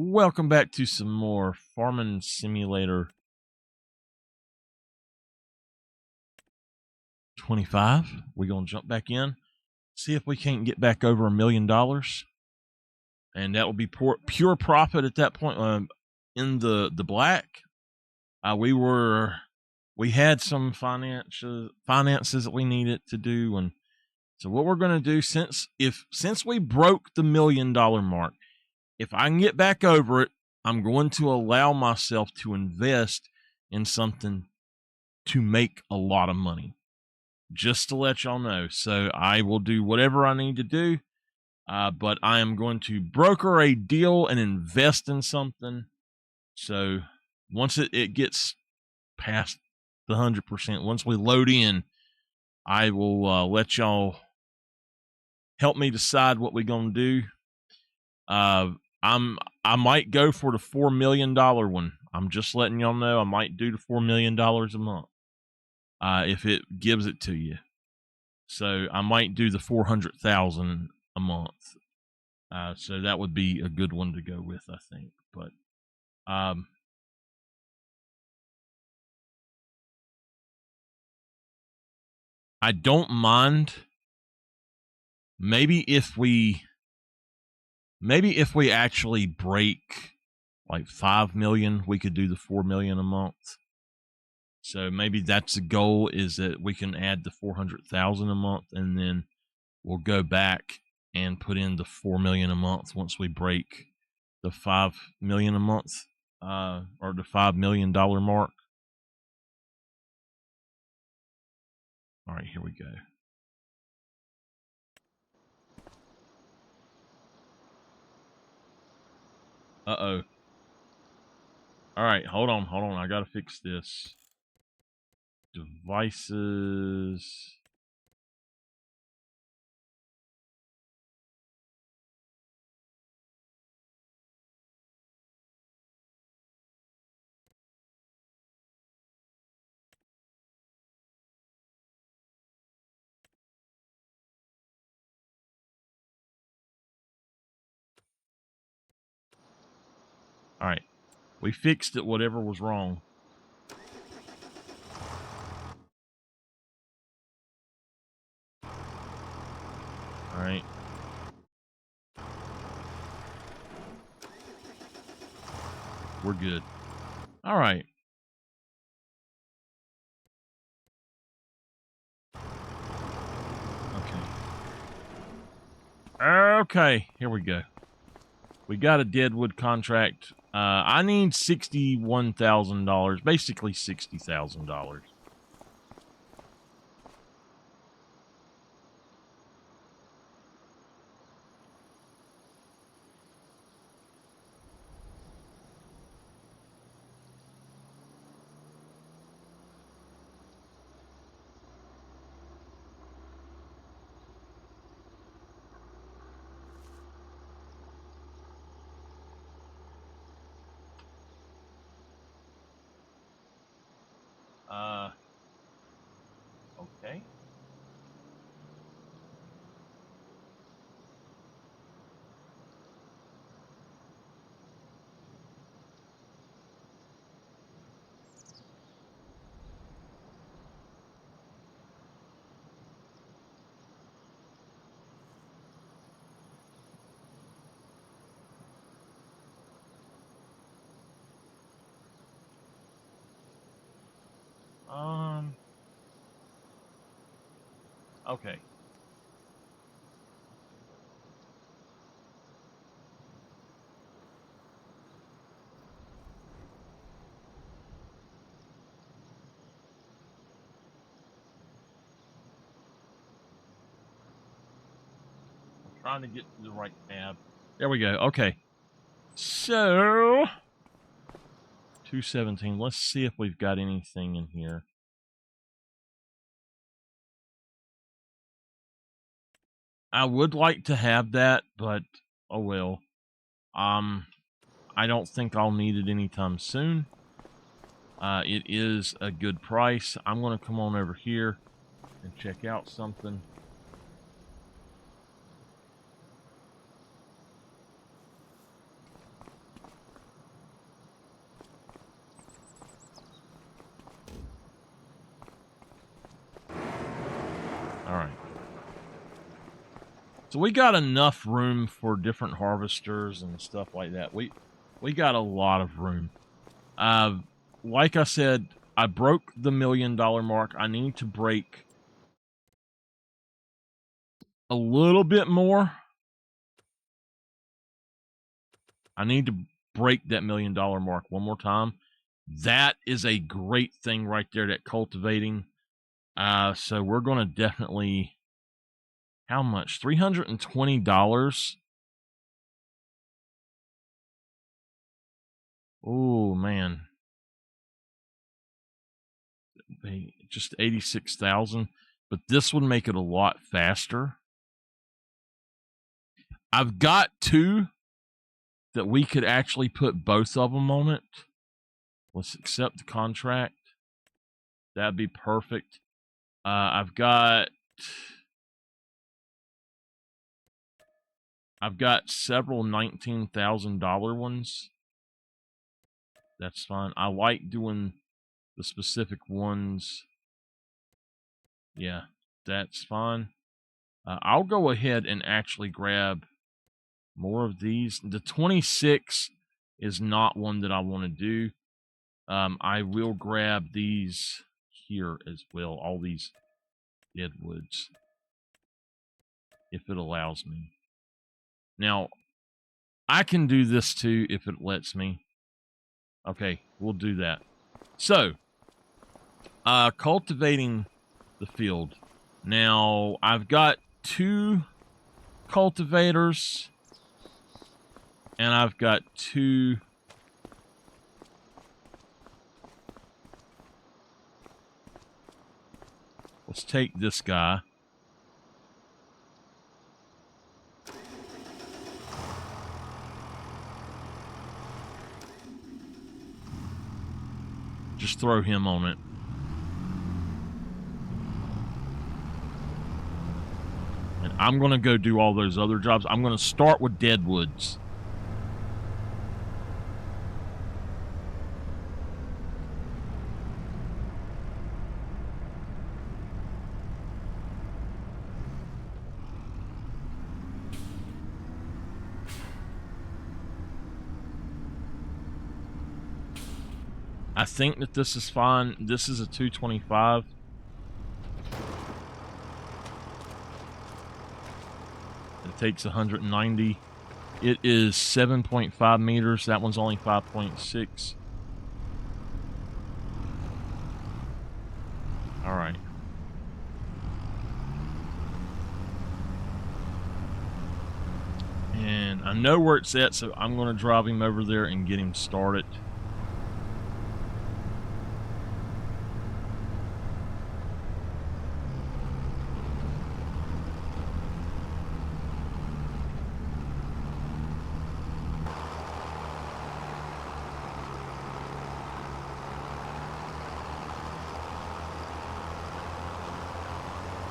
Welcome back to some more Farming Simulator 25. We're going to jump back in, see if we can't get back over $1 million. And that will be pure profit at that point in the black. We had some finances that we needed to do. And so what we're going to do, since we broke the $1 million mark, if I can get back over it, I'm going to allow myself to invest in something to make a lot of money. Just to let y'all know. So I will do whatever I need to do, but I am going to broker a deal and invest in something. So once it gets past the 100%, once we load in, I will let y'all help me decide what we're going to do. I might go for the $4 million one. I'm just letting y'all know I might do the $4 million a month. If it gives it to you. So I might do the 400,000 a month. So that would be a good one to go with, I think. But I don't mind. Maybe if we actually break like 5 million, we could do the 4 million a month. So maybe that's the goal, is that we can add the 400,000 a month, and then we'll go back and put in the 4 million a month once we break the 5 million a month, or the $5 million mark. All right, here we go. Uh-oh. All right, hold on. I got to fix this. Devices. All right. We fixed it, whatever was wrong. All right. We're good. All right. Okay, here we go. We got a deadwood contract. I need $61,000, basically $60,000. Okay. Okay. I'm trying to get to the right tab. There we go. Okay. So 217. Let's see if we've got anything in here. I would like to have that, but oh well. I don't think I'll need it anytime soon. It is a good price. I'm going to come on over here and check out something. All right. So we got enough room for different harvesters and stuff like that. We got a lot of room. Like I said, I broke the $1 million mark. I need to break a little bit more. I need to break that $1 million mark one more time. That is a great thing right there, that cultivating. So we're going to definitely... How much? $320. Oh, man. Just 86,000. But this would make it a lot faster. I've got 2 that we could actually put both of them on it. Let's accept the contract. That'd be perfect. I've got several $19,000 ones. That's fine. I like doing the specific ones. Yeah, that's fine. I'll go ahead and actually grab more of these. The 26 is not one that I want to do. I will grab these here as well, all these deadwoods, if it allows me. Now, I can do this too if it lets me. Okay, we'll do that. So, cultivating the field. Now, I've got 2 cultivators, and I've got 2... Let's take this guy. Just throw him on it. And I'm going to go do all those other jobs. I'm going to start with deadwoods. I think that this is fine. This is a 225. It takes 190. It is 7.5 meters. That one's only 5.6. All right. And I know where it's at, so I'm going to drive him over there and get him started.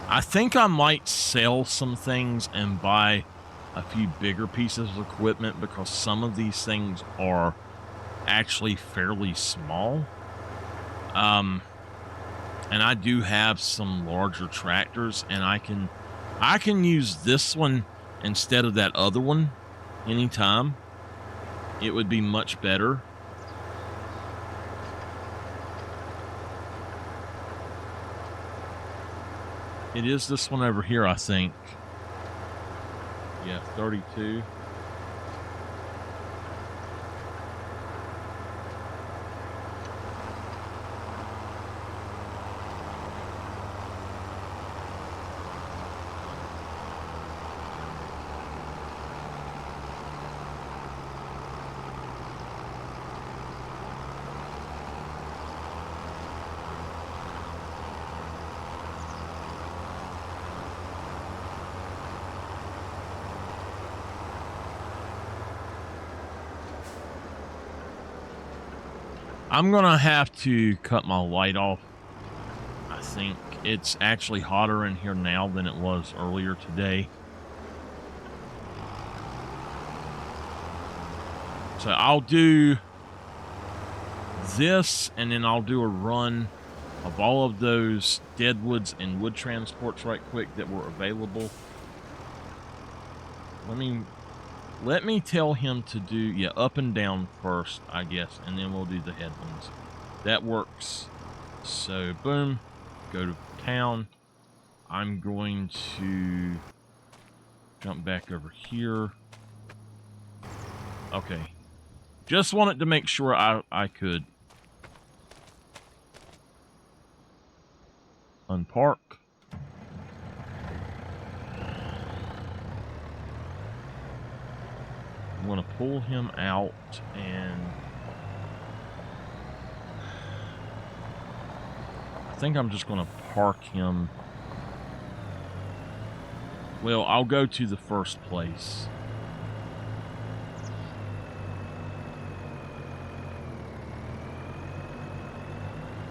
I think I might sell some things and buy a few bigger pieces of equipment, because some of these things are actually fairly small. And I do have some larger tractors, and I can use this one instead of that other one anytime. It would be much better. It is this one over here, I think. Yeah, 32. I'm gonna have to cut my light off. I think it's actually hotter in here now than it was earlier today. So I'll do this, and then I'll do a run of all of those deadwoods and wood transports right quick that were available. Let me tell him to do, up and down first, I guess, and then we'll do the headlands. That works. So, boom, go to town. I'm going to jump back over here. Okay. Just wanted to make sure I could unpark. I'm going to pull him out and I think I'm just going to park him. Well, I'll go to the first place.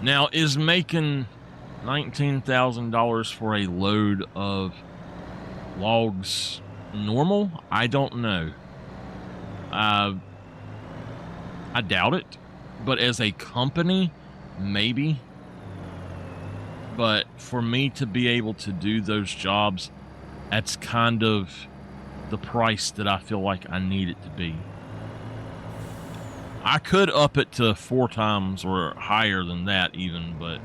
Now, is making $19,000 for a load of logs normal? I don't know. I doubt it. But as a company, maybe. But for me to be able to do those jobs, that's kind of the price that I feel like I need it to be. I could up it to 4 times or higher than that even, but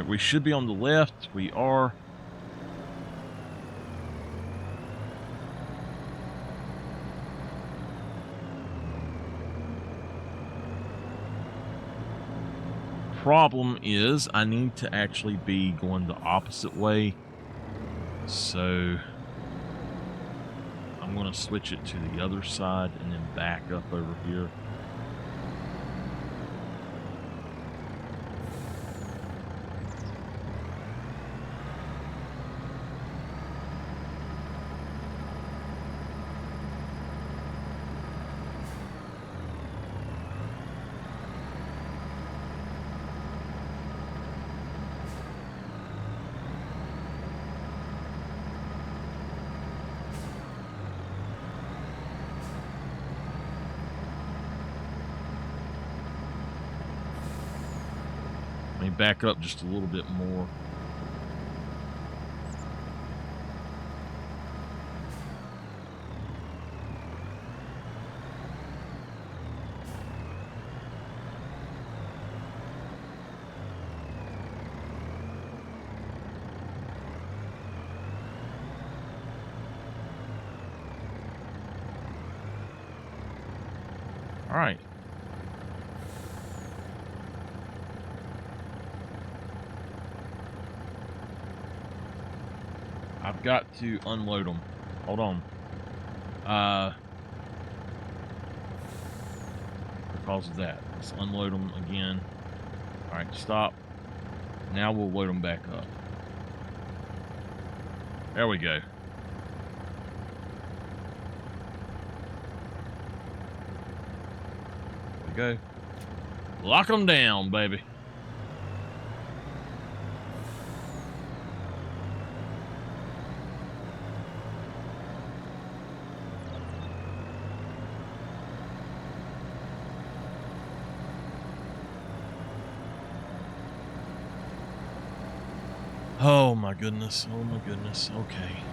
we should be on the left. We are. Problem is, I need to actually be going the opposite way. So I'm going to switch it to the other side and then back up over here. Back up just a little bit more. All right. I've got to unload them. Hold on. Because of that. Let's unload them again. Alright, stop. Now we'll load them back up. There we go. There we go. Lock them down, baby. Oh my goodness. Oh my goodness. Okay.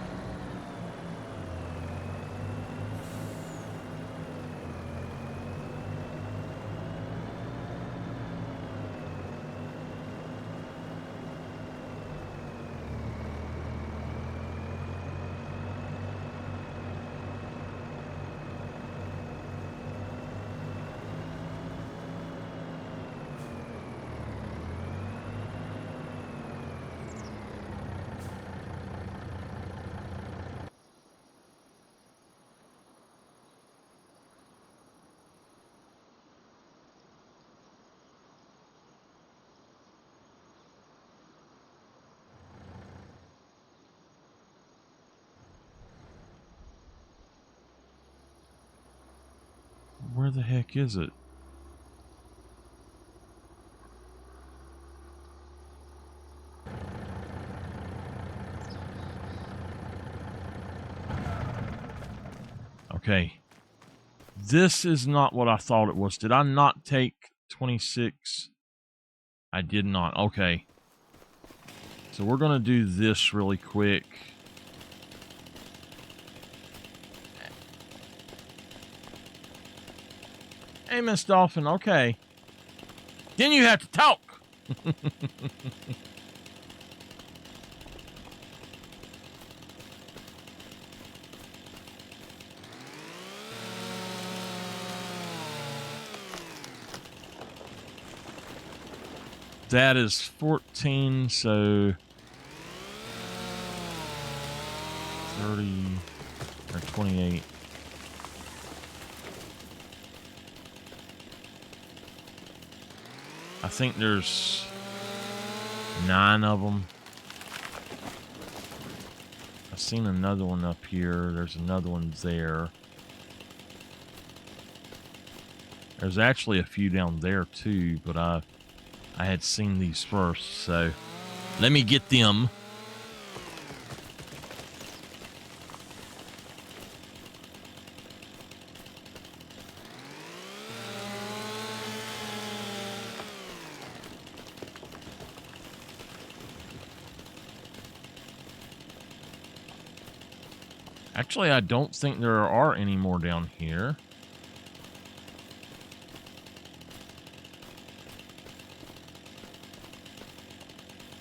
Where the heck is it? This is not what I thought it was. Did I not take 26? I did not. Okay. So we're going to do this really quick. Hey, Miss Dolphin. Okay. Then you have to talk. That is 14, so 30 or 28. I think there's 9 of them. I've seen another one up here. There's another one there. There's actually a few down there too, but I had seen these first, so let me get them. Actually, I don't think there are any more down here.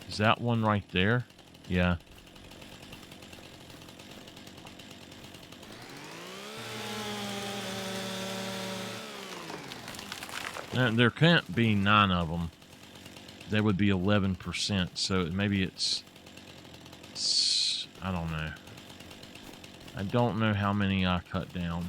Is that one right there? Yeah. There can't be 9 of them. That would be 11%. So maybe it's I don't know. I don't know how many I cut down.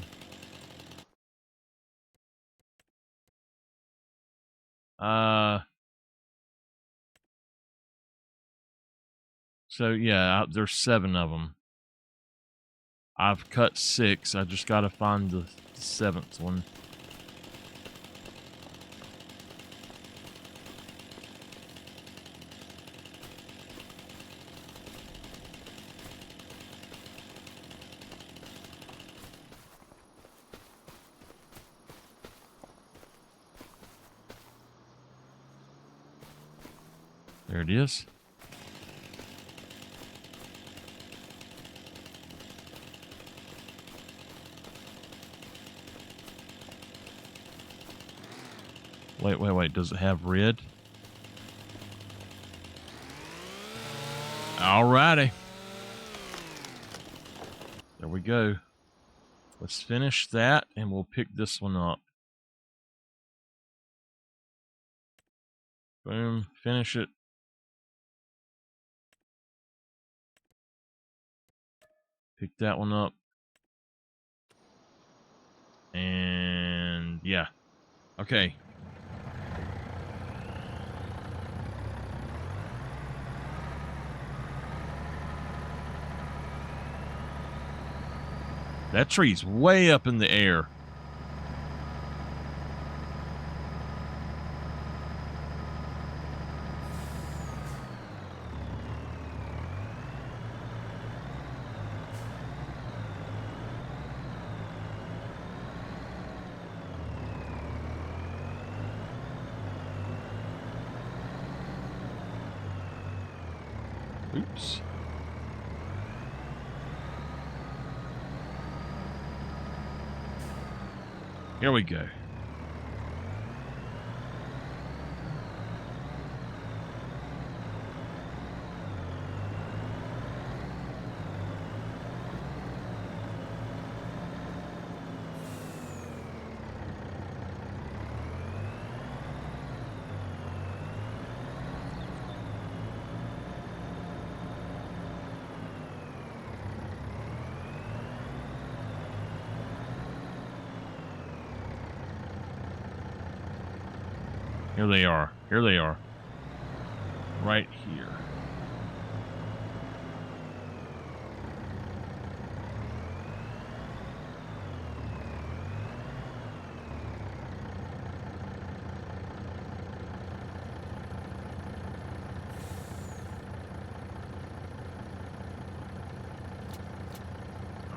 So yeah, there's 7 of them. I've cut 6. I just got to find the 7th one. There it is. Wait. Does it have red? Alrighty. There we go. Let's finish that and we'll pick this one up. Boom. Finish it. Pick that one up. And yeah. Okay. That tree's way up in the air. Oops. Here we go. Here they are. Here they are. Right here.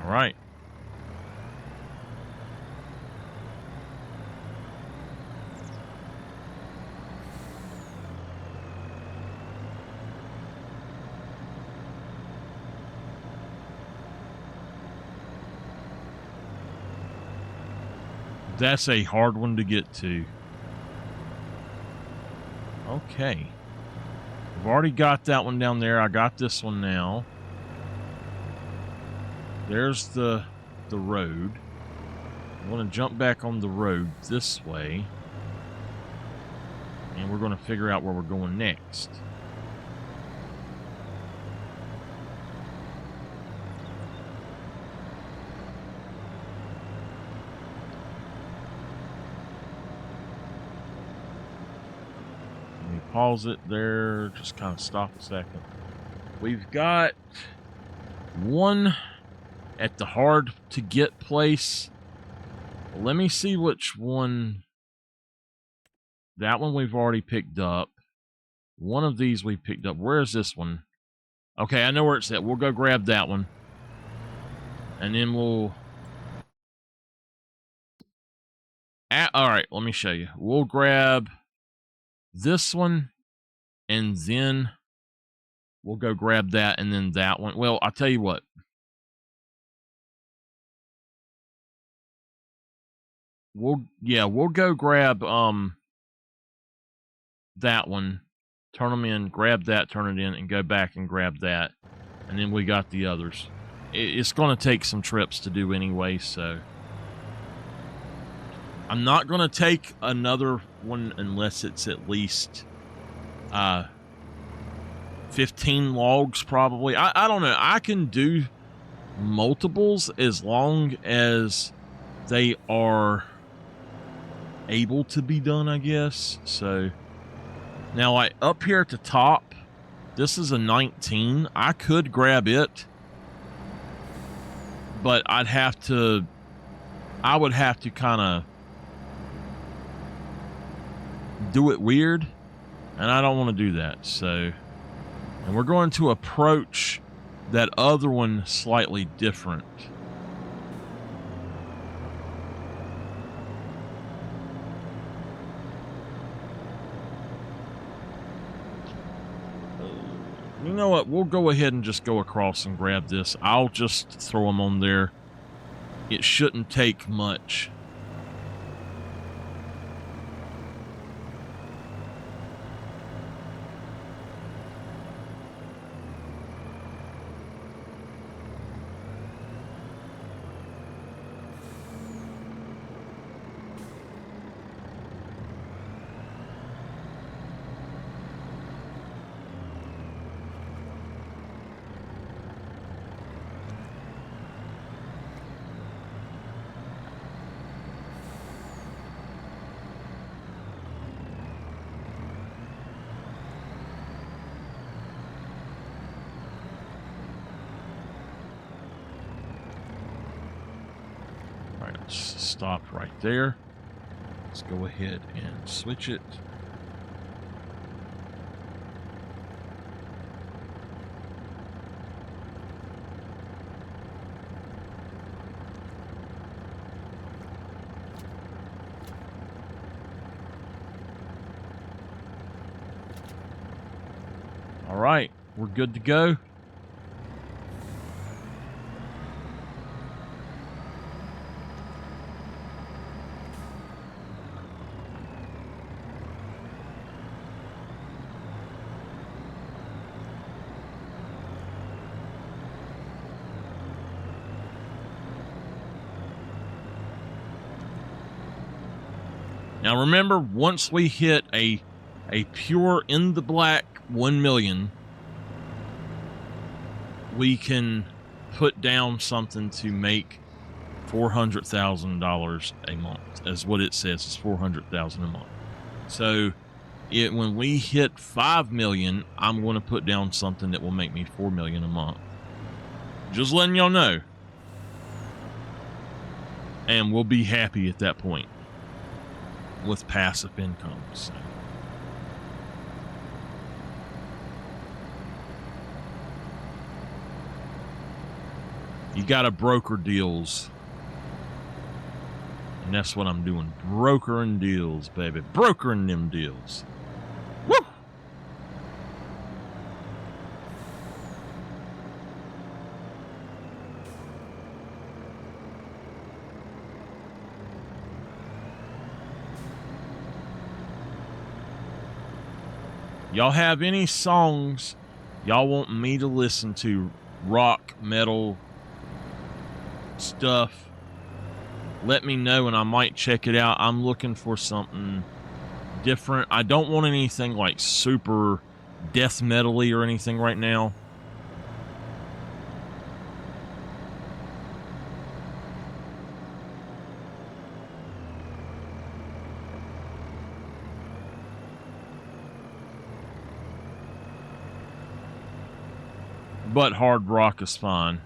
All right. That's a hard one to get to. Okay. I've already got that one down there. I got this one now. There's the road. I'm going to jump back on the road this way. And we're going to figure out where we're going next. Let me pause it there. Just kind of stop a second. We've got one at the hard to get place. Let me see which one. That one we've already picked up. One of these we picked up. Where is this one? Okay, I know where it's at. We'll go grab that one. And then we'll... all right, let me show you. We'll grab this one. And then we'll go grab that and then that one. Well, I'll tell you what. We'll go grab that one, turn them in, grab that, turn it in, and go back and grab that. And then we got the others. It's going to take some trips to do anyway, so I'm not going to take another one unless it's at least 15 logs probably. I don't know. I can do multiples as long as they are able to be done, I guess. So now, like up here at the top, this is a 19. I could grab it, but I would have to kind of do it weird, and I don't want to do that. So, and we're going to approach that other one slightly different. You know what? We'll go ahead and just go across and grab this. I'll just throw them on there. It shouldn't take much. Stop right there. Let's go ahead and switch it. All right, we're good to go. Now remember, once we hit a pure in the black 1 million, we can put down something to make $400,000 a month, as what it says is $400,000 a month. So when we hit 5 million, I'm going to put down something that will make me 4 million a month. Just letting y'all know. And we'll be happy at that point with passive income. So. You got to broker deals. And that's what I'm doing. Brokering deals, baby. Brokering them deals. Woo! Y'all have any songs y'all want me to listen to, rock, metal stuff, let me know and I might check it out. I'm looking for something different. I don't want anything like super death metal-y or anything right now. But hard rock is fine.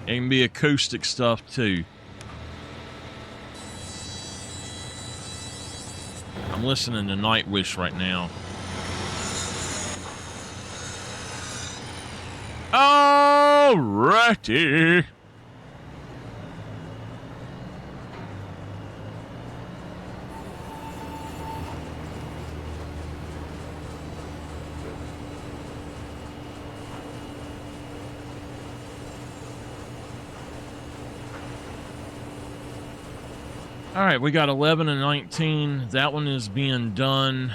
It can be acoustic stuff too. I'm listening to Nightwish right now. Alrighty. All right, we got 11 and 19. That one is being done.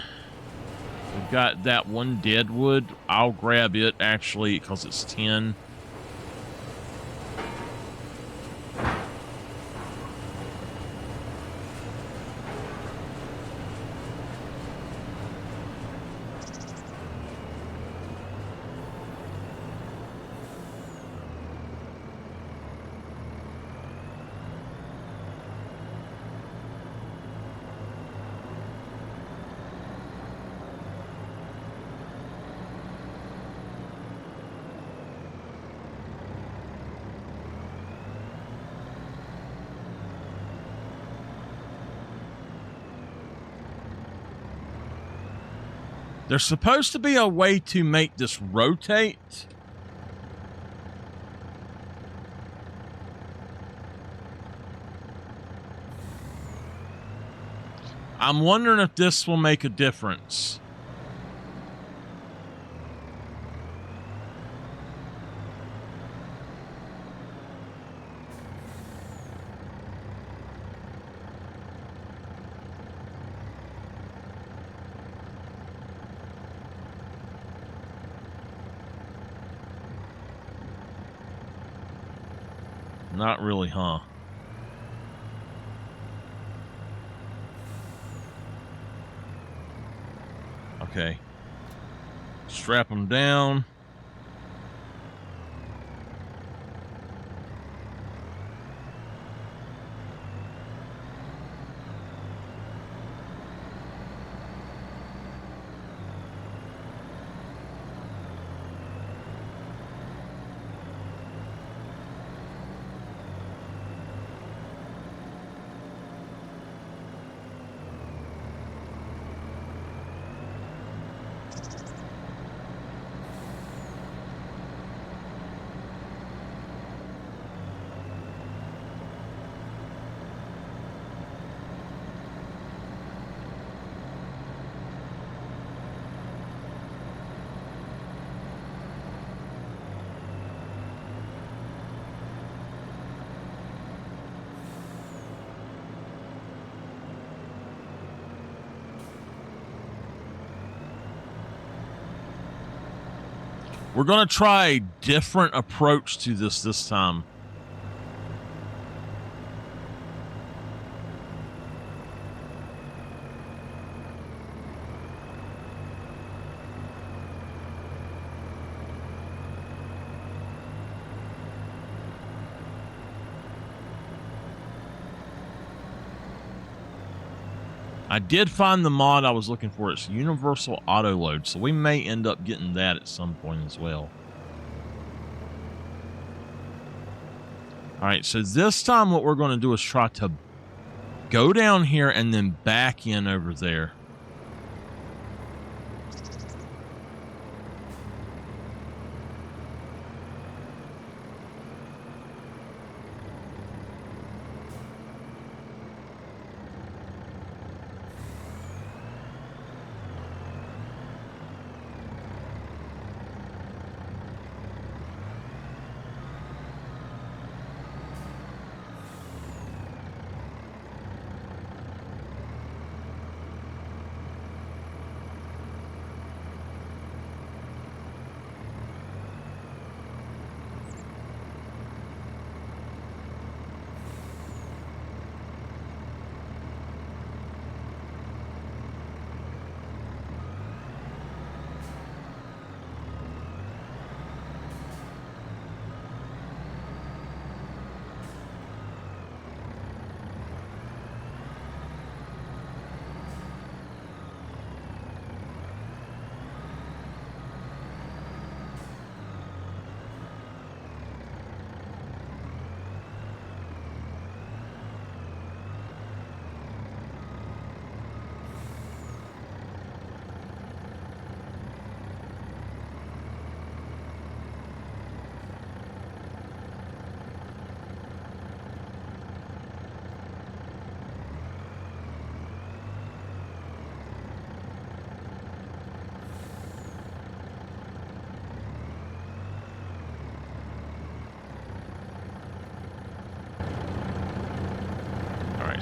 We've got that one deadwood. I'll grab it, actually, because it's 10. There's supposed to be a way to make this rotate. I'm wondering if this will make a difference. Not really, huh? Okay. Strap them down. We're going to try a different approach to this time. I did find the mod I was looking for. It's Universal Auto Load, so we may end up getting that at some point as well. All right, so this time what we're going to do is try to go down here and then back in over there.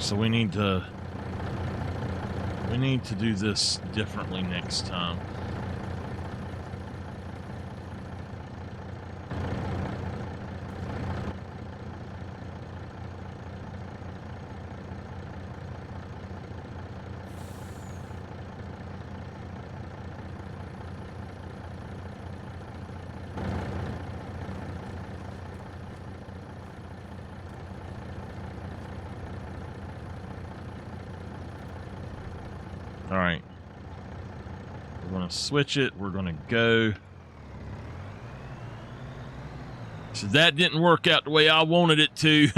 so we need to do this differently next time. All right, we're going to switch it. We're going to go. So that didn't work out the way I wanted it to.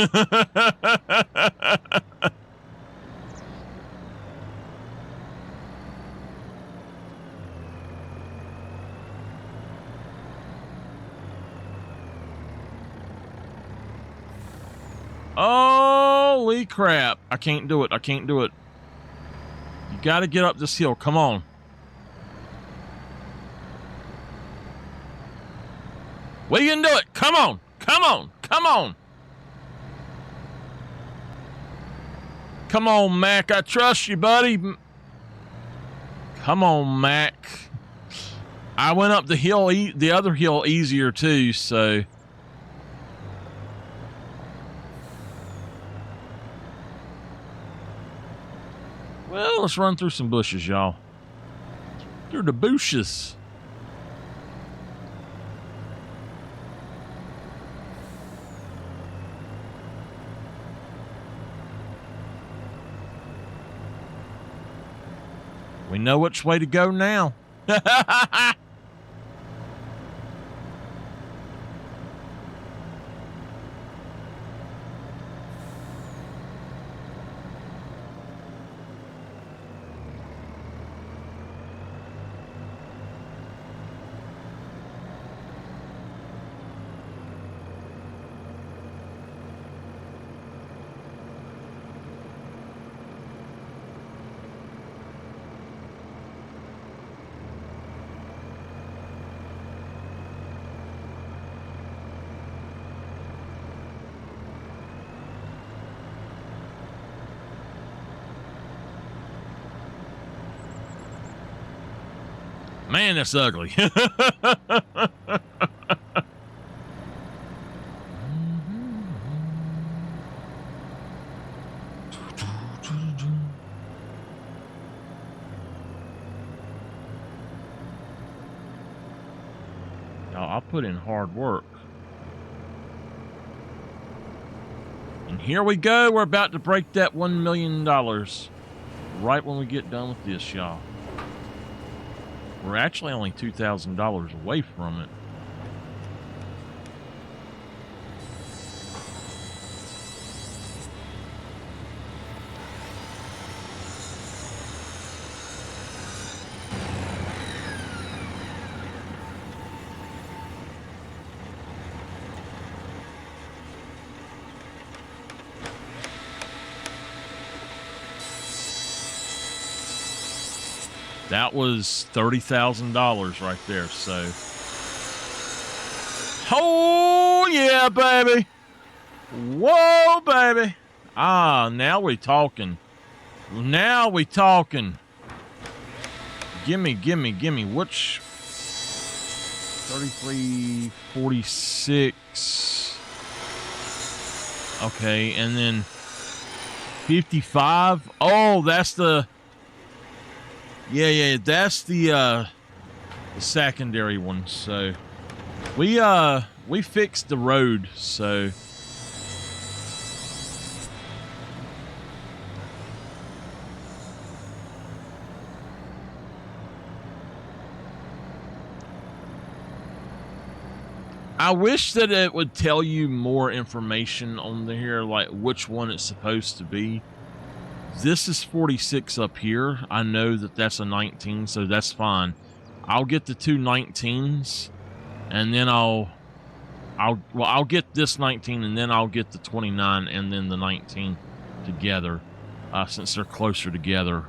Holy crap. I can't do it. I can't do it. You got to get up this hill. Come on. We can do it. Come on. Come on. Come on. Come on, Mac. I trust you, buddy. Come on, Mac. I went up the hill, the other hill easier too, so. Well, let's run through some bushes, y'all. Through the bushes. We know which way to go now. Man, that's ugly. I'll put in hard work. And here we go. We're about to break that $1 million right when we get done with this, y'all. We're actually only $2,000 away from it. That was $30,000 right there, so. Oh, yeah, baby. Whoa, baby. Ah, now we talking. Now we talking. Gimme. Which? 33.46. Okay, and then 55. Oh, that's the. Yeah, that's the secondary one. So we fixed the road, so I wish that it would tell you more information on here, like which one it's supposed to be. This is 46 up here. I know that that's a 19, so that's fine. I'll get the two 19s, and then I'll get this 19, and then I'll get the 29 and then the 19 together, since they're closer together.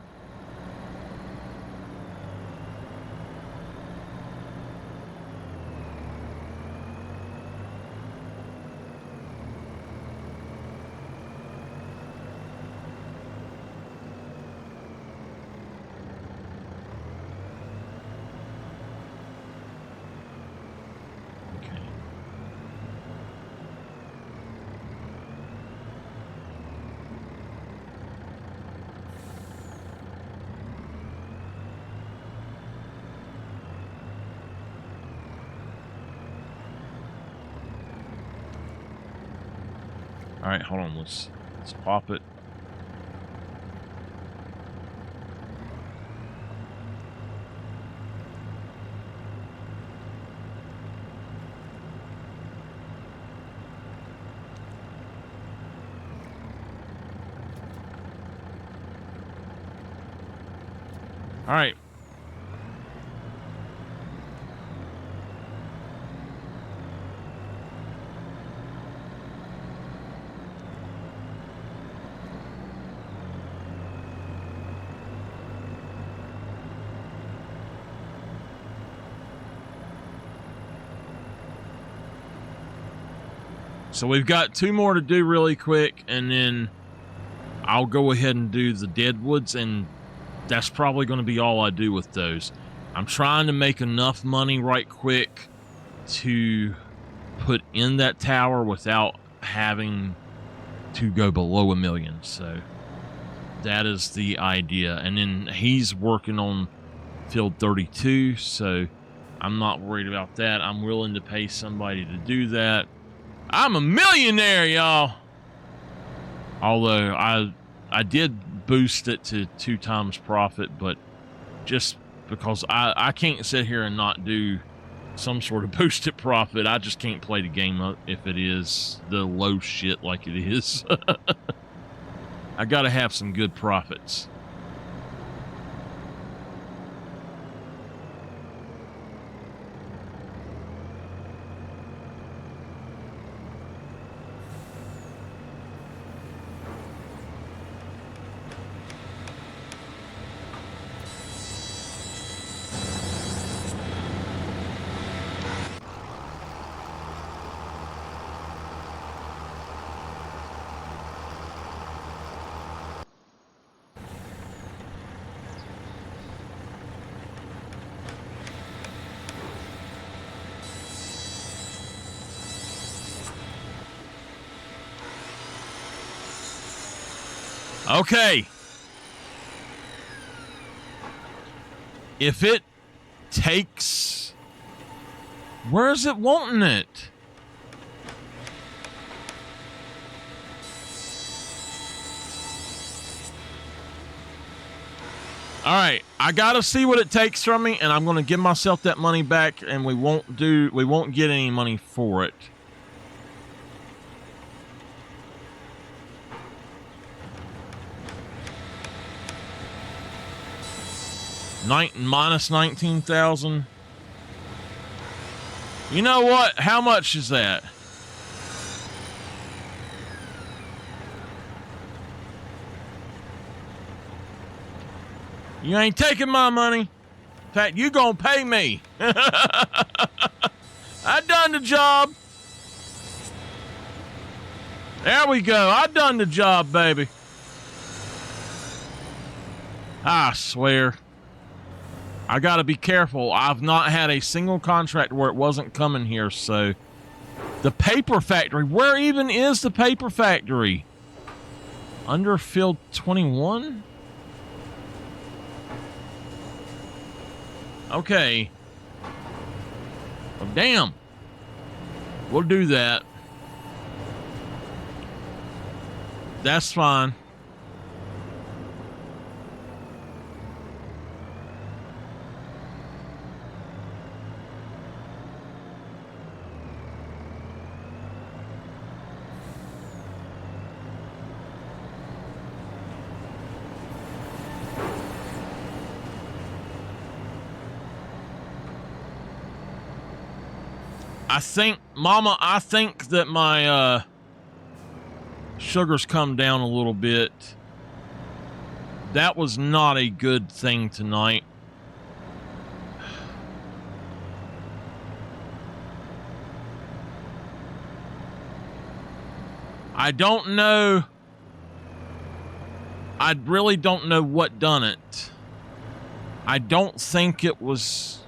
All right, hold on. Let's pop it. All right. So we've got 2 more to do really quick, and then I'll go ahead and do the Deadwoods, and that's probably going to be all I do with those. I'm trying to make enough money right quick to put in that tower without having to go below $1 million. So that is the idea. And then he's working on field 32, so I'm not worried about that. I'm willing to pay somebody to do that. I'm a millionaire, y'all. Although I did boost it to 2 times profit, but just because I can't sit here and not do some sort of boosted profit. I just can't play the game up if it is the low shit like it is. I gotta have some good profits. Okay. If it takes... Where is it wanting it? All right, I gotta see what it takes from me, and I'm gonna give myself that money back, and we won't get any money for it. Minus 19,000. You know what? How much is that? You ain't taking my money. In fact, you gonna pay me. I done the job. There we go. I done the job, baby. I swear. I gotta be careful. I've not had a single contract where it wasn't coming here, so... The paper factory. Where even is the paper factory? Under field 21? Okay. Well, damn. We'll do that. That's fine. I think that my sugar's come down a little bit. That was not a good thing tonight. I don't know. I really don't know what done it. I don't think it was...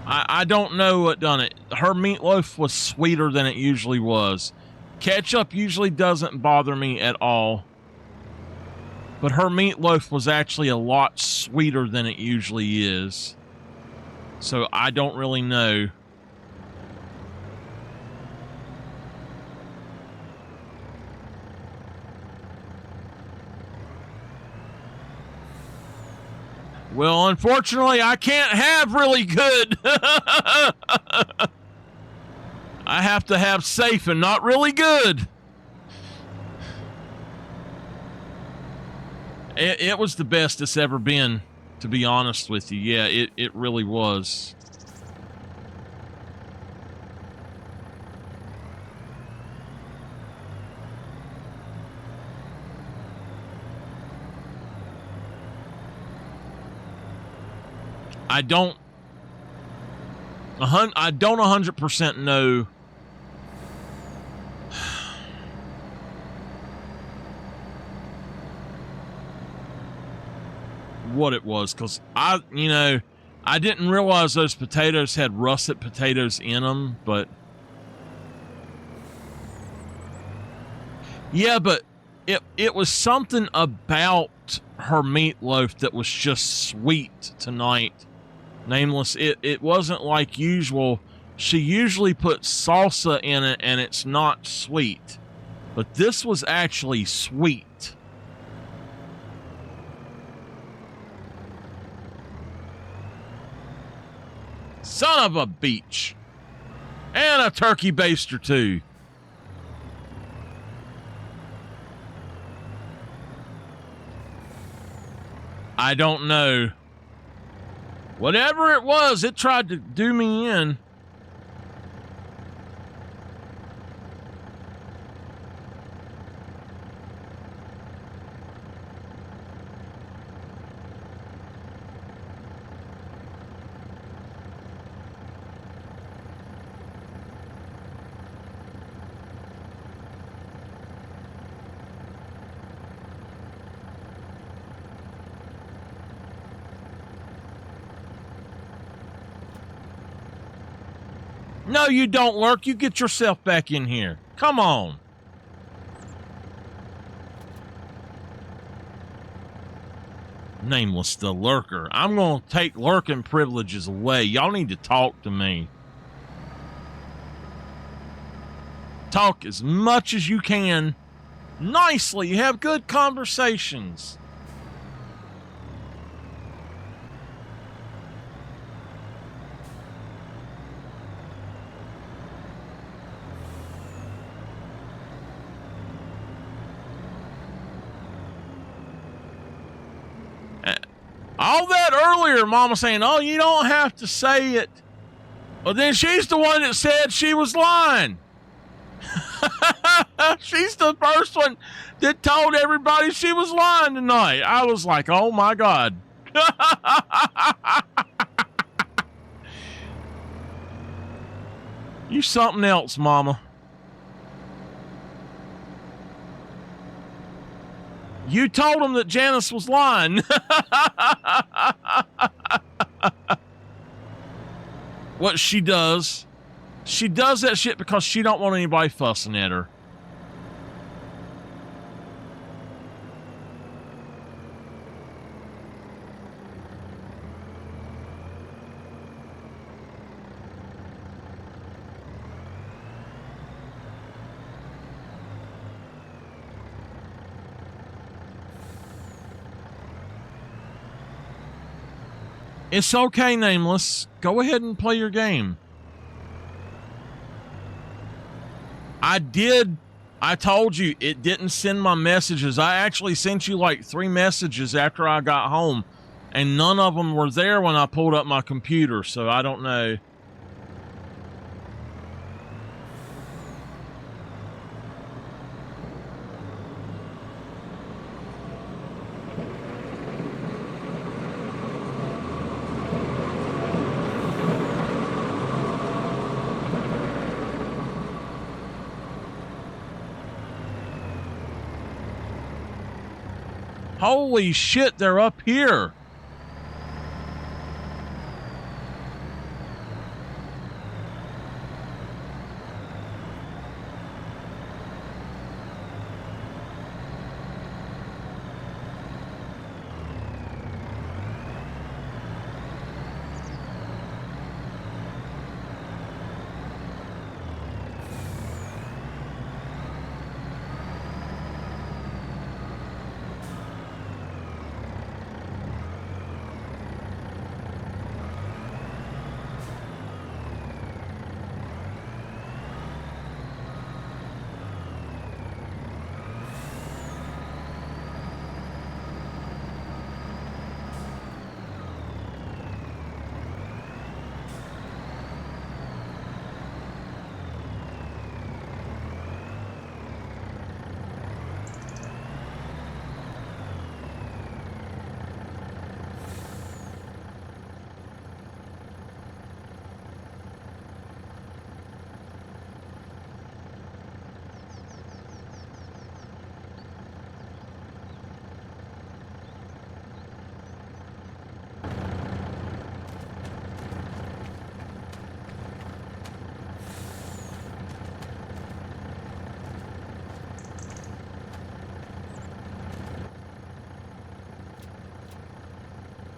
I don't know what done it. Her meatloaf was sweeter than it usually was. Ketchup usually doesn't bother me at all. But her meatloaf was actually a lot sweeter than it usually is. So I don't really know. Well, unfortunately, I can't have really good. I have to have safe and not really good. It was the best it's ever been, to be honest with you. Yeah, it really was. I don't 100% know what it was, because I didn't realize those potatoes had russet potatoes in them, but yeah, but it was something about her meatloaf that was just sweet tonight. Nameless, it wasn't like usual. She usually puts salsa in it and it's not sweet, but this was actually sweet. Son of a beach. And a turkey baster too. I don't know. Whatever it was, it tried to do me in. No, you don't, Lurk. You get yourself back in here. Come on. Nameless the Lurker. I'm going to take lurking privileges away. Y'all need to talk to me. Talk as much as you can. Nicely. Have good conversations. All that earlier, Mama saying, oh, you don't have to say it. Well, then she's the one that said she was lying. She's the first one that told everybody she was lying tonight. I was like, oh, my God. You something else, Mama. You told him that Janice was lying. What she does that shit because she don't want anybody fussing at her. It's okay, Nameless. Go ahead and play your game. I told you it didn't send my messages. I actually sent you like 3 messages after I got home, and none of them were there when I pulled up my computer, so I don't know. Holy shit, they're up here.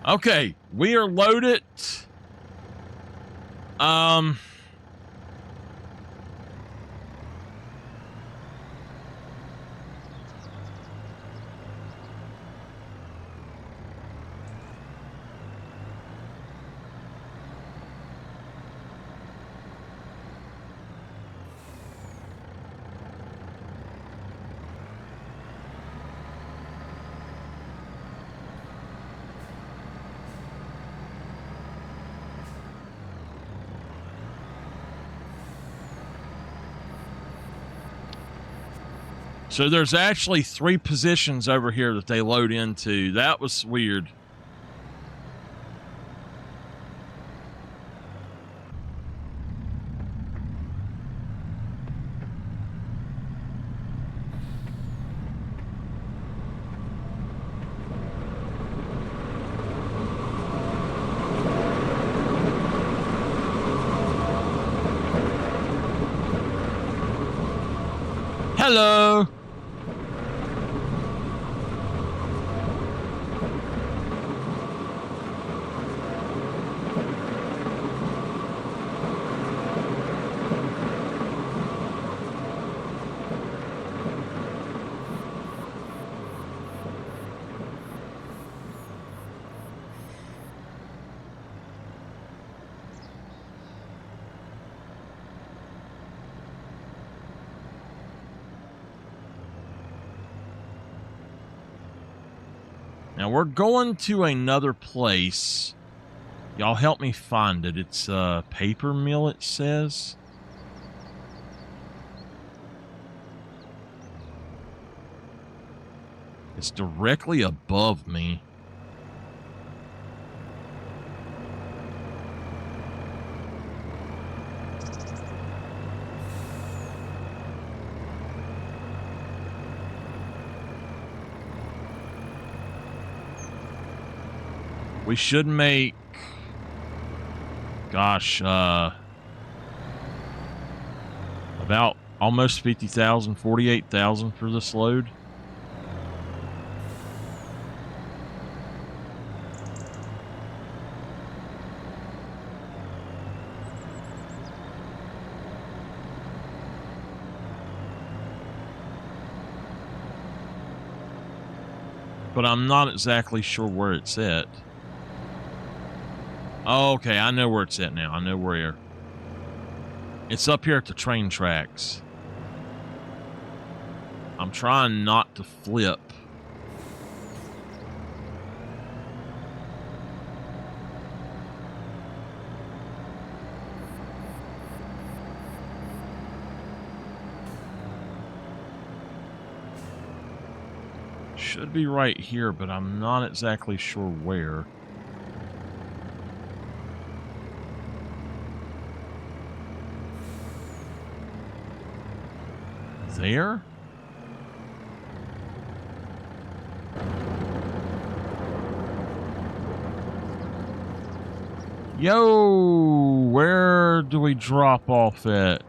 Okay, we are loaded. So there's actually 3 positions over here that they load into. That was weird. Hello. Now we're going to another place. Y'all help me find it. It's a paper mill, it says. It's directly above me. We should make, gosh, about almost 50,000, 48,000 for this load. But I'm not exactly sure where it's at. Oh, okay, I know where it's at now. I know where. It's up here at the train tracks. I'm trying not to flip. Should be right here, but I'm not exactly sure where. There? Yo, where do we drop off at?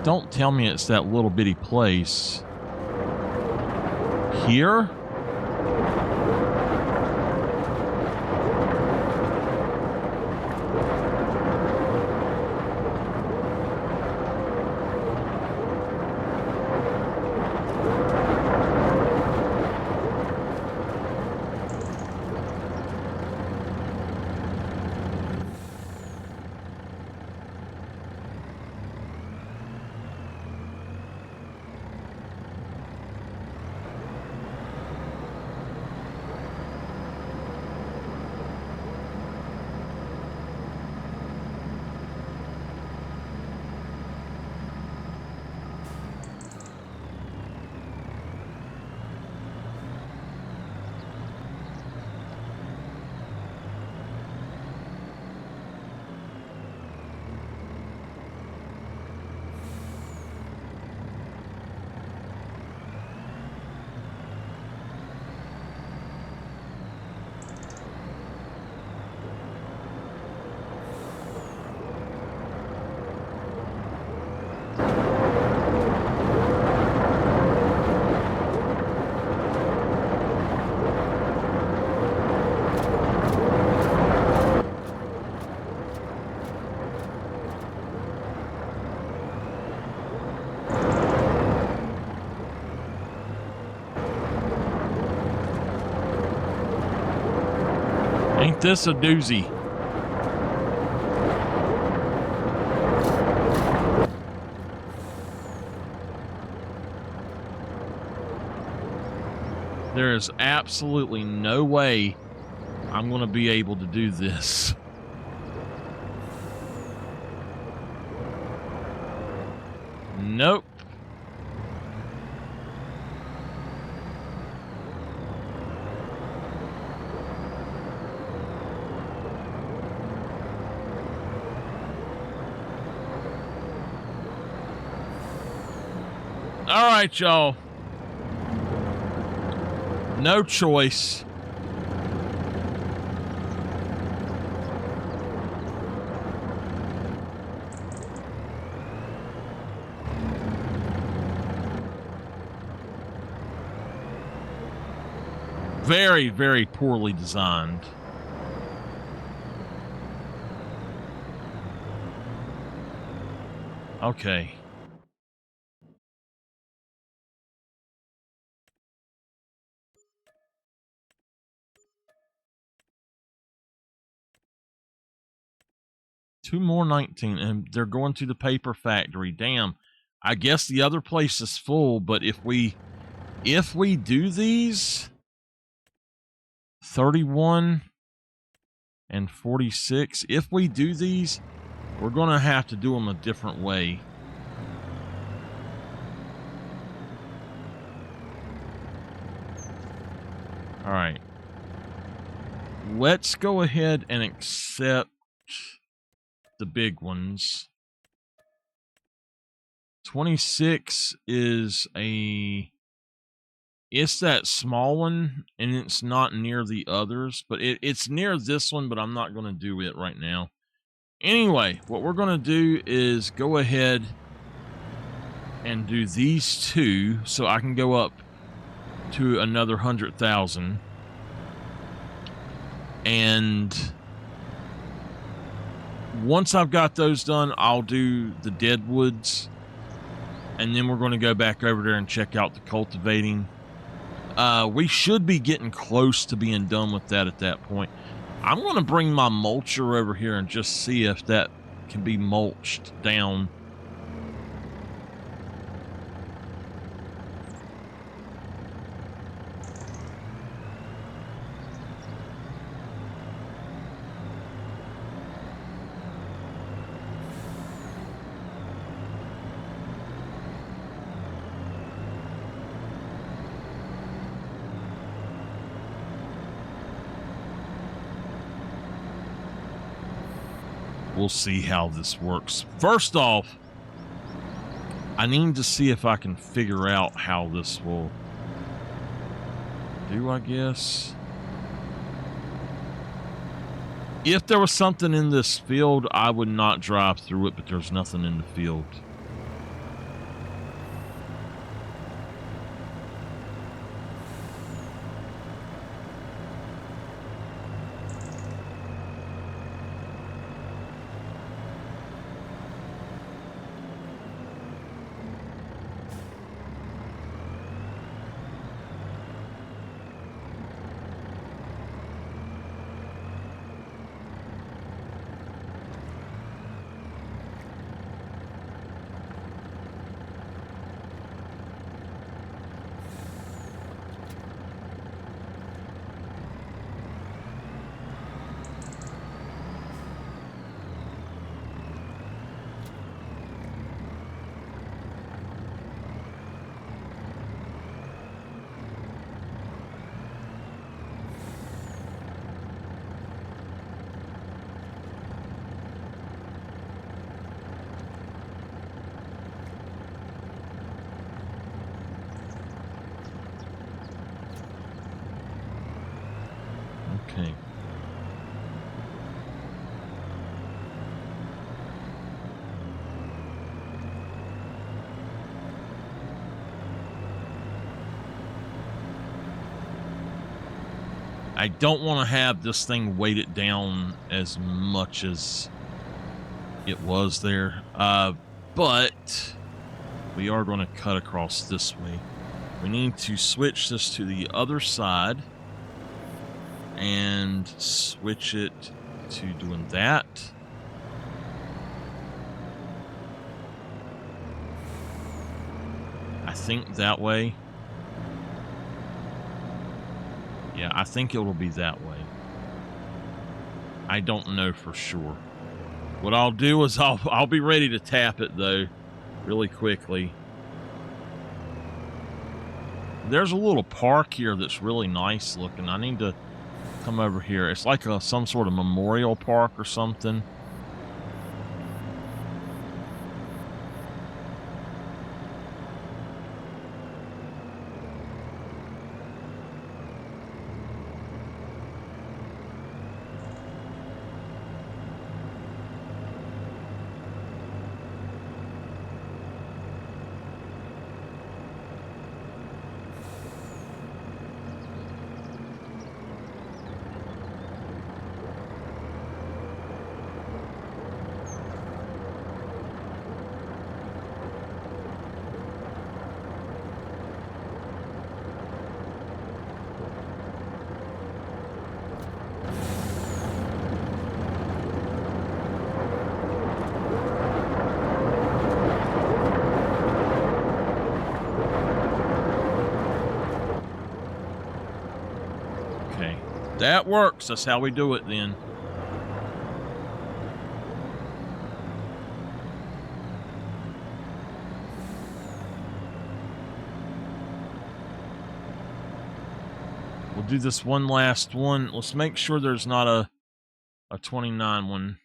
Don't tell me it's that little bitty place. Here? this a doozy. There is absolutely no way I'm going to be able to do this. Nope. All right, y'all. No choice. Very, very poorly designed. Okay. Two more 19, and they're going to the paper factory. Damn. I guess the other place is full, but if we do these 31 and 46, if we do these, we're going to have to do them a different way. All right. Let's go ahead and accept the big ones. 26 is it's that small one, and it's not near the others, but it's near this one, but I'm not going to do it right now. Anyway, what we're going to do is go ahead and do these two so I can go up to another 100,000. And once I've got those done, I'll do the deadwoods, and then we're going to go back over there and check out the cultivating. We should be getting close to being done with that at that point. I'm going to bring my mulcher over here and just see if that can be mulched down. We'll see how this works. First off, I need to see if I can figure out how this will do, I guess. If there was something in this field, I would not drive through it, but there's nothing in the field. Okay. I don't want to have this thing weighted down as much as it was there, but we are going to cut across this way. We need to switch this to the other side, and switch it to doing that. I think that way. Yeah, I think it will be that way. I don't know for sure. What I'll do is I'll be ready to tap it though, really quickly. There's a little park here that's really nice looking. I need to come over here. It's like some sort of memorial park or something. That works. That's how we do it then. We'll do this one last one. Let's make sure there's not a 29 one.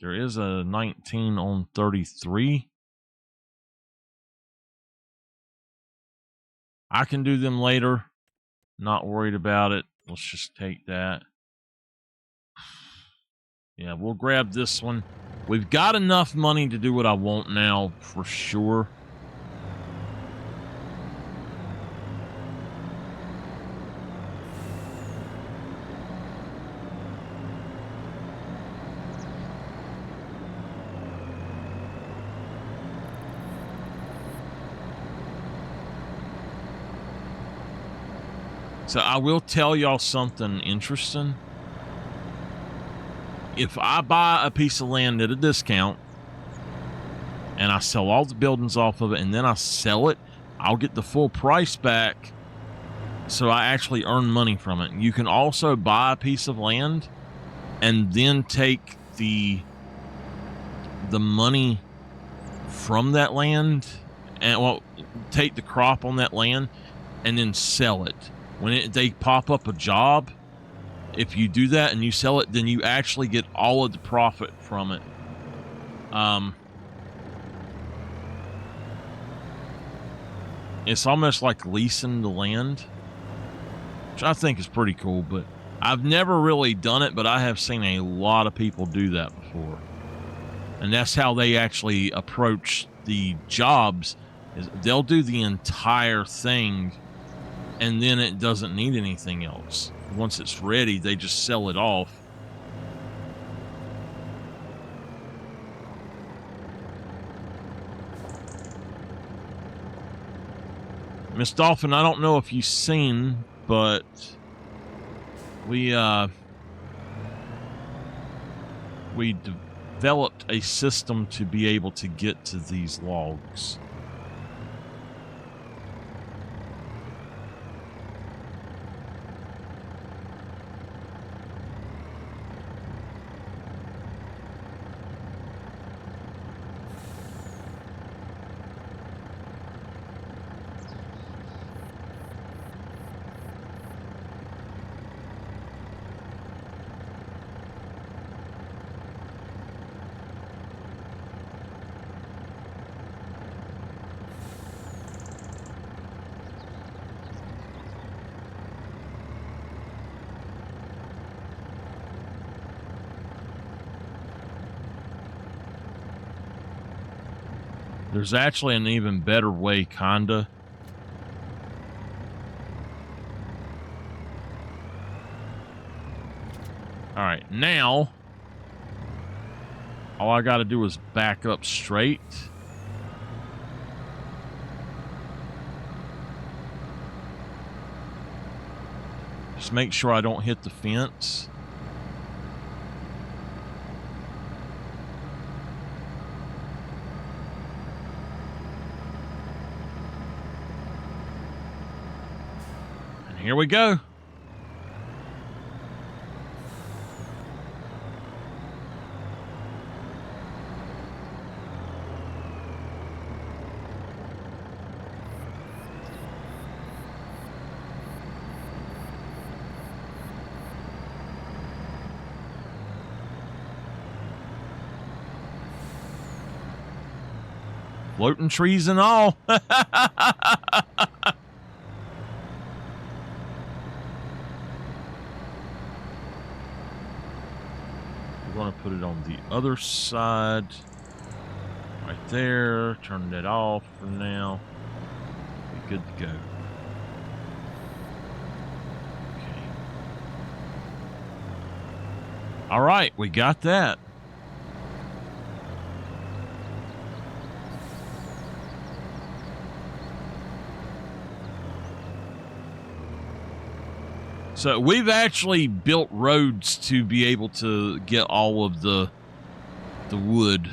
There is a 19 on 33. I can do them later. Not worried about it. Let's just take that. Yeah, we'll grab this one. We've got enough money to do what I want now, for sure. So I will tell y'all something interesting. If I buy a piece of land at a discount and I sell all the buildings off of it and then I sell it, I'll get the full price back. So I actually earn money from it. You can also buy a piece of land and then take the money from that land and take the crop on that land and then sell it. When they pop up a job, if you do that and you sell it, then you actually get all of the profit from it. It's almost like leasing the land, which I think is pretty cool, but I've never really done it, but I have seen a lot of people do that before. And that's how they actually approach the jobs, is they'll do the entire thing and then it doesn't need anything else. Once it's ready, they just sell it off. Miss Dolphin, I don't know if you've seen, but we developed a system to be able to get to these logs. There's actually an even better way, kinda. Alright, now all I gotta do is back up straight. just make sure I don't hit the fence. And here we go. Floating trees and all. We're going to put it on the other side. Right there. Turn that off for now. Be good to go. Okay. All right, we got that. So we've actually built roads to be able to get all of the wood.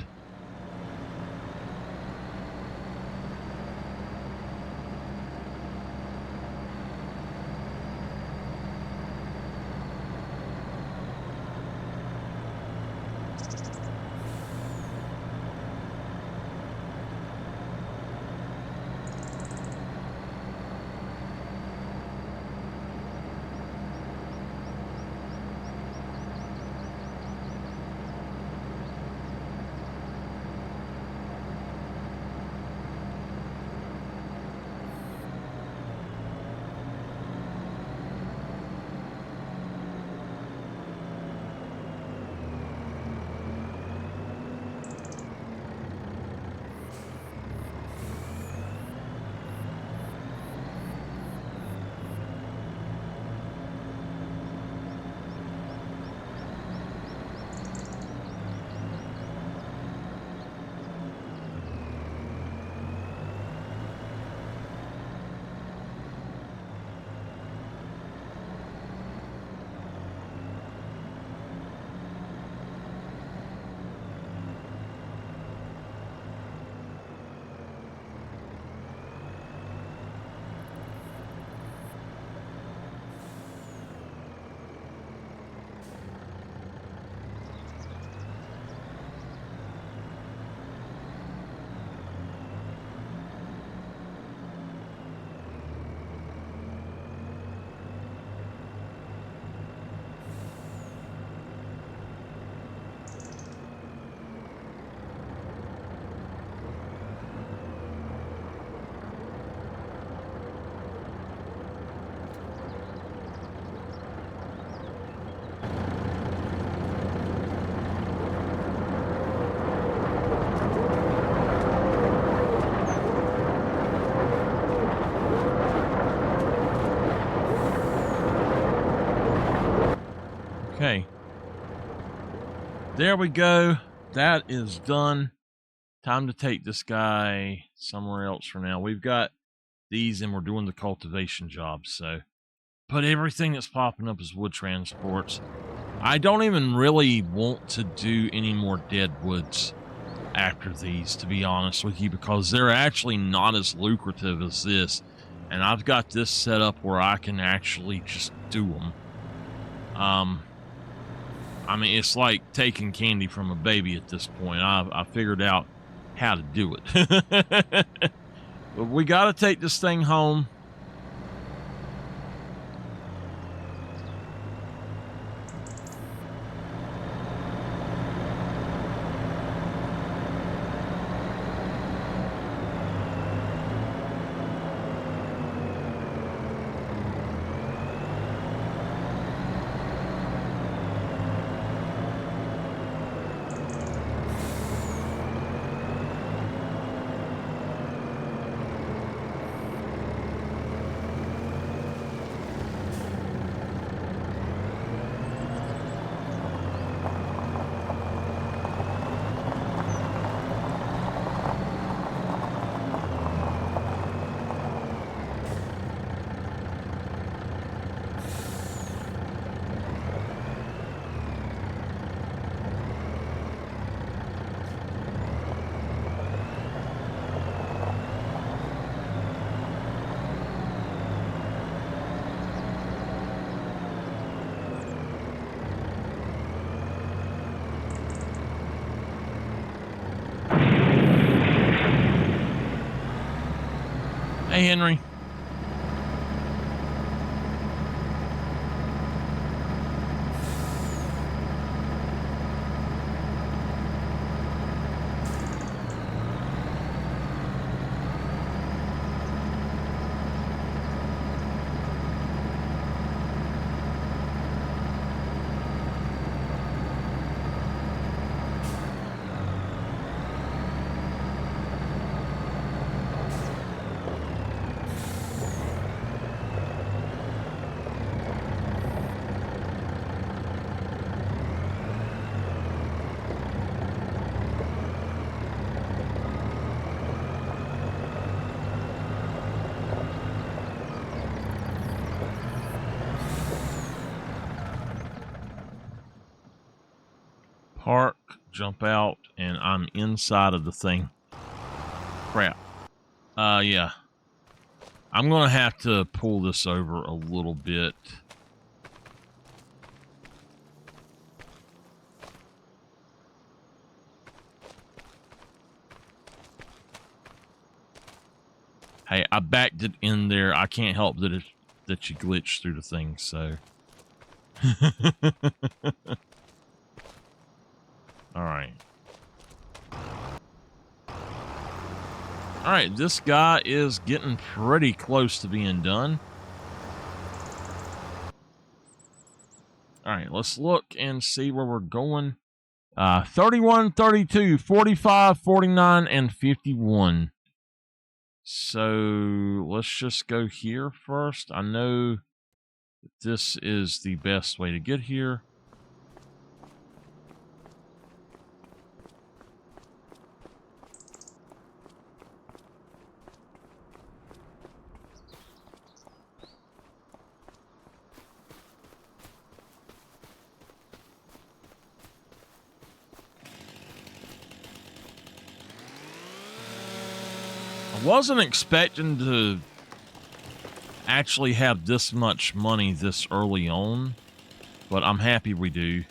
Okay. There we go. That is done. Time to take this guy somewhere else for now. We've got these and we're doing the cultivation jobs. So, but everything that's popping up is wood transports. I don't even really want to do any more dead woods after these, to be honest with you, because they're actually not as lucrative as this. And I've got this set up where I can actually just do them. I mean, it's like taking candy from a baby at this point. I figured out how to do it. But we got to take this thing home. Hey, Henry. Park, jump out, and I'm inside of the thing. Crap. Yeah. I'm going to have to pull this over a little bit. Hey, I backed it in there. I can't help that that you glitched through the thing, so. All right. All right, this guy is getting pretty close to being done. All right, let's look and see where we're going. 31, 32, 45, 49, and 51. So let's just go here first. I know that this is the best way to get here. I wasn't expecting to actually have this much money this early on, but I'm happy we do.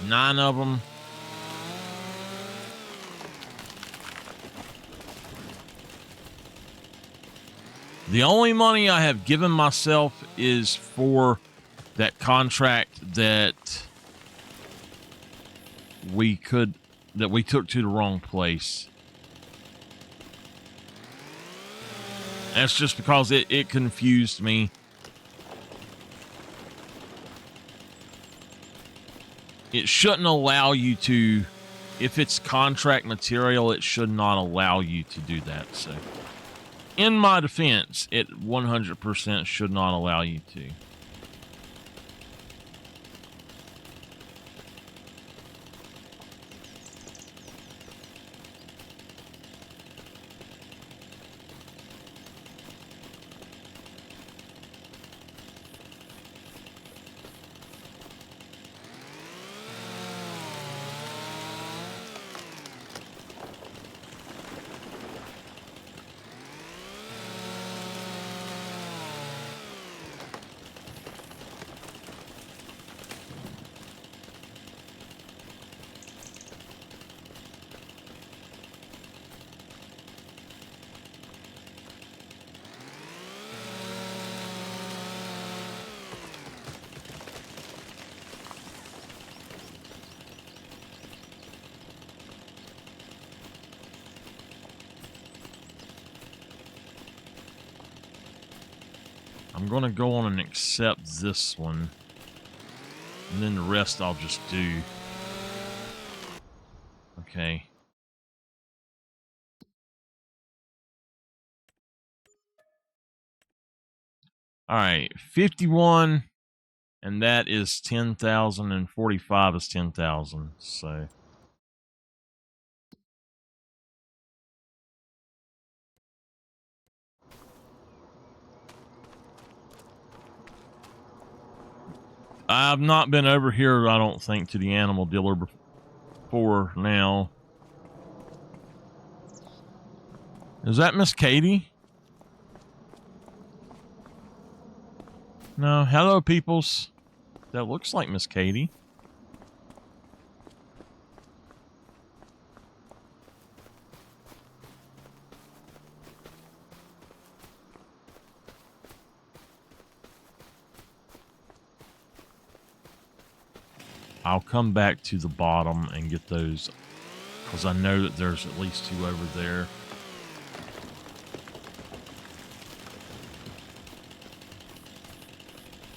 9 of them. The only money I have given myself is for that contract that we took to the wrong place. That's just because it confused me. It shouldn't allow you to, if it's contract material, it should not allow you to do that. So, in my defense, it 100% should not allow you to. I'm going to go on and accept this one. And then the rest I'll just do. Okay. All right. 51. And that is 10,000. And 45 is 10,000. So. I've not been over here, I don't think, to the animal dealer before now. Is that Miss Katie? No. Hello, peoples. That looks like Miss Katie. I'll come back to the bottom and get those, because I know that there's at least 2 over there.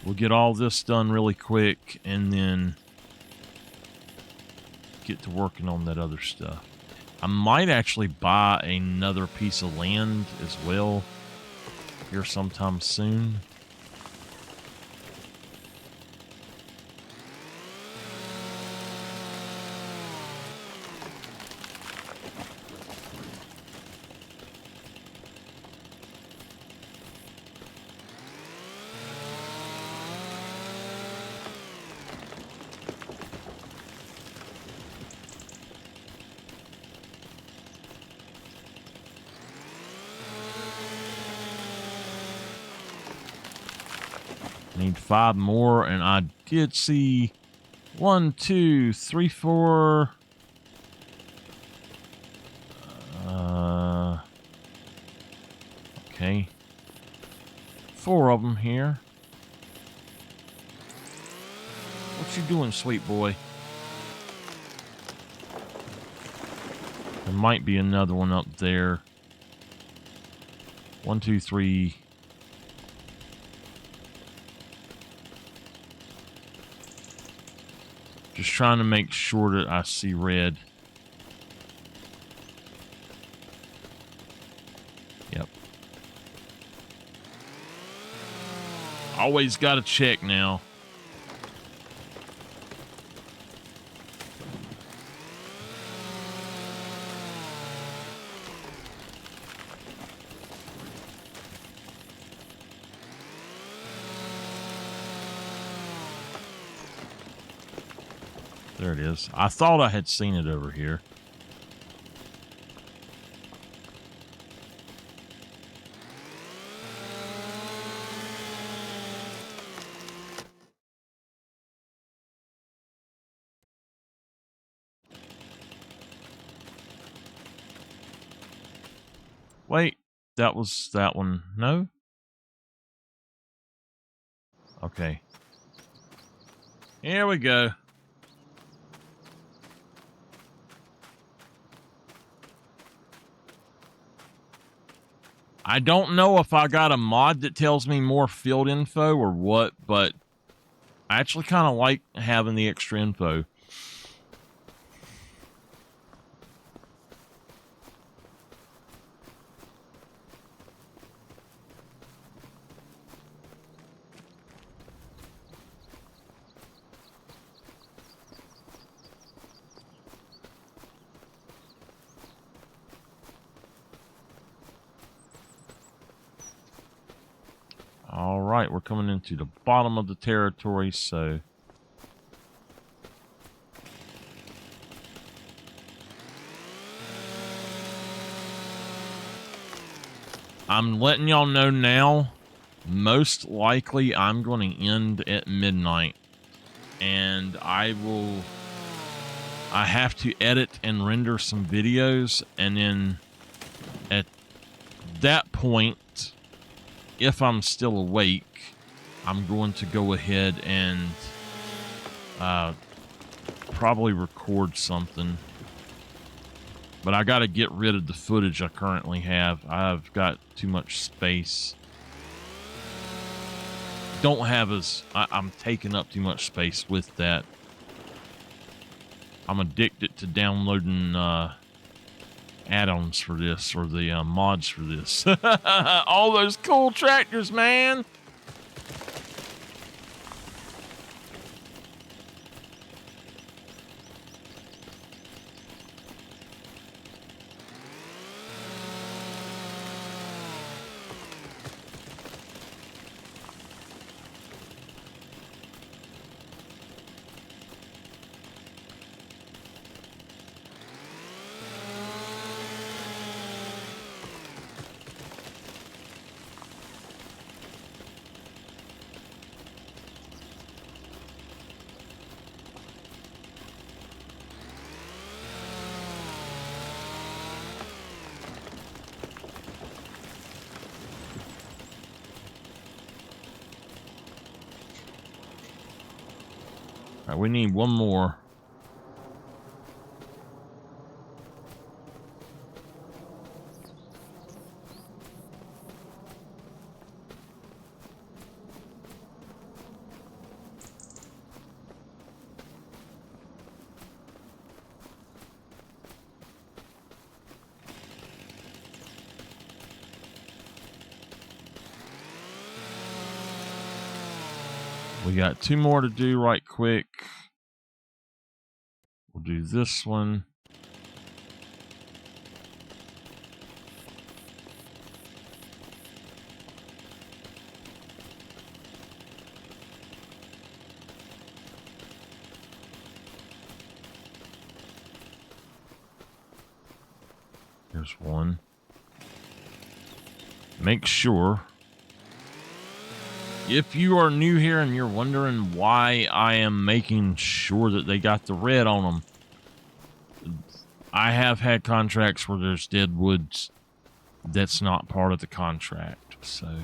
We'll get all this done really quick and then get to working on that other stuff. I might actually buy another piece of land as well here sometime soon. Need 5 more, and I did see 1, 2, 3, 4. Okay. 4 of them here. What you doing, sweet boy? There might be another one up there. 1, 2, 3. Just trying to make sure that I see red. Yep. Always got to check now. There it is. I thought I had seen it over here. Wait, that was that one. No? Okay. Here we go. I don't know if I got a mod that tells me more field info or what, but I actually kind of like having the extra info. All right, we're coming into the bottom of the territory, so I'm letting y'all know now, most likely I'm going to end at midnight, and I have to edit and render some videos, and then at that point, if I'm still awake, I'm going to go ahead and probably record something. But I got to get rid of the footage I currently have. I've got too much space. Don't have as... I'm taking up too much space with that. I'm addicted to downloading add-ons for this, or the mods for this. All those cool tractors, man! All right, we need one more. We got 2 more to do right quick. We'll do this one. Here's one. Make sure, if you are new here and you're wondering why I am making sure that they got the red on them, I have had contracts where there's dead woods that's not part of the contract. So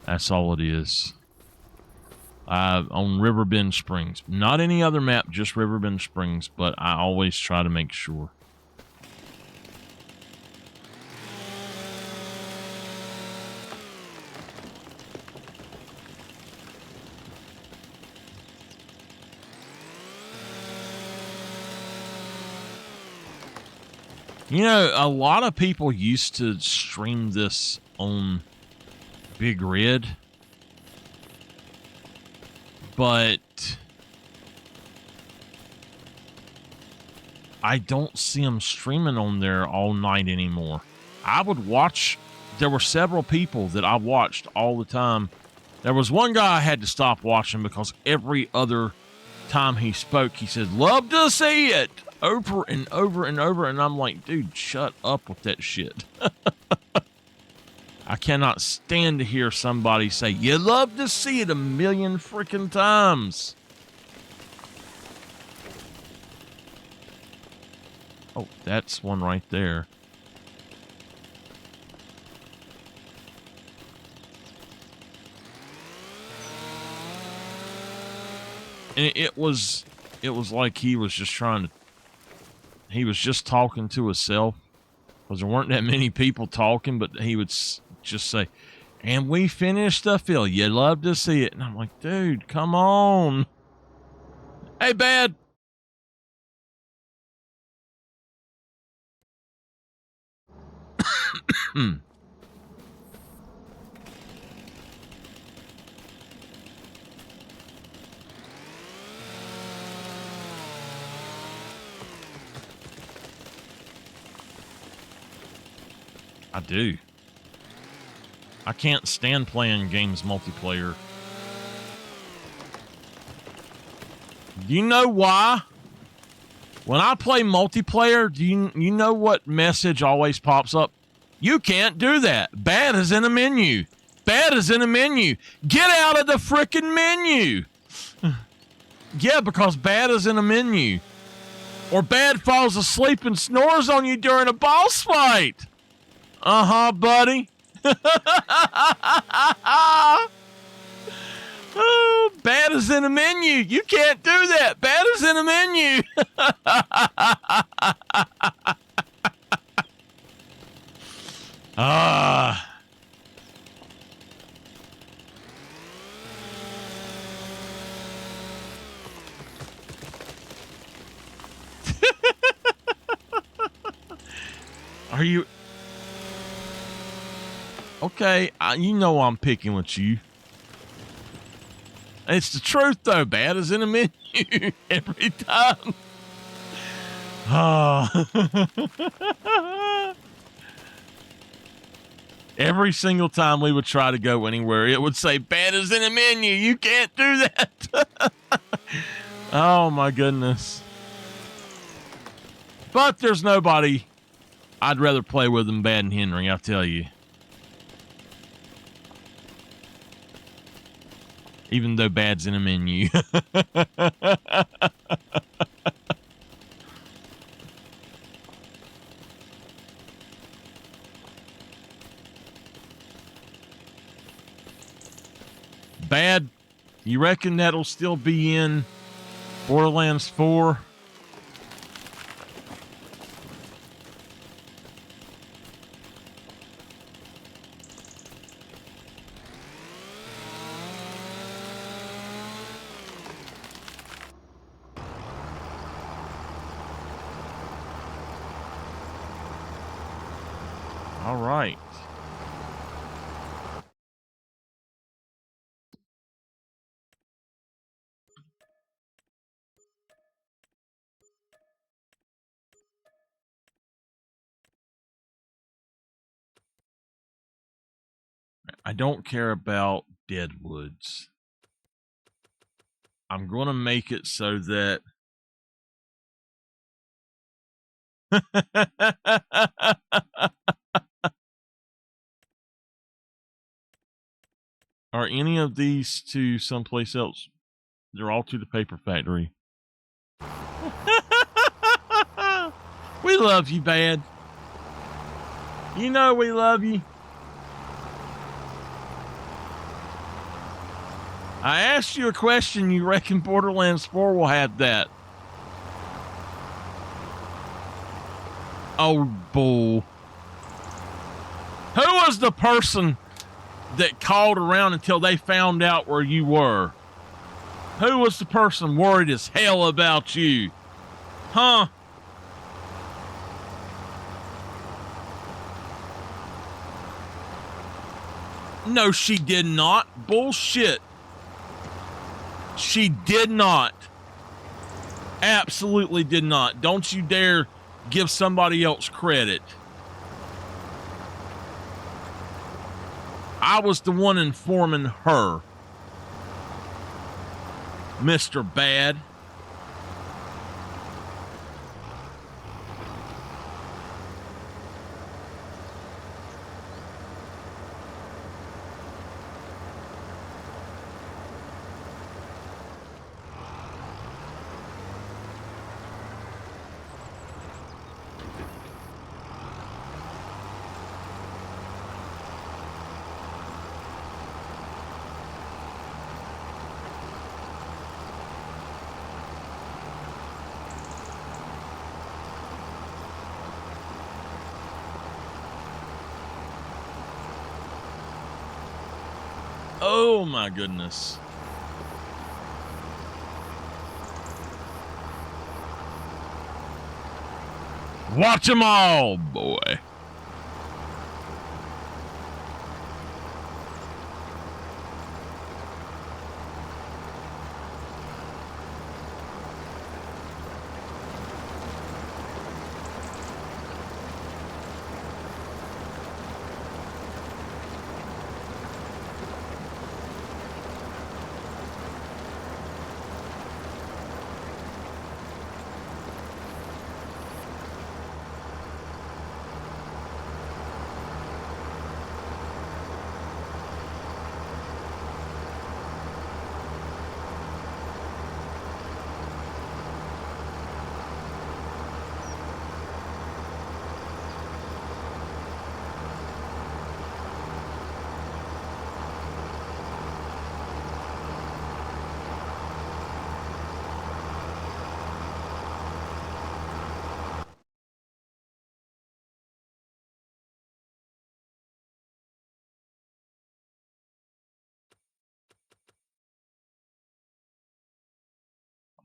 that's all it is. On Riverbend Springs. Not any other map, just Riverbend Springs, but I always try to make sure. You know, a lot of people used to stream this on Big Red, but I don't see them streaming on there all night anymore. I would watch, there were several people that I watched all the time. There was one guy I had to stop watching because every other time he spoke, he said, "Love to see it," over and over and over, and I'm like, dude, shut up with that shit. I cannot stand to hear somebody say, "You love to see it," 1,000,000 freaking times. Oh, that's one right there. And it was like he was just talking to himself, because there weren't that many people talking, but he would just say, "And we finished the field. You love to see it." And I'm like, dude, come on. Hey, Bad. I do. I can't stand playing games multiplayer. Do you know why? When I play multiplayer, do you know what message always pops up? You can't do that. Bad is in a menu. Bad is in a menu. Get out of the frickin' menu. Yeah, because bad is in a menu. Or bad falls asleep and snores on you during a boss fight. Uh-huh, buddy. Oh, bad is in a menu. You can't do that. Bad is in a menu. Ah. Are you... Okay, you know I'm picking with you. It's the truth, though. Bad is in a menu every time. Every single time we would try to go anywhere, it would say, "Bad is in a menu. You can't do that." Oh, my goodness. But there's nobody I'd rather play with than Bad and Henry, I'll tell you. Even though Bad's in a menu. Bad, you reckon that'll still be in Borderlands 4. All right. I don't care about deadwoods. I'm going to make it so that are any of these to someplace else? They're all to the paper factory. We love you, Bad. You know we love you. I asked you a question. You reckon Borderlands 4 will have that? Oh, bull. Who was the person that called around until they found out where you were? Who was the person worried as hell about you? Huh? No, she did not. Bullshit. She did not. Absolutely did not. Don't you dare give somebody else credit. I was the one informing her. Mr. Bad. Oh my goodness. Watch them all, boy.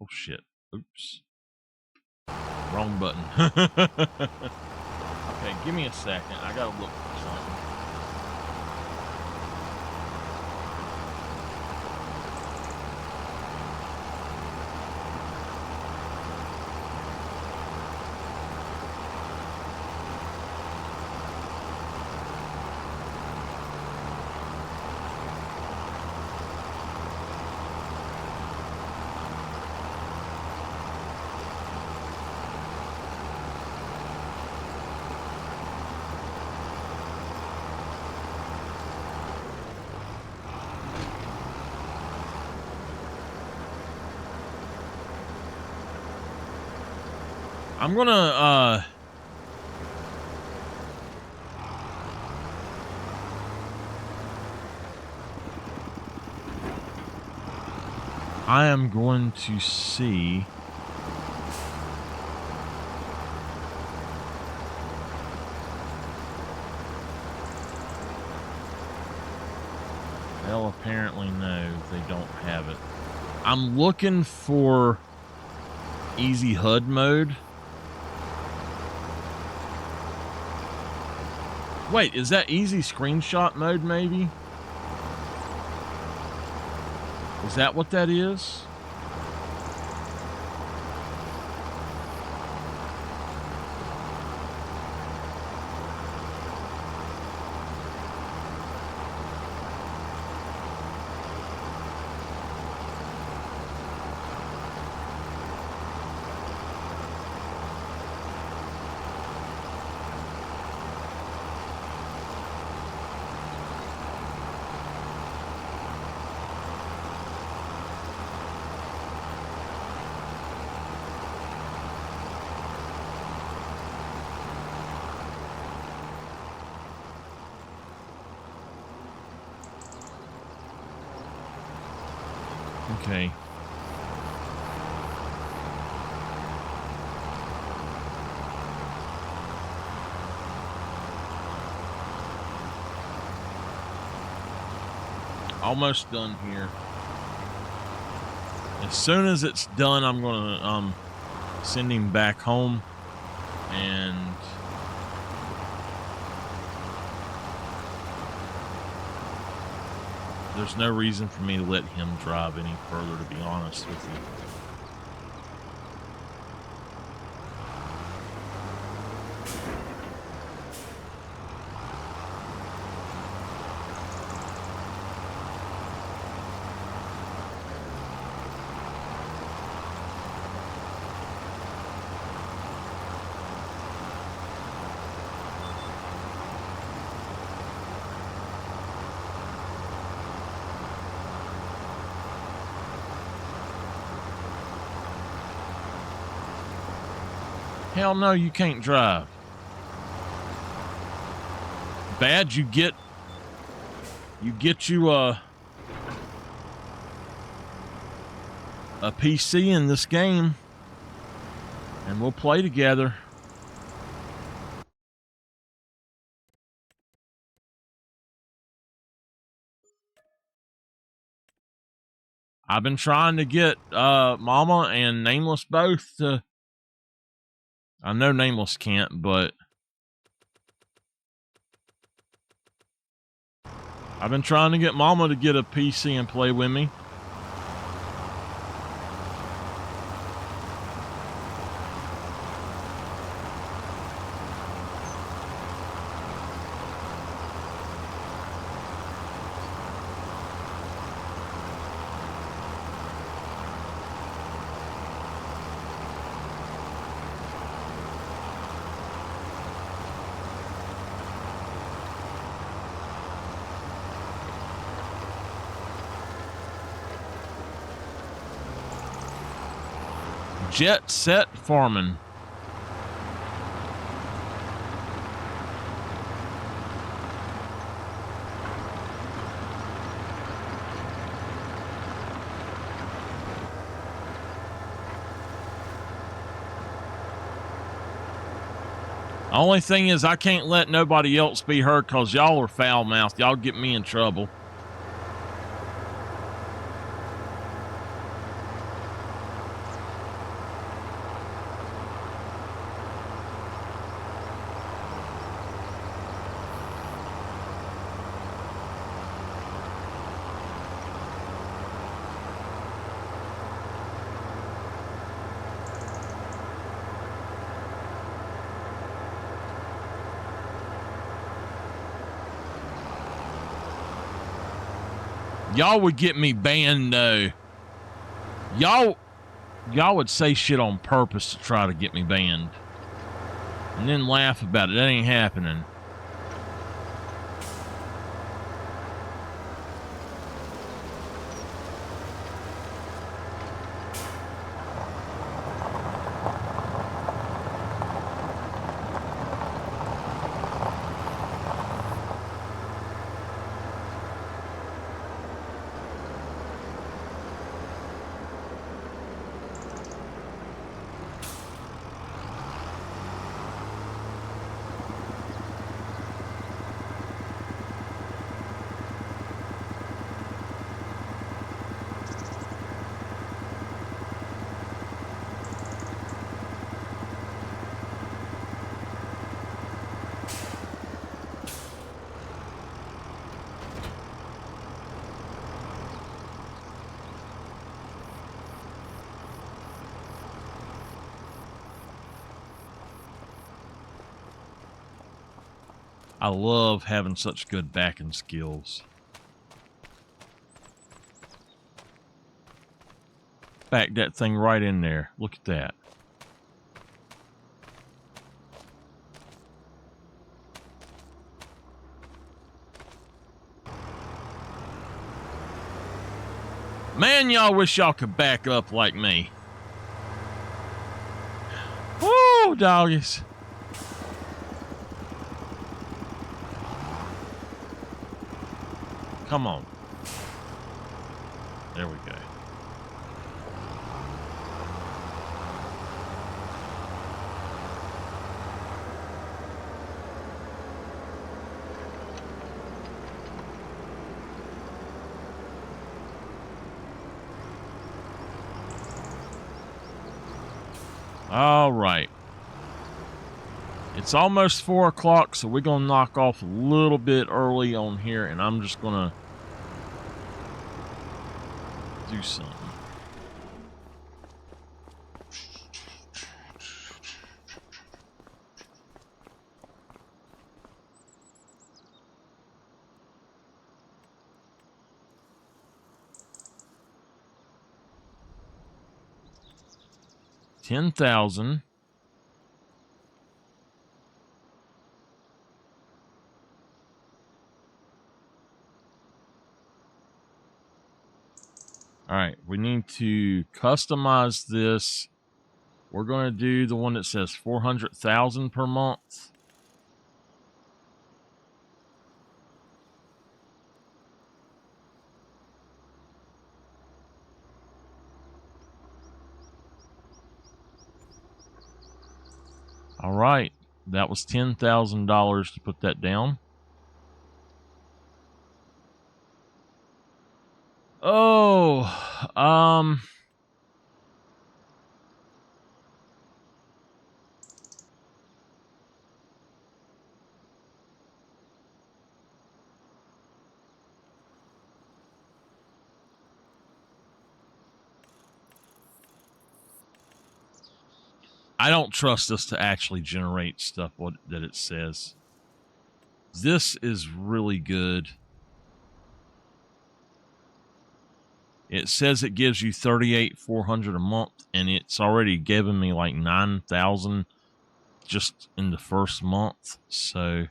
Oh shit. Oops. Wrong button. Okay, give me a second. I gotta look for something. I'm gonna I am going to see. Well, apparently no, they don't have it. I'm looking for easy HUD mode. Wait, is that easy screenshot mode maybe? Is that what that is? Okay. Almost done here. As soon as it's done, I'm gonna send him back home, and there's no reason for me to let him drive any further, to be honest with you. Hell no, you can't drive. Bad, you get you a PC in this game, and we'll play together. I've been trying to get Mama and Nameless both to. I know Nameless can't, but I've been trying to get Mama to get a PC and play with me. Jet Set Farming. Only thing is, I can't let nobody else be heard because y'all are foul-mouthed. Y'all get me in trouble. Y'all would get me banned, though. Y'all would say shit on purpose to try to get me banned. And then laugh about it. That ain't happening. I love having such good backing skills. Back that thing right in there. Look at that. Man, y'all wish y'all could back up like me. Woo, doggies. Come on. There we go. All right. It's almost 4 o'clock, so we're going to knock off a little bit early on here, and I'm just going to do something. $10,000. All right, we need to customize this. We're going to do the one that says 400,000 per month. All right, that was $10,000 to put that down. Oh, I don't trust this to actually generate stuff that it says. This is really good. It says it gives you $38,400 a month, and it's already given me like 9,000 just in the first month. So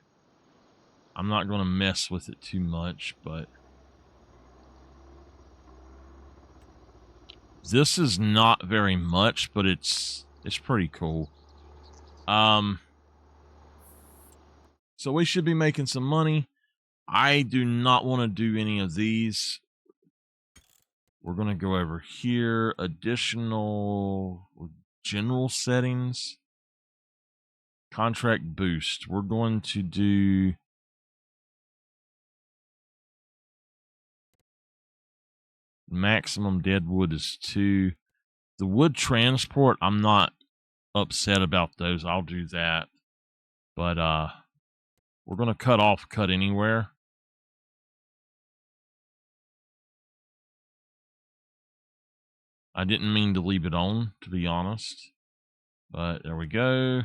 I'm not going to mess with it too much, but this is not very much, but it's pretty cool. So we should be making some money. I do not want to do any of these. We're going to go over here, additional general settings, contract boost. We're going to do maximum dead wood is 2. The wood transport, I'm not upset about those. I'll do that. But we're going to cut anywhere. I didn't mean to leave it on, to be honest. But there we go.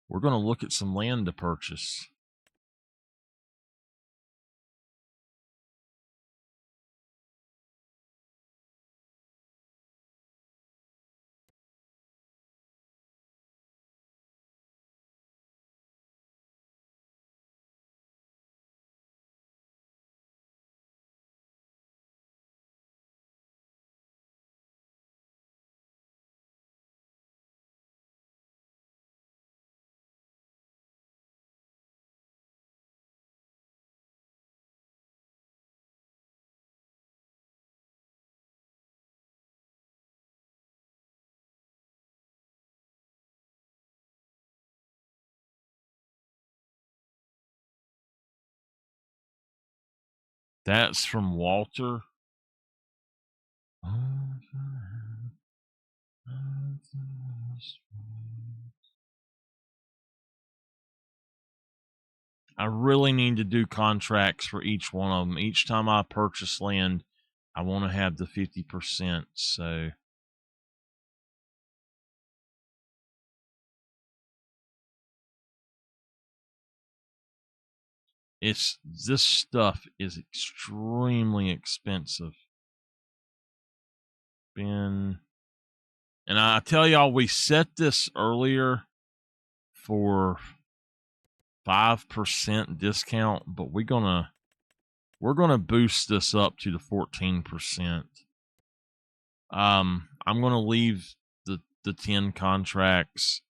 We're going to look at some land to purchase. That's from Walter. I really need to do contracts for each one of them. Each time I purchase land, I want to have the 50%. So this stuff is extremely expensive. And I tell y'all, we set this earlier for 5% discount, but we're gonna boost this up to the 14%. I'm gonna leave the 10 contracts.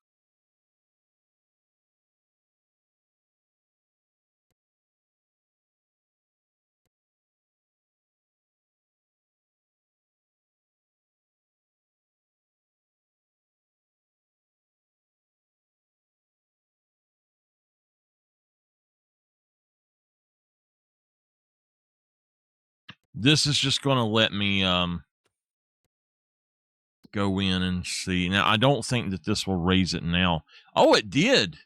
This is just gonna let me go in and see. Now, I don't think that this will raise it now. Oh, it did.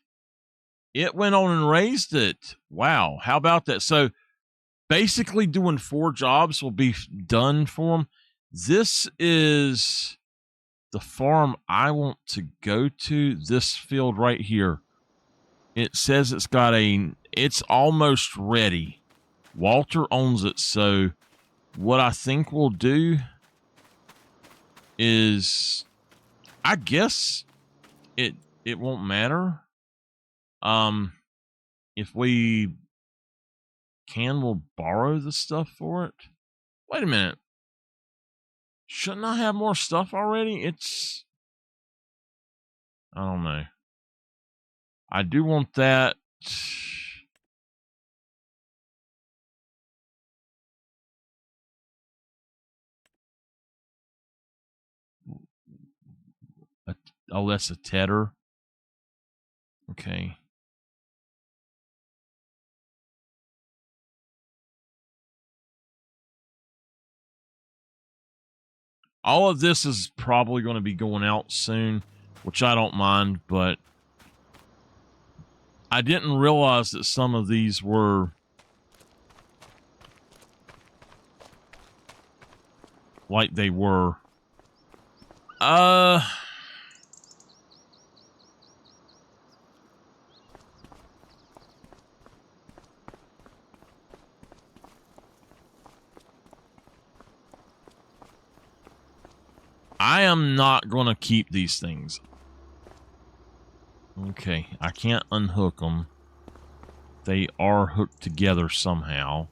It went on and raised it. Wow. How about that? So basically doing 4 jobs will be done for them. This is the farm I want to go to. This field right here. It says it's almost ready. Walter owns it. So what I think we'll do is, I guess it won't matter. If we can, we'll borrow the stuff for it. Wait a minute. Shouldn't I have more stuff already? I don't know. I do want that. Oh, that's a tedder. Okay. All of this is probably going to be going out soon, which I don't mind, but I didn't realize that some of these were like they were. I am not going to keep these things. Okay, I can't unhook them. They are hooked together somehow.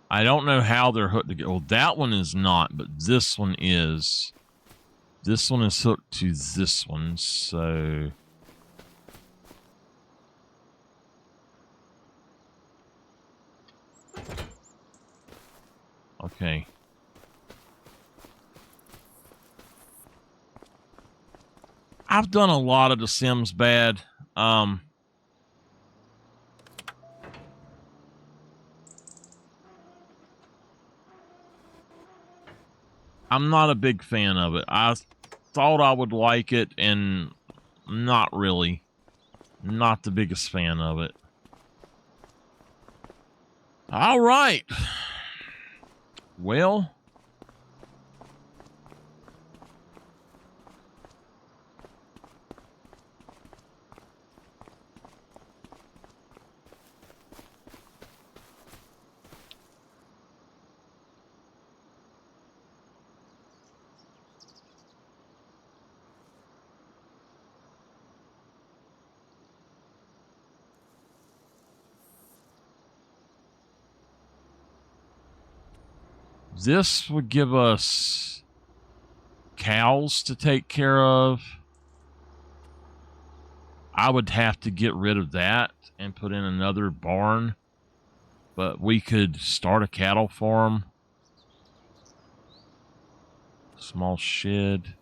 I don't know how they're hooked together. Well, that one is not, but this one is. This one is hooked to this one, so... Okay. I've done a lot of The Sims bad. I'm not a big fan of it. I thought I would like it, and not really. Not the biggest fan of it. All right. Well... this would give us cows to take care of. I would have to get rid of that and put in another barn. But we could start a cattle farm. Small shed.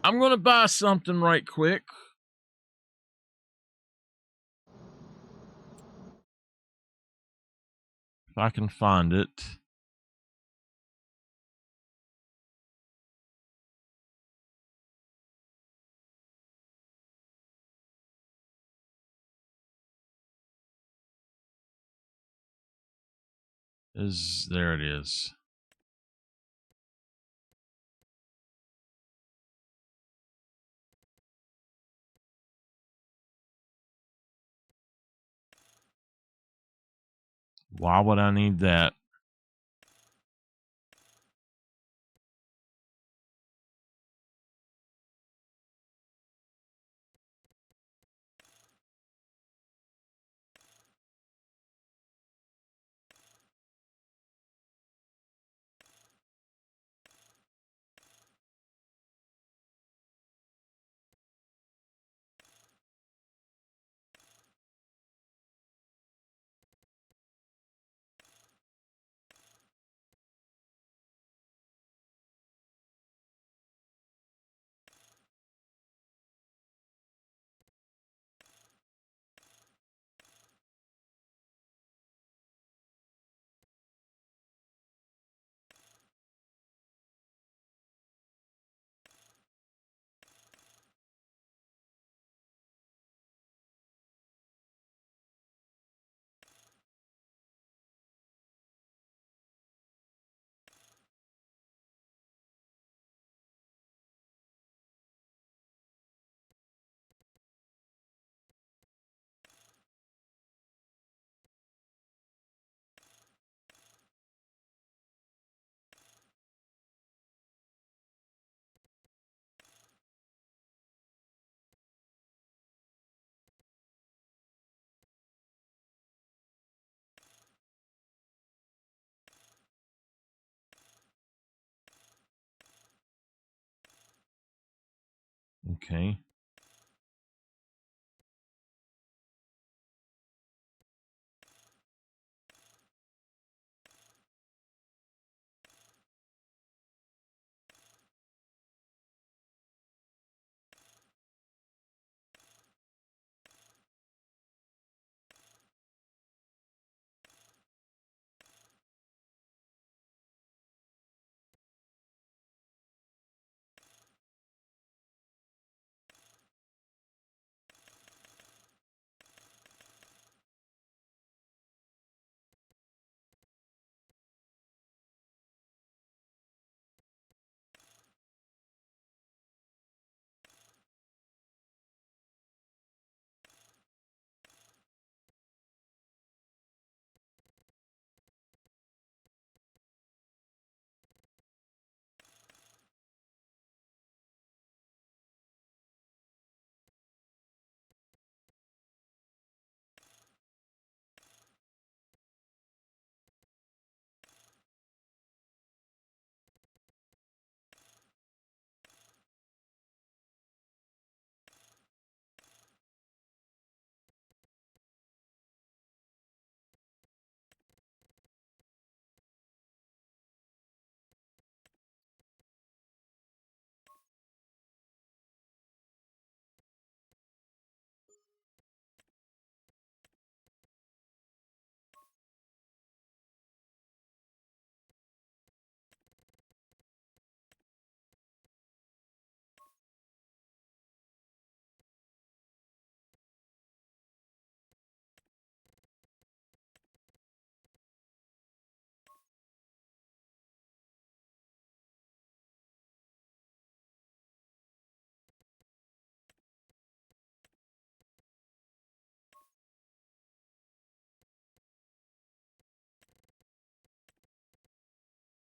I'm going to buy something right quick. If I can find it. There it is. Why would I need that? Okay.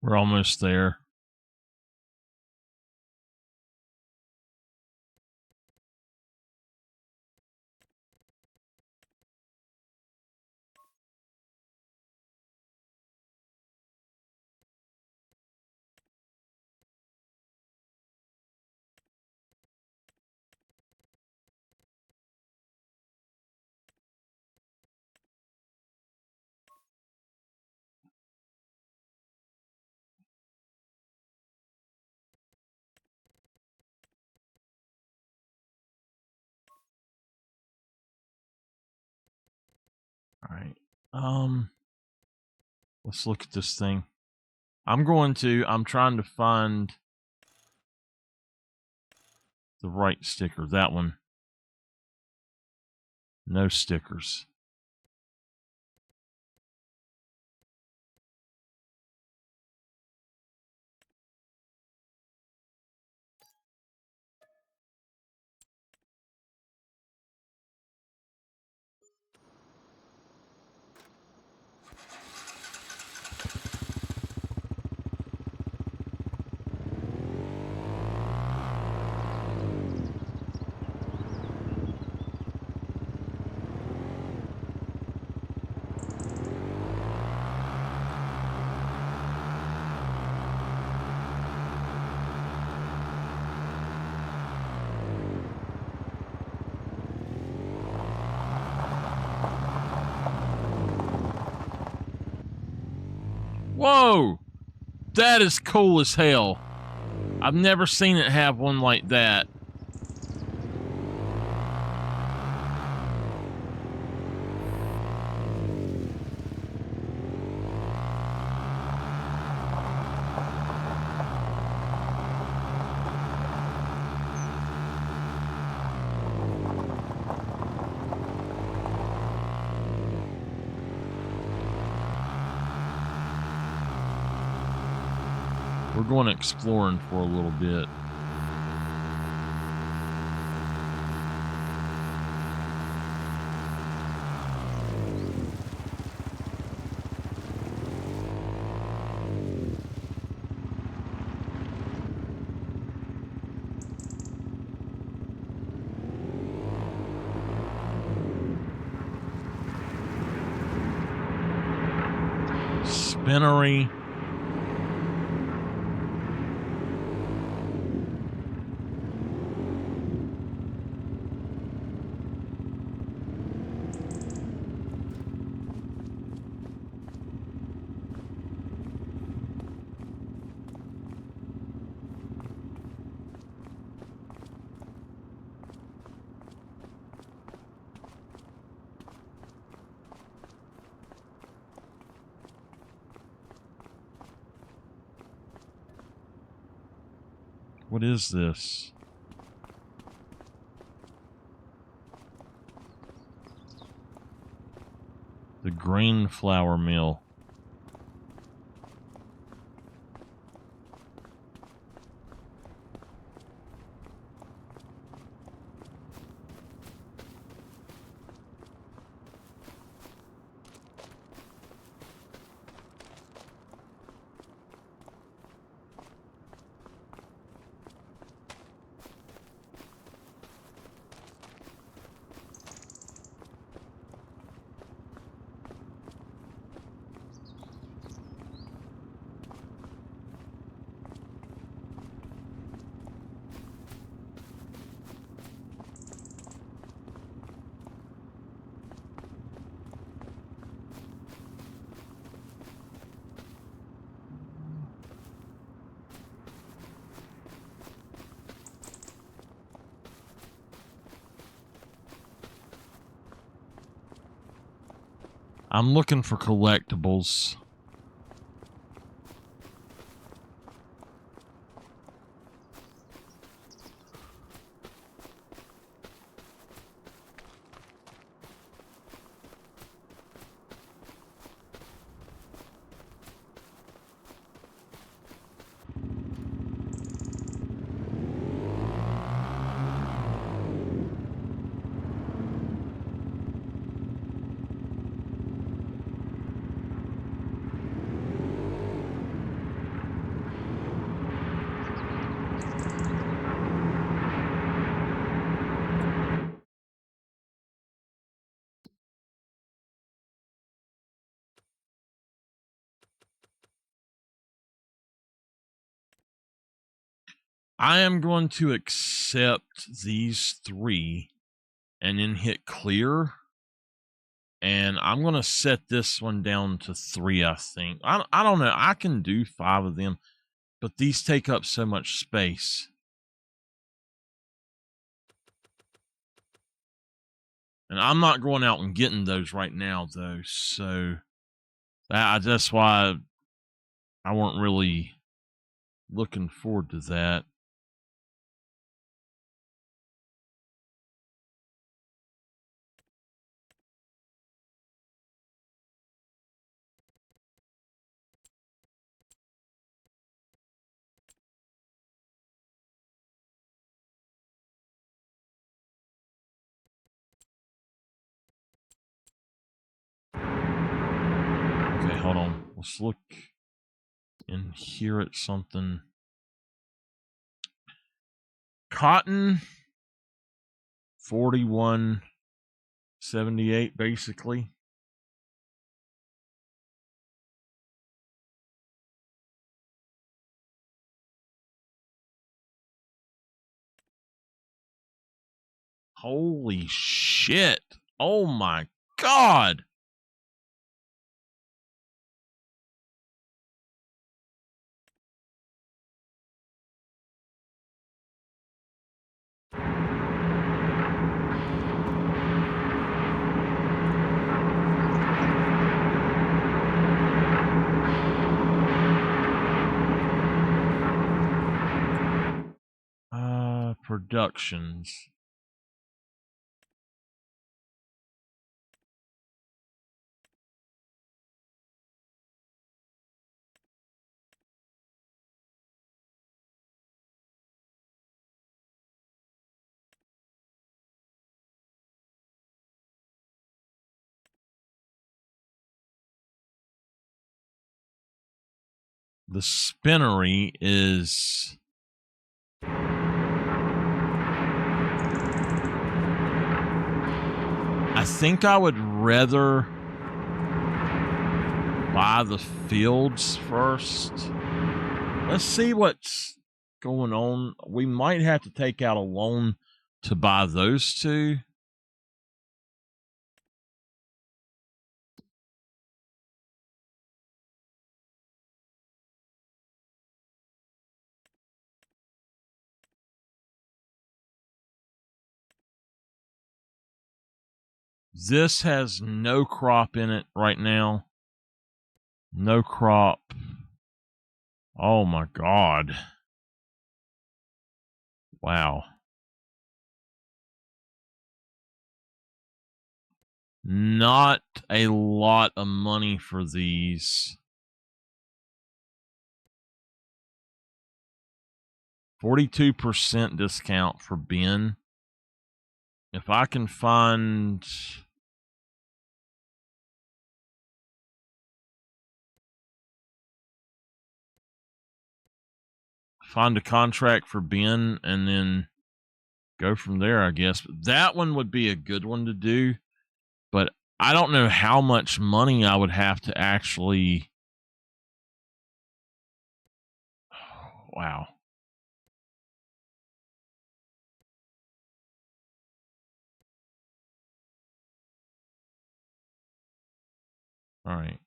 We're almost there. All right. Let's look at this thing. I'm trying to find the right sticker. That one. No stickers. Whoa! That is cool as hell. I've never seen it have one like that. We're going exploring for a little bit. Spinnery. What is this? The grain flour mill. I'm looking for collectibles. I am going to accept these 3 and then hit clear. And I'm going to set this one down to 3, I think. I don't know. I can do 5 of them, but these take up so much space. And I'm not going out and getting those right now, though. So that's why I weren't really looking forward to that. Okay, hold on. Let's look in here at something. Cotton, 41.78, basically. Holy shit. Oh my God. Productions. The spinnery is I think I would rather buy the fields first. Let's see what's going on. We might have to take out a loan to buy those two. This has no crop in it right now. No crop. Oh my God. Wow. Not a lot of money for these. 42% discount for Ben. If I can find a contract for Ben and then go from there, I guess. But that one would be a good one to do. But I don't know how much money I would have to actually. Wow. All right.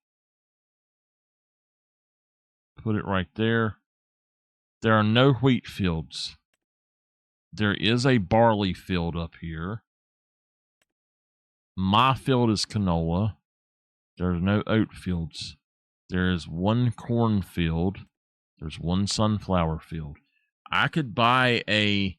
Put it right there. There are no wheat fields. There is a barley field up here. My field is canola. There's no oat fields. There is one corn field. There's one sunflower field. I could buy a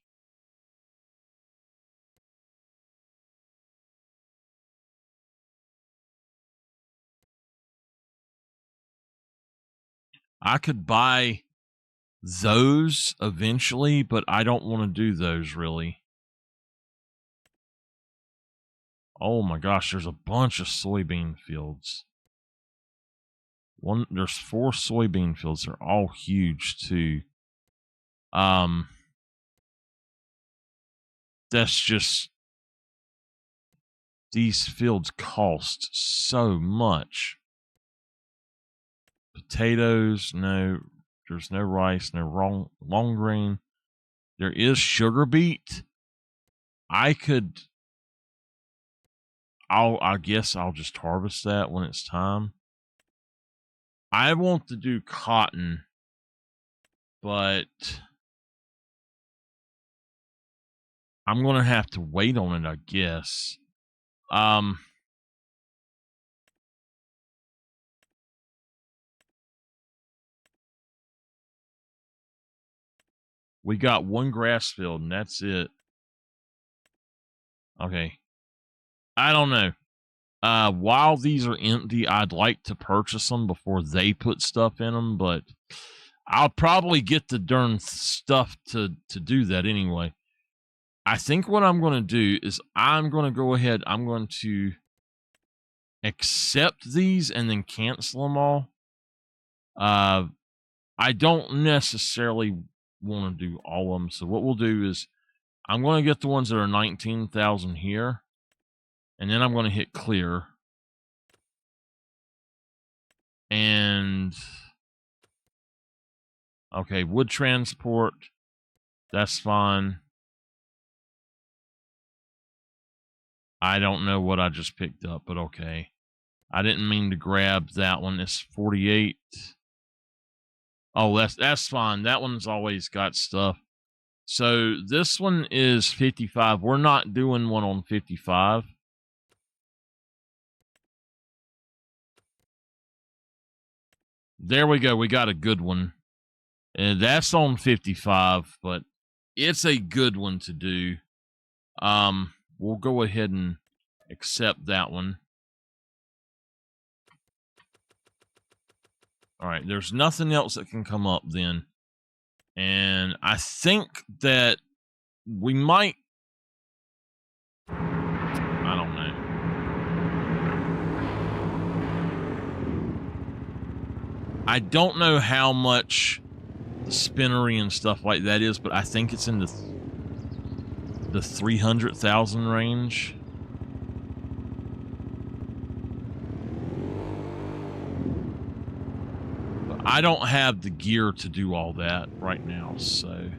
those eventually, but I don't want to do those really. Oh my gosh, there's a bunch of soybean fields. There's 4 soybean fields. They're all huge too. That's just, these fields cost so much. Potatoes, no. There's no rice, no long grain. There is sugar beet. I guess I'll just harvest that when it's time. I want to do cotton, but I'm going to have to wait on it, I guess. We got one grass field, and that's it. Okay. I don't know. While these are empty, I'd like to purchase them before they put stuff in them, but I'll probably get the darn stuff to do that anyway. I think what I'm going to do is I'm going to go ahead. I'm going to accept these and then cancel them all. I don't necessarily want to do all of them. So what we'll do is I'm going to get the ones that are 19,000 here, and then I'm going to hit clear. And okay, wood transport, that's fine. I don't know what I just picked up, but okay. I didn't mean to grab that one. It's 48. Oh, that's fine. That one's always got stuff. So this one is 55. We're not doing one on 55. There we go. We got a good one. And that's on 55, but it's a good one to do. We'll go ahead and accept that one. All right, there's nothing else that can come up then. And I think that we might, I don't know. I don't know how much the spinnery and stuff like that is, but I think it's in the 300,000 range. But I don't have the gear to do all that right now, so.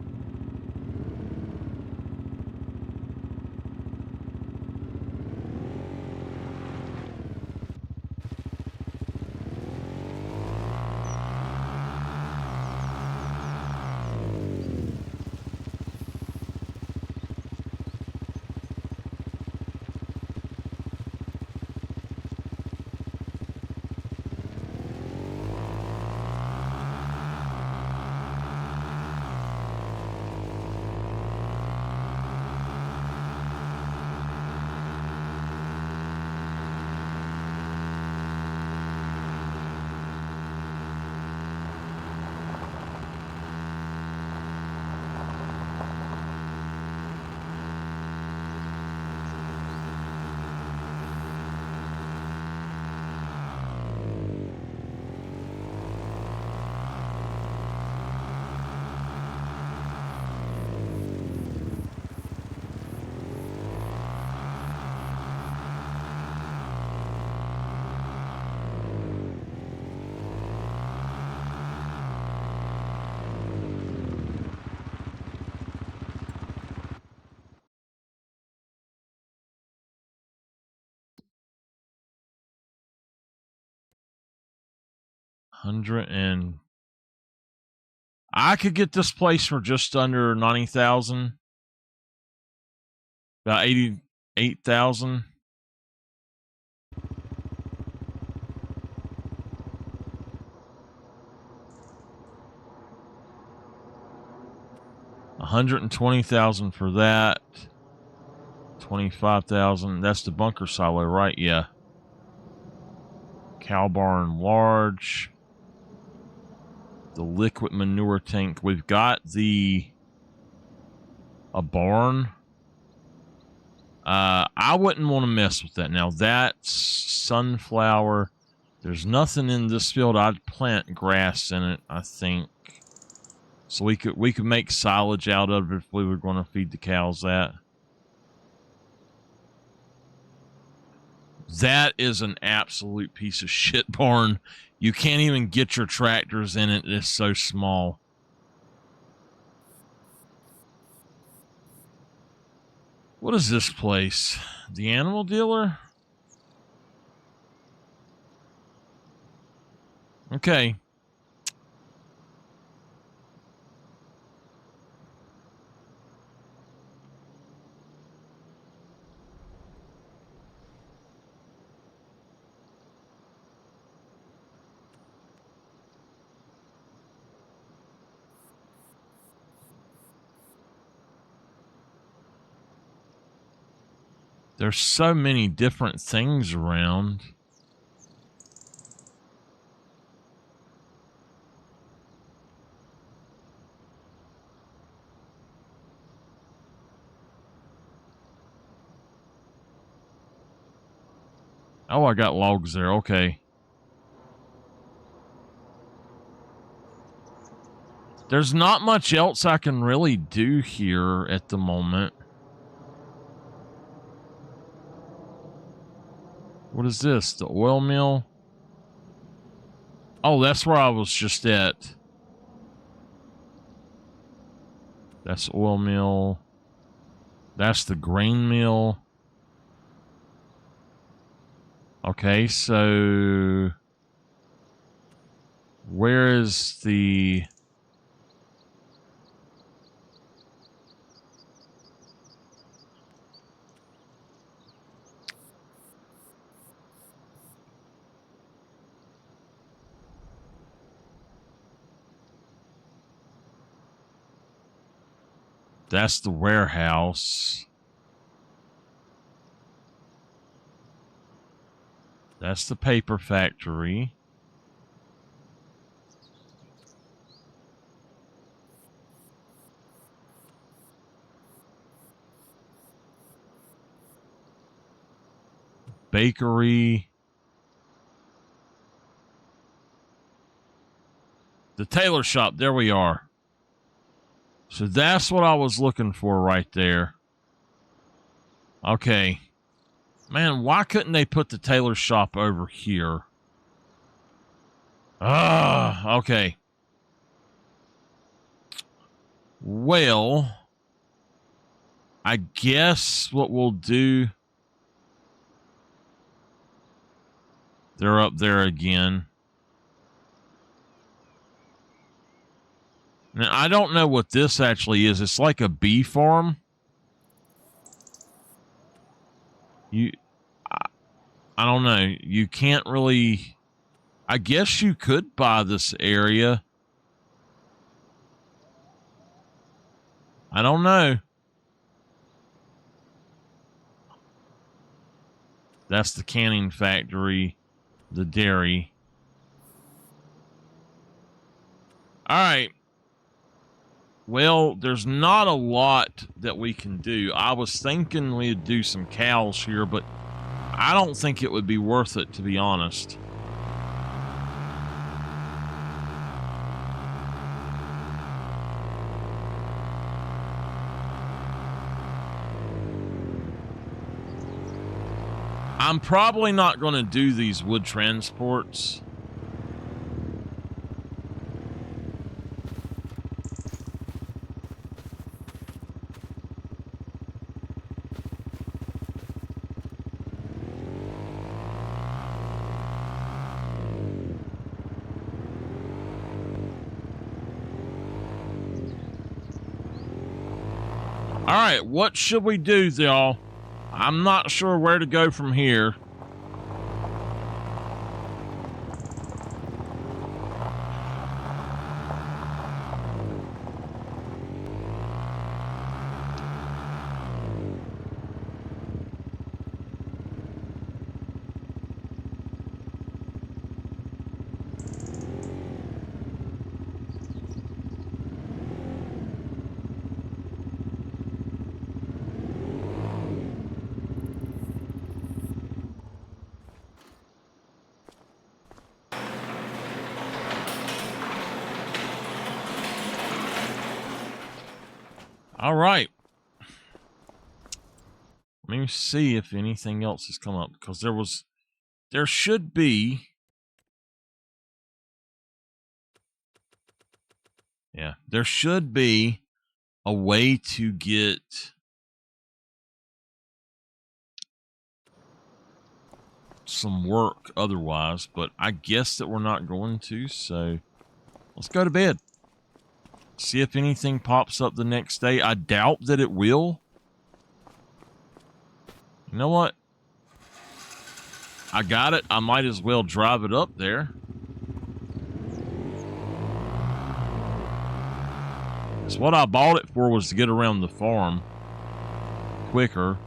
I could get this place for just under 90,000. About 88,000. $120,000 for that. 25,000. That's the bunker silo, right? Yeah. Cow barn large. The liquid manure tank. We've got a barn. I wouldn't want to mess with that. Now that's sunflower. There's nothing in this field. I'd plant grass in it, I think. So we could make silage out of it if we were going to feed the cows that. That is an absolute piece of shit barn. You can't even get your tractors in it. It's so small. What is this place? The animal dealer? Okay. There's so many different things around. Oh, I got logs there. Okay. There's not much else I can really do here at the moment. What is this? The oil mill? Oh, that's where I was just at. That's oil mill. That's the grain mill. Okay, so where is the... That's the warehouse. That's the paper factory. Bakery. The tailor shop. There we are. So that's what I was looking for right there. Okay. Man, why couldn't they put the tailor shop over here? Okay. Well, I guess what we'll do... They're up there again. Now, I don't know what this actually is. It's like a bee farm. I don't know. You can't really... I guess you could buy this area. I don't know. That's the canning factory, the dairy. All right. Well, there's not a lot that we can do. I was thinking we'd do some cows here, but I don't think it would be worth it, to be honest. I'm probably not going to do these wood transports. All right, what should we do, y'all? I'm not sure where to go from here. All right. Let me see if anything else has come up, because there should be. Yeah, there should be a way to get some work otherwise, but I guess that we're not going to, so let's go to bed. See if anything pops up the next day. I doubt that it will. You know what? I got it. I might as well drive it up there. Because what I bought it for was to get around the farm quicker.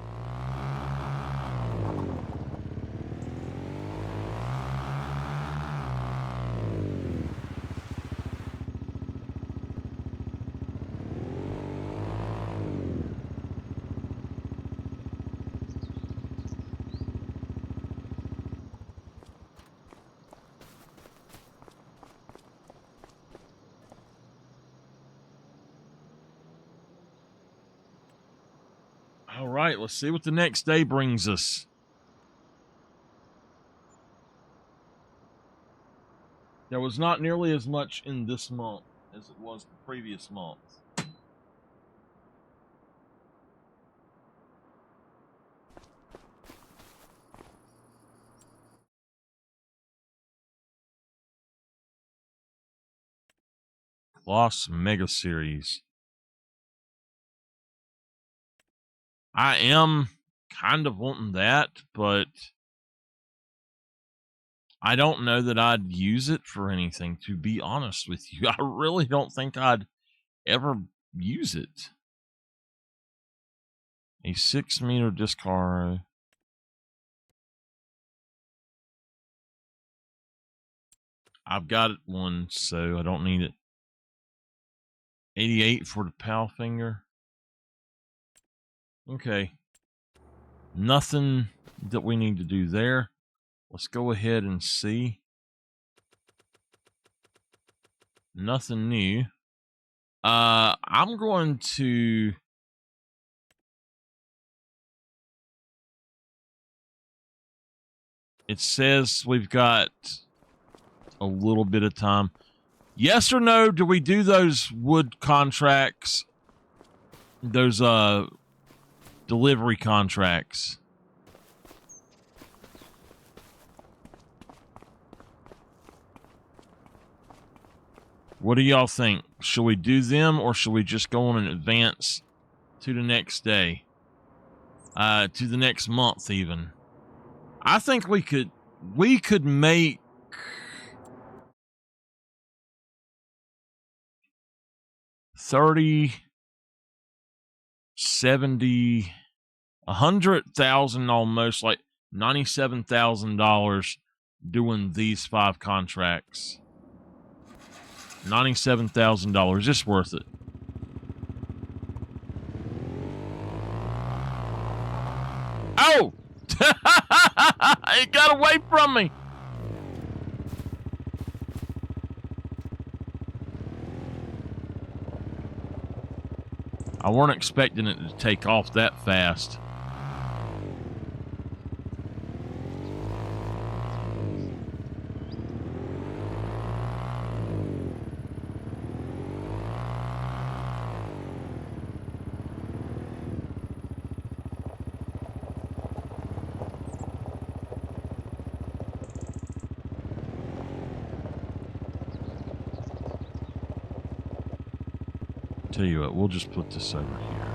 All right, let's see what the next day brings us. There was not nearly as much in this month as it was the previous month. Lost Mega Series. I am kind of wanting that, but I don't know that I'd use it for anything, to be honest with you. I really don't think I'd ever use it. A 6-meter disc harrow. I've got one, so I don't need it. 88 for the pal finger. Okay. Nothing that we need to do there. Let's go ahead and see. Nothing new. I'm going to... It says we've got a little bit of time. Yes or no, do we do those wood contracts? Those delivery contracts? What do y'all think? Should we do them, or should we just go on in advance to the next day? To the next month, even. I think we could make $30,000, $70,000, $100,000, almost like $97,000 doing these 5 contracts. $97,000, just worth it. Oh! It got away from me. I weren't expecting it to take off that fast. Tell you what, we'll just put this over here.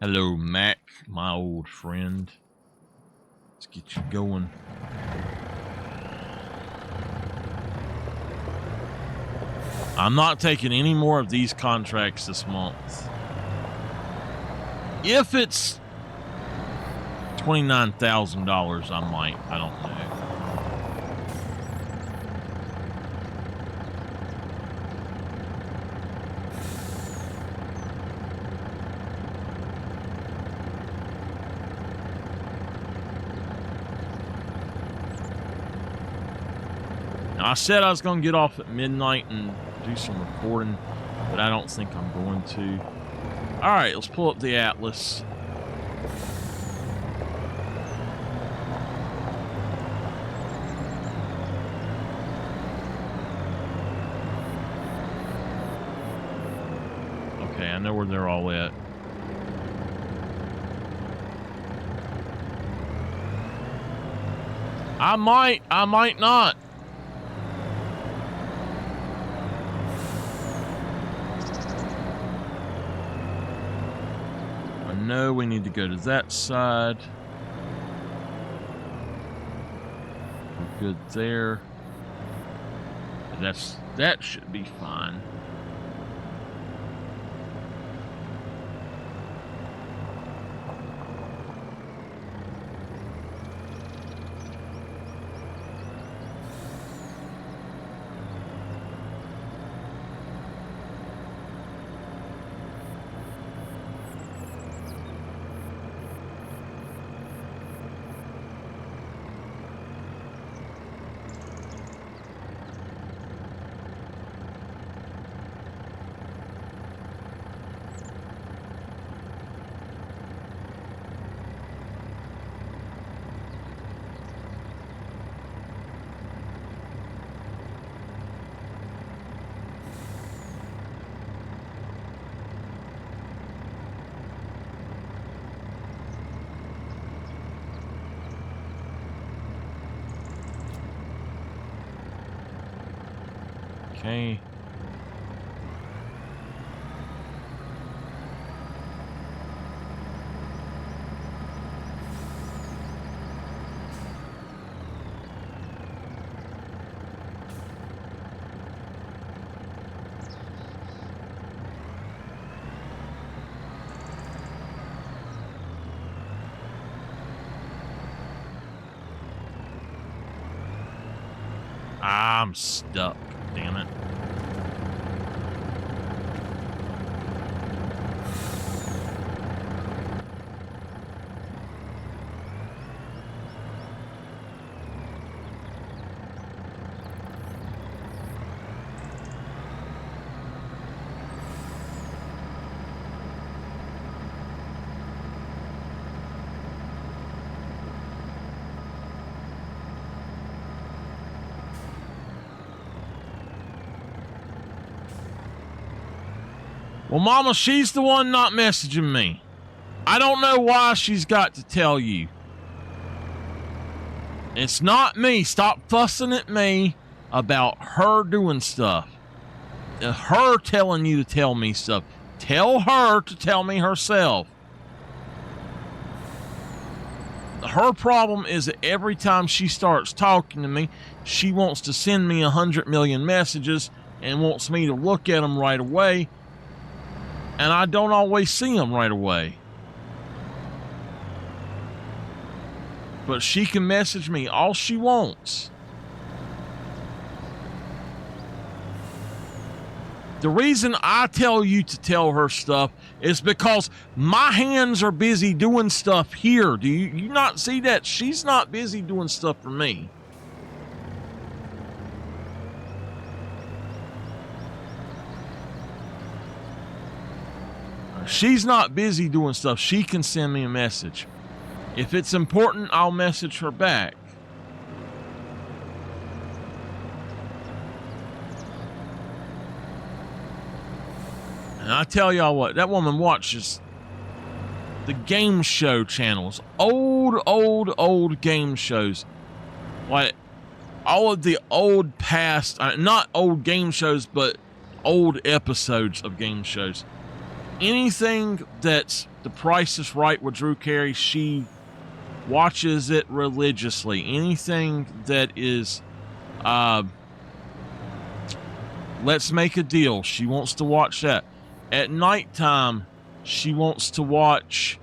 Hello, Mac, my old friend. Let's get you going. I'm not taking any more of these contracts this month. If it's $29,000, I might. I don't know. Now, I said I was going to get off at midnight and do some recording, but I don't think I'm going to. All right, let's pull up the Atlas. Okay, I know where they're all at. I might not. I know we need to go to that side. We're good there. That should be fine. Okay. I'm stuck. Damn it. Well, Mama, she's the one not messaging me. I don't know why she's got to tell you. It's not me. Stop fussing at me about her doing stuff. Her telling you to tell me stuff. Tell her to tell me herself. Her problem is that every time she starts talking to me, she wants to send me 100 million messages and wants me to look at them right away. And I don't always see them right away. But she can message me all she wants. The reason I tell you to tell her stuff is because my hands are busy doing stuff here. Do you not see that? She's not busy doing stuff for me. She's not busy doing stuff. She can send me a message. If it's important, I'll message her back. And I tell y'all what, that woman watches the game show channels. Old game shows. Like all of the old past, not old game shows, but old episodes of game shows. Anything that's The Price is Right with Drew Carey, she watches it religiously. Anything that is Let's Make a Deal, she wants to watch that. At nighttime, she wants to watch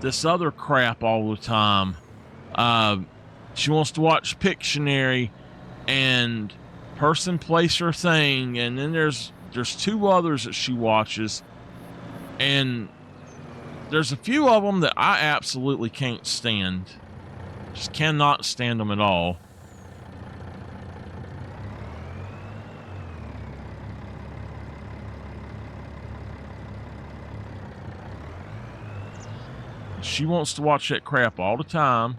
this other crap all the time. She wants to watch Pictionary and Person, Place, or Thing, and then there's two others that she watches. And there's a few of them that I absolutely can't stand. Just cannot stand them at all. She wants to watch that crap all the time.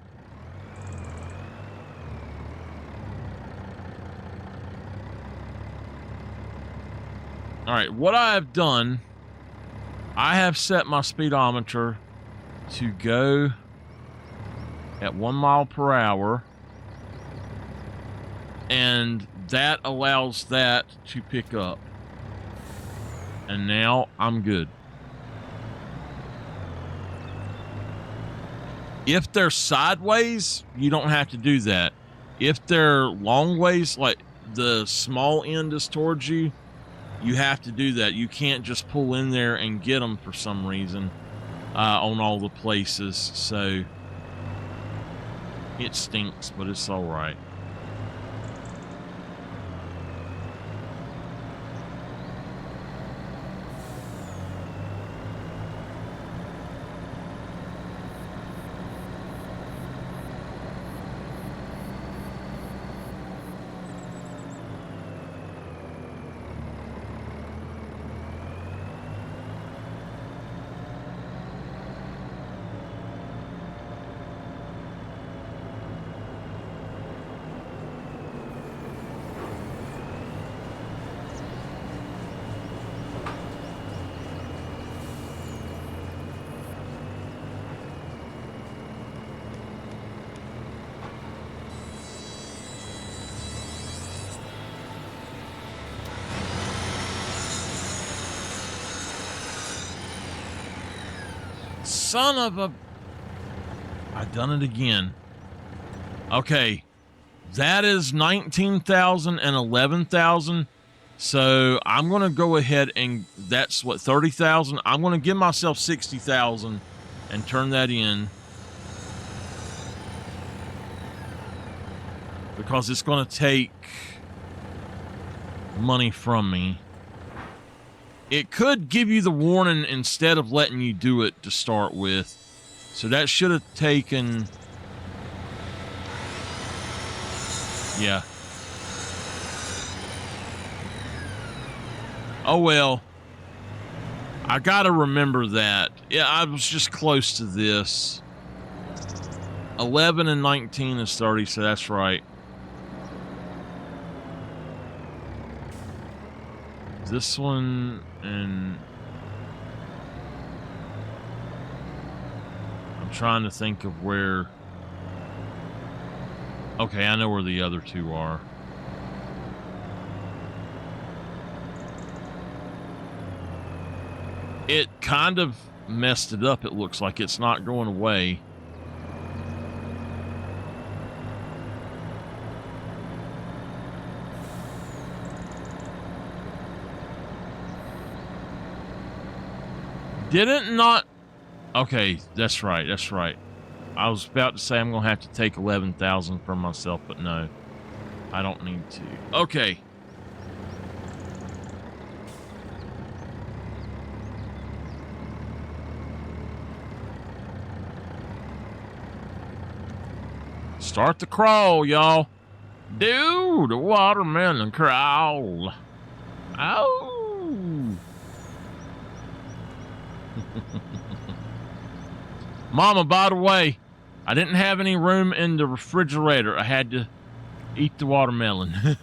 All right, what I have done, I have set my speedometer to go at 1 mile per hour, and that allows that to pick up. And now I'm good. If they're sideways, you don't have to do that. If they're long ways, like the small end is towards you, you have to do that. You can't just pull in there and get them for some reason on all the places. So it stinks, but it's all right. Son of a... I done it again. Okay. That is 19,000 and 11,000. So I'm going to go ahead and that's what, 30,000. I'm going to give myself 60,000 and turn that in. Because it's going to take money from me. It could give you the warning instead of letting you do it to start with. So that should have taken... Yeah. Oh well. I gotta remember that. Yeah, I was just close to this. 11 and 19 is 30, so that's right. This one, and I'm trying to think of where. Okay, I know where the other two are. It kind of messed it up. It looks like it's not going away. Didn't not... Okay, that's right, that's right. I was about to say I'm going to have to take 11,000 from myself, but no. I don't need to. Okay. Start the crawl, y'all. Do the watermelon crawl. Ow. Mama, by the way, I didn't have any room in the refrigerator. I had to eat the watermelon.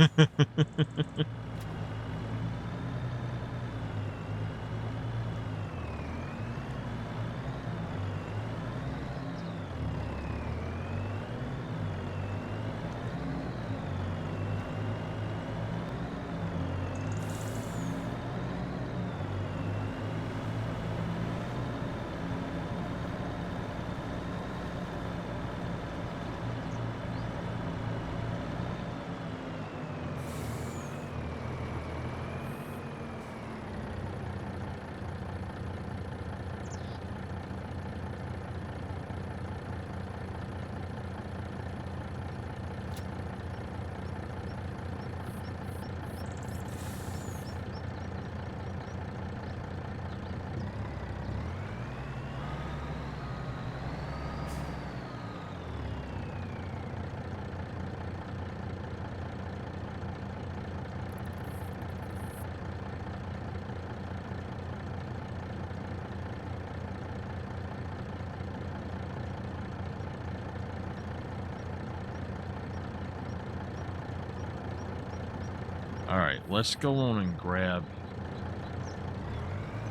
All right, let's go on and grab.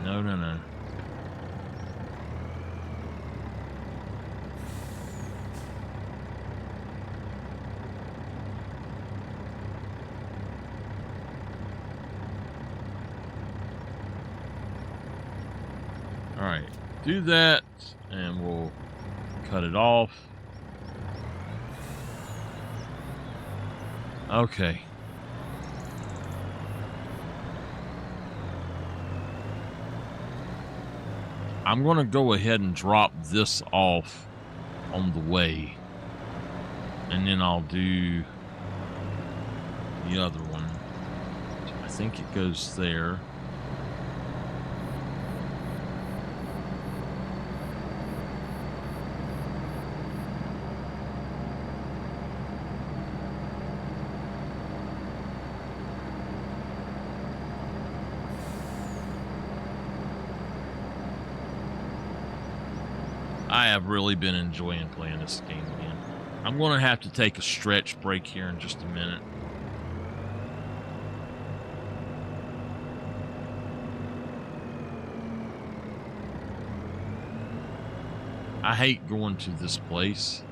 No, no, no. All right, do that, and we'll cut it off. Okay. I'm going to go ahead and drop this off on the way. And then I'll do the other one. I think it goes there. I have really been enjoying playing this game again. I'm going to have to take a stretch break here in just a minute. I hate going to this place.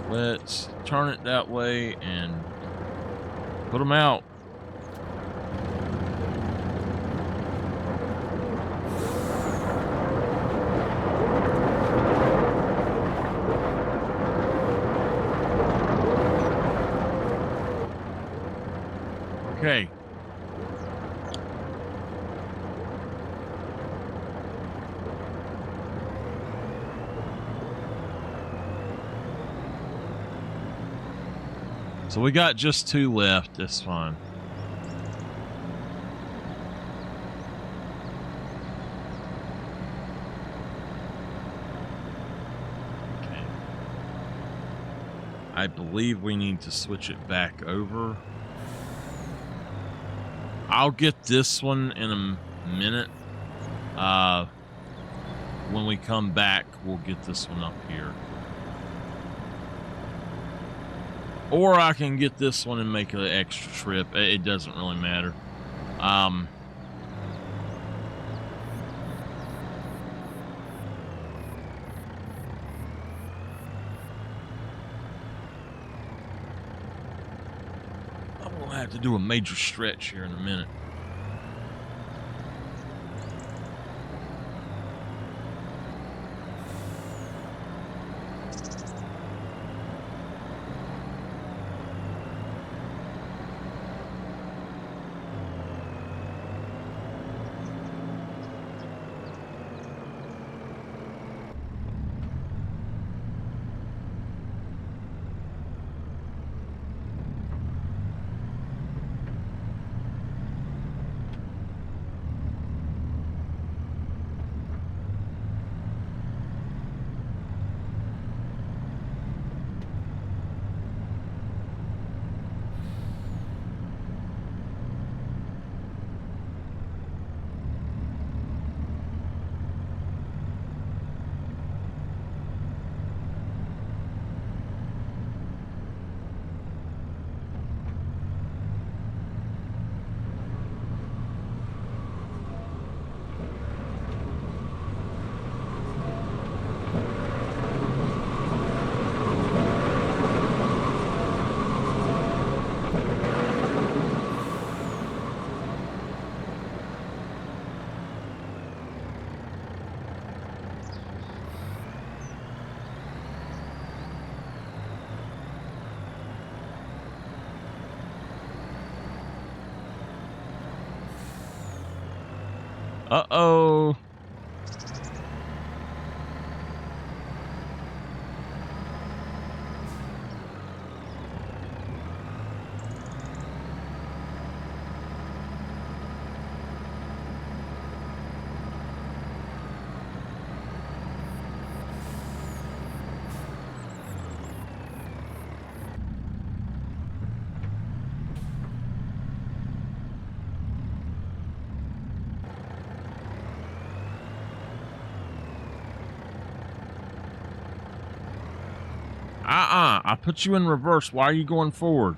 Let's turn it that way and put them out. Okay. So we got just 2 left. That's fine. Okay. I believe we need to switch it back over. I'll get this one in a minute. When we come back, we'll get this one up here. Or I can get this one and make an extra trip. It doesn't really matter. I will have to do a major stretch here in a minute. Uh-oh. I put you in reverse. Why are you going forward?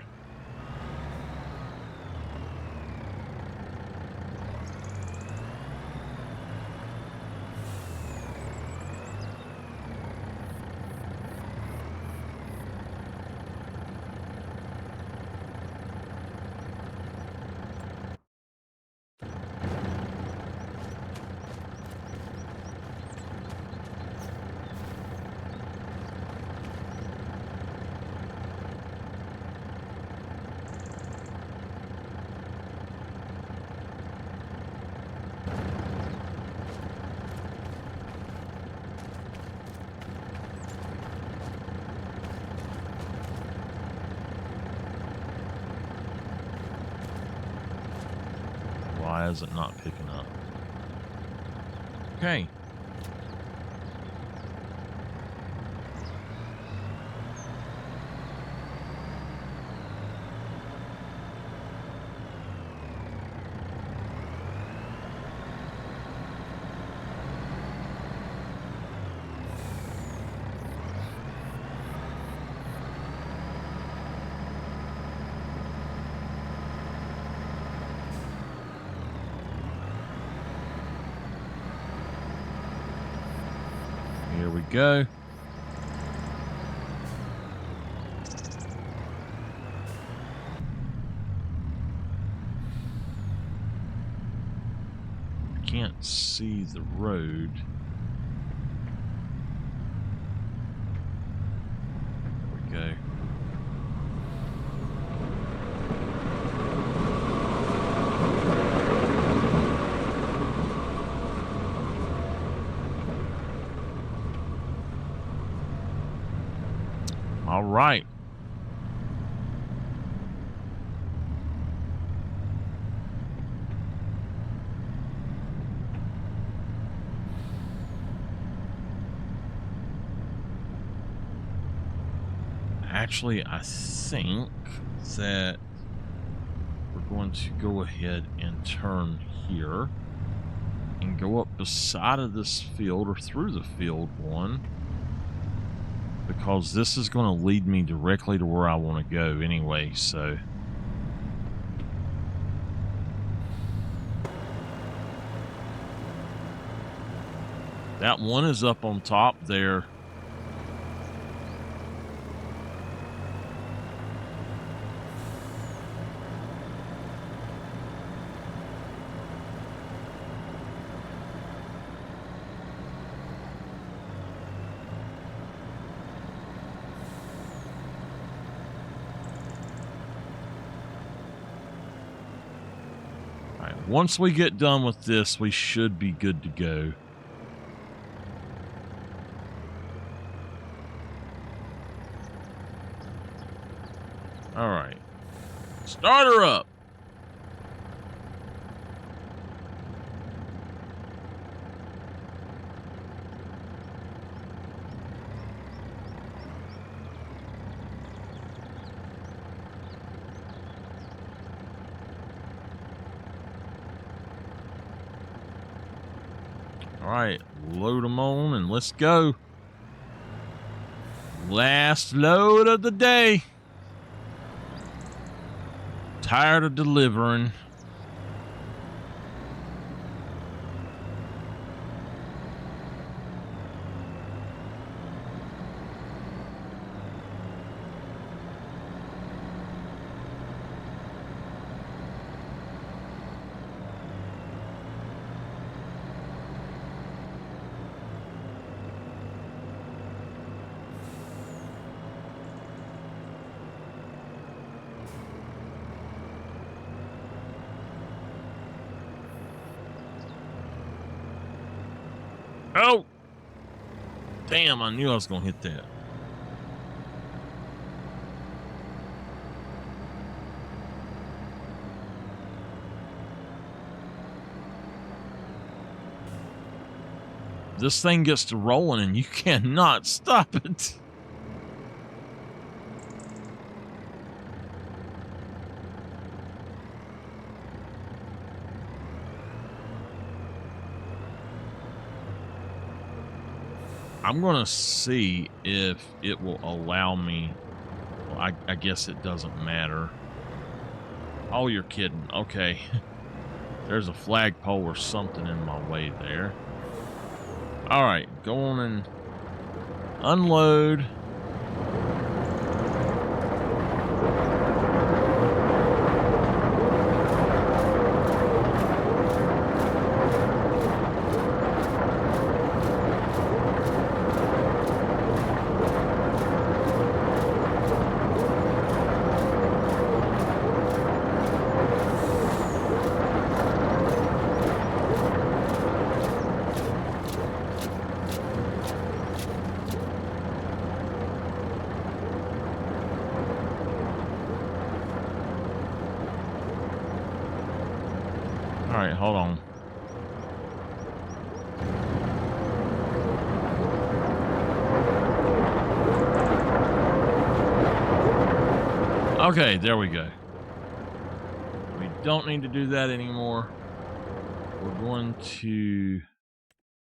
Why is it not picking up? Okay. Here we go. I can't see the road. There we go. All right. Actually, I think that we're going to go ahead and turn here and go up beside of this field or through the field one, because this is going to lead me directly to where I want to go anyway. So that one is up on top there. Once we get done with this, we should be good to go. All right. Start her up. All right, load them on and let's go. Last load of the day. Tired of delivering. Oh! Damn, I knew I was going to hit that. This thing gets to rolling and you cannot stop it. I'm going to see if it will allow me. Well, I guess it doesn't matter. Oh, you're kidding. Okay. There's a flagpole or something in my way there. All right, go on and unload. All right, hold on. Okay, there we go. We don't need to do that anymore. We're going to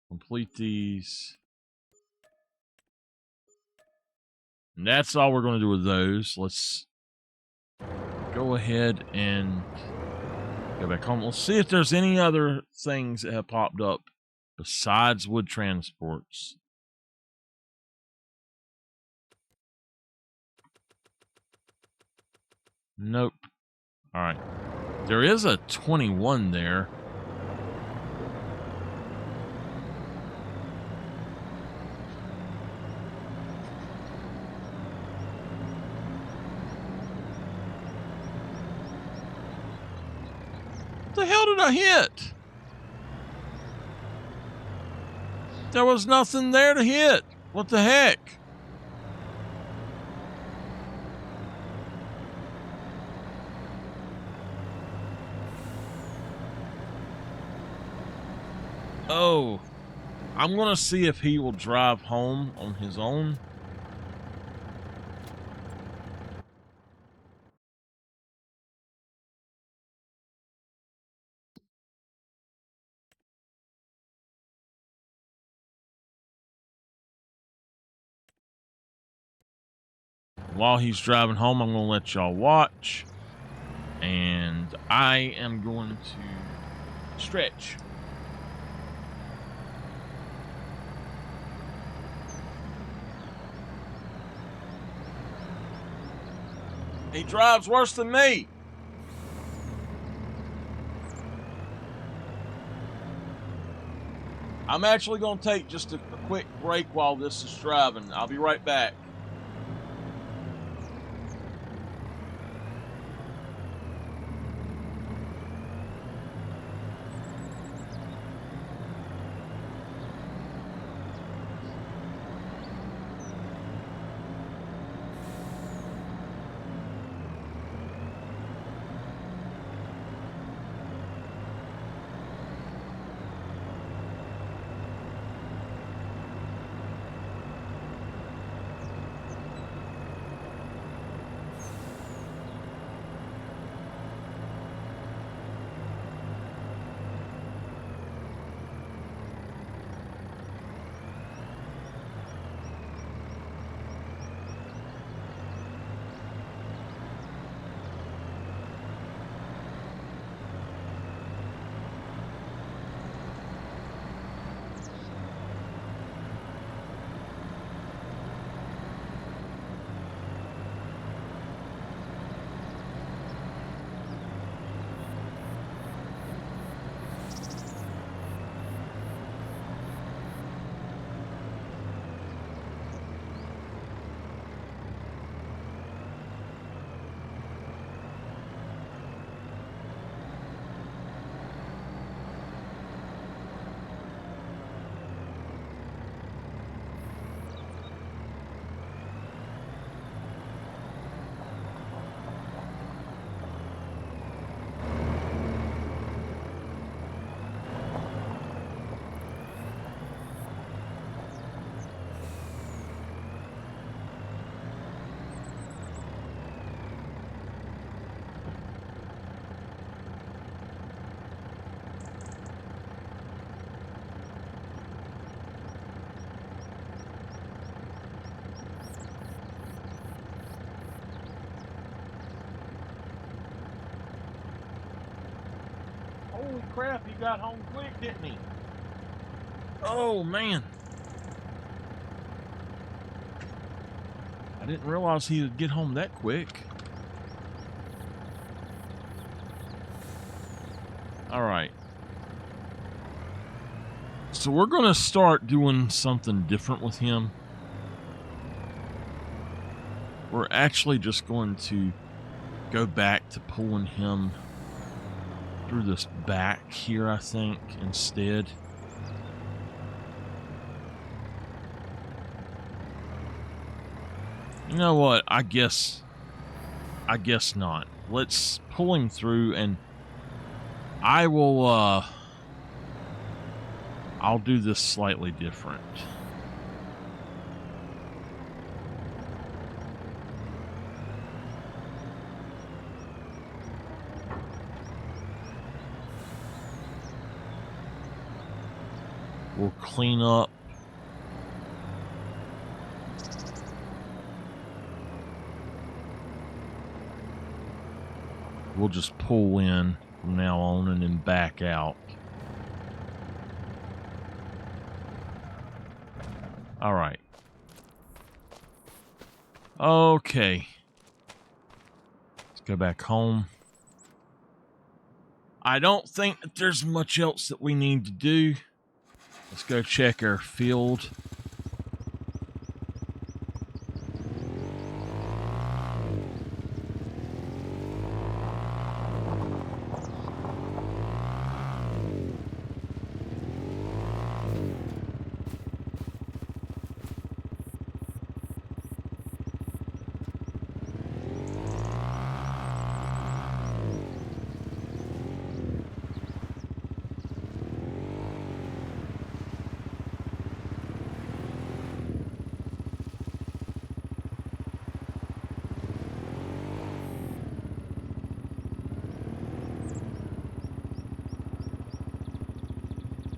complete these. And that's all we're going to do with those. Let's go ahead and go back home. Let's see if there's any other things that have popped up besides wood transports. Nope. All right. There is a 21 there. What the hell did I hit? There was nothing there to hit. What the heck? Oh, I'm going to see if he will drive home on his own. while he's driving home, I'm going to let y'all watch. And I am going to stretch. He drives worse than me. I'm actually going to take just a quick break while this is driving. I'll be right back. Holy crap, he got home quick, didn't he? Oh, man. I didn't realize he would get home that quick. All right. So we're going to start doing something different with him. We're actually just going to go back to pulling him through this back here, I think, instead. You know what? I guess not. Let's pull him through, and I will, I'll do this slightly different. We'll clean up. We'll just pull in from now on and then back out. All right. Okay. Let's go back home. I don't think that there's much else that we need to do. Let's go check our field.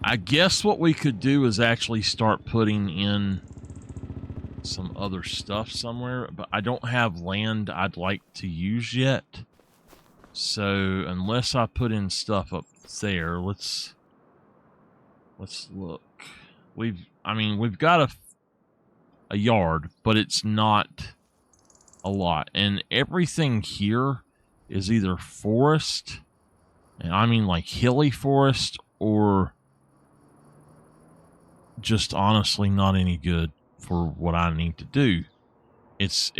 I guess what we could do is actually start putting in some other stuff somewhere, but I don't have land I'd like to use yet. So unless I put in stuff up there, let's look. We've got a yard, but it's not a lot. And everything here is either forest, and I mean like hilly forest, or just honestly not any good for what I need to do. It's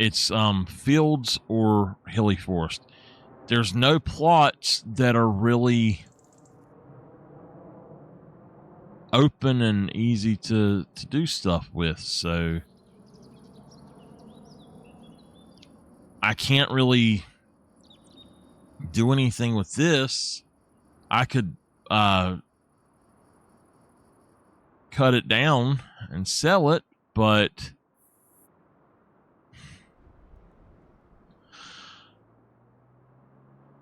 fields or hilly forest. There's no plots that are really open and easy to do stuff with, so I can't really do anything with this. I could cut it down and sell it, but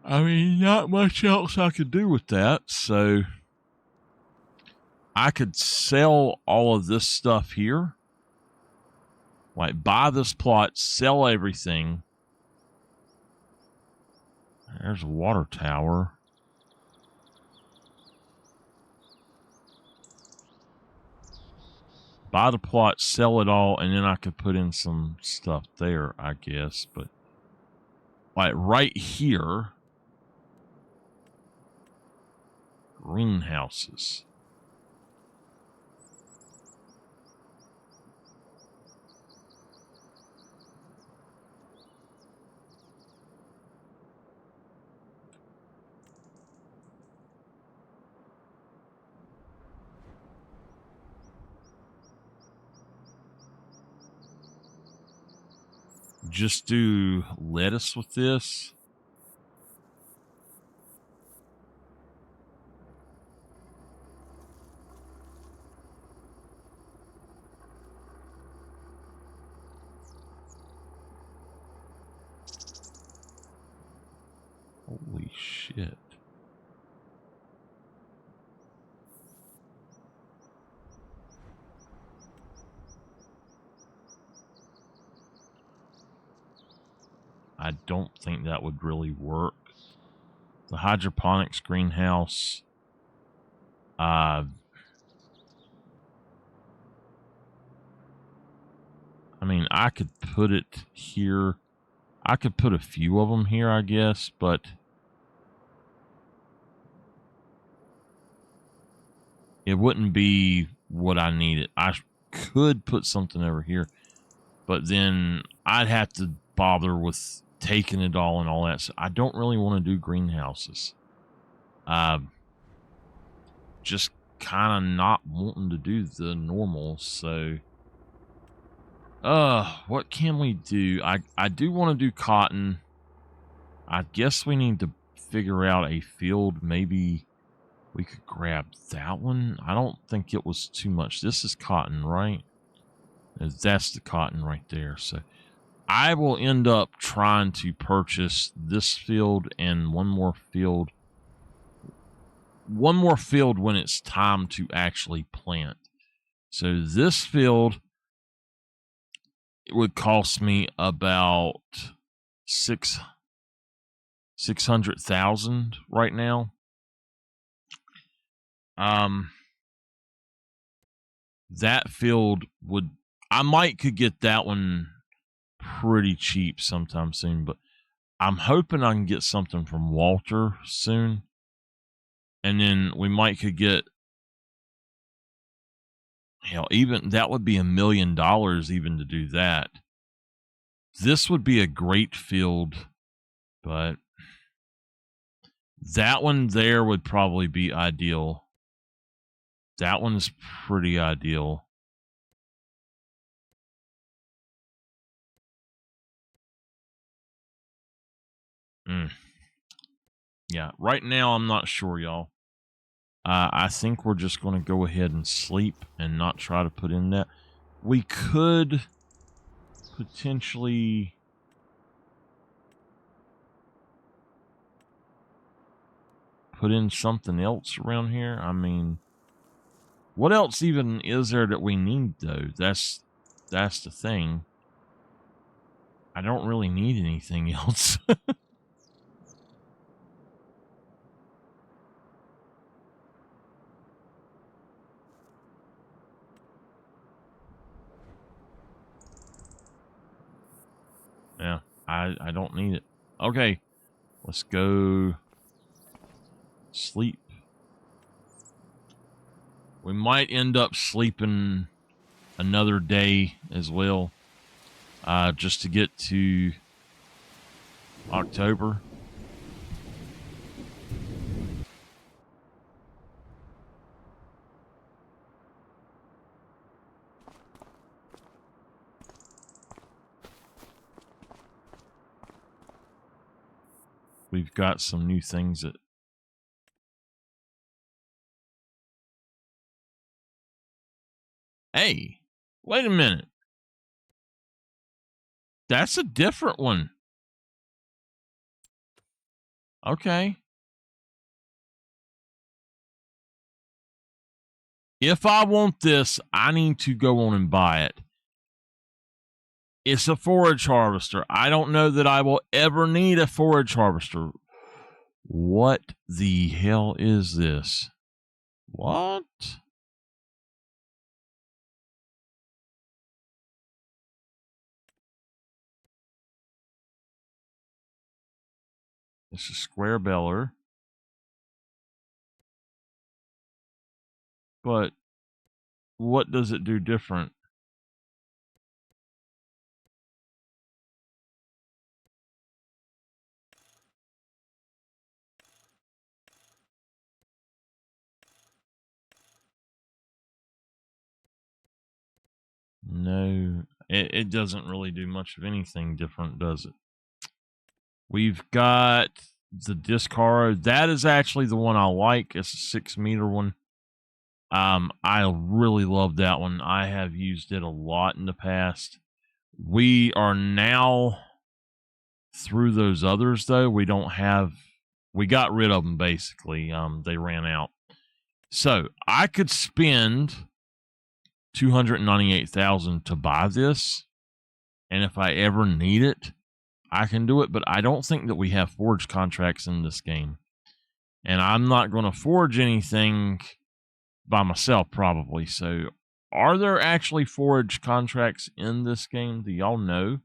I mean, not much else I could do with that. So I could sell all of this stuff here, like buy this plot, sell everything. There's a water tower. Buy the plot, sell it all, and then I could put in some stuff there, I guess. But like right here, greenhouses. Just do lettuce with this. Holy shit. I don't think that would really work. The hydroponics greenhouse, I mean, I could put it here. I could put a few of them here, I guess, but it wouldn't be what I needed. I could put something over here, but then I'd have to bother with taking it all and all that. So I don't really want to do greenhouses. Just kind of not wanting to do the normal. So, what can we do? I do want to do cotton. I guess we need to figure out a field. Maybe we could grab that one. I don't think it was too much. This is cotton, right? That's the cotton right there. So I will end up trying to purchase this field and one more field. One more field when it's time to actually plant. So this field, it would cost me about 600,000 right now. That field would, I might could get that one pretty cheap sometime soon, but I'm hoping I can get something from Walter soon. And then we might could get, hell, even that would be $1 million even to do that. This would be a great field, but that one there would probably be ideal. That one's pretty ideal. Yeah, right now I'm not sure, y'all. I think we're just going to go ahead and sleep and not try to put in that. We could potentially put in something else around here. I mean, what else even is there that we need, though? That's that's the thing. I don't really need anything else. Yeah, I don't need it. Okay, let's go sleep. We might end up sleeping another day as well, just to get to October. We've got some new things that... Hey, wait a minute. That's a different one. Okay. If I want this, I need to go on and buy it. It's a forage harvester. I don't know that I will ever need a forage harvester. What the hell is this? What? It's a square beller. But what does it do different? No, it doesn't really do much of anything different, does it? We've got the discard. That is actually the one I like. It's a 6 meter one. I really love that one. I have used it a lot in the past. We are now through those others, though. We got rid of them basically. They ran out. So I could spend 298,000 to buy this, and if I ever need it, I can do it. But I don't think that we have forge contracts in this game, and I'm not going to forge anything by myself probably. So, are there actually forge contracts in this game? Do y'all know?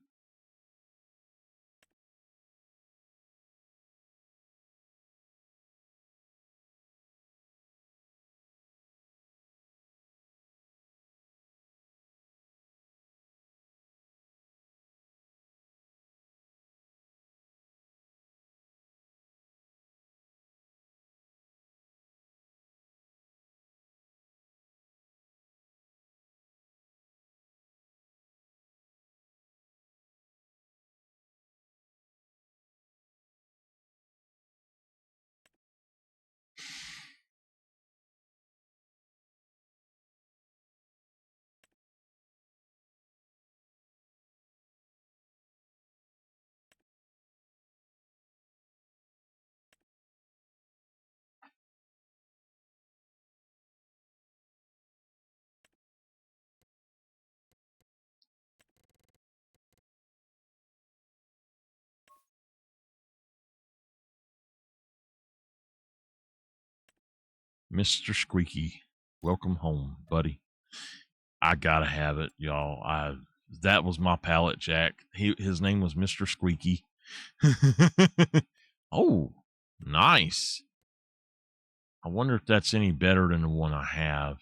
Mr. Squeaky, welcome home, buddy. I gotta have it, y'all. That was my pallet jack. His name was Mr. Squeaky. Oh, nice. I wonder if that's any better than the one I have.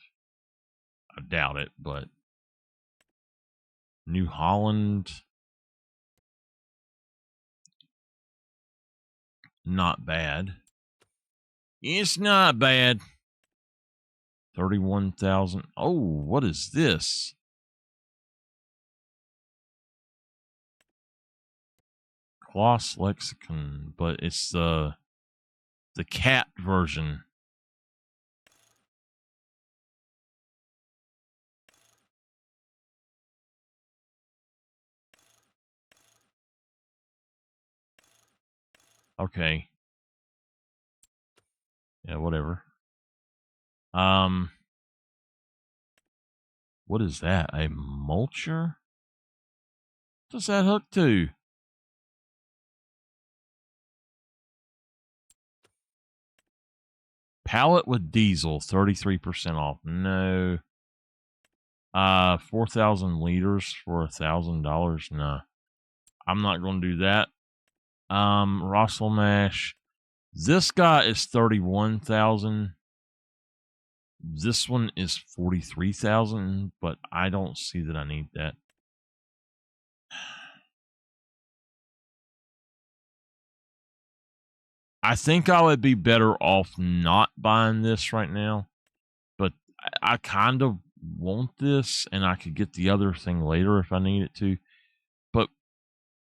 I doubt it, but New Holland, not bad. It's not bad. 31,000. Oh, what is this? Kloss Lexicon, but it's the cat version. Okay. Yeah, whatever. What is that? A mulcher? What does that hook to? Pallet with diesel, 33% off. No. 4,000 liters for $1,000. Nah. I'm not going to do that. Russell Mash. This guy is 31,000. This one is 43,000, but I don't see that I need that. I think I would be better off not buying this right now, but I kind of want this, and I could get the other thing later if I need it to. But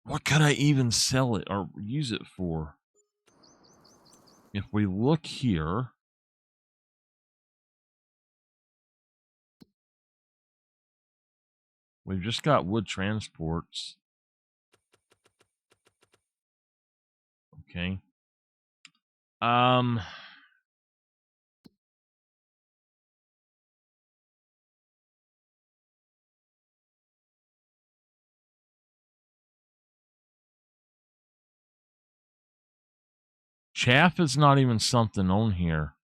what could I even sell it or use it for? If we look here, we've just got wood transports. Okay. Chaff is not even something on here.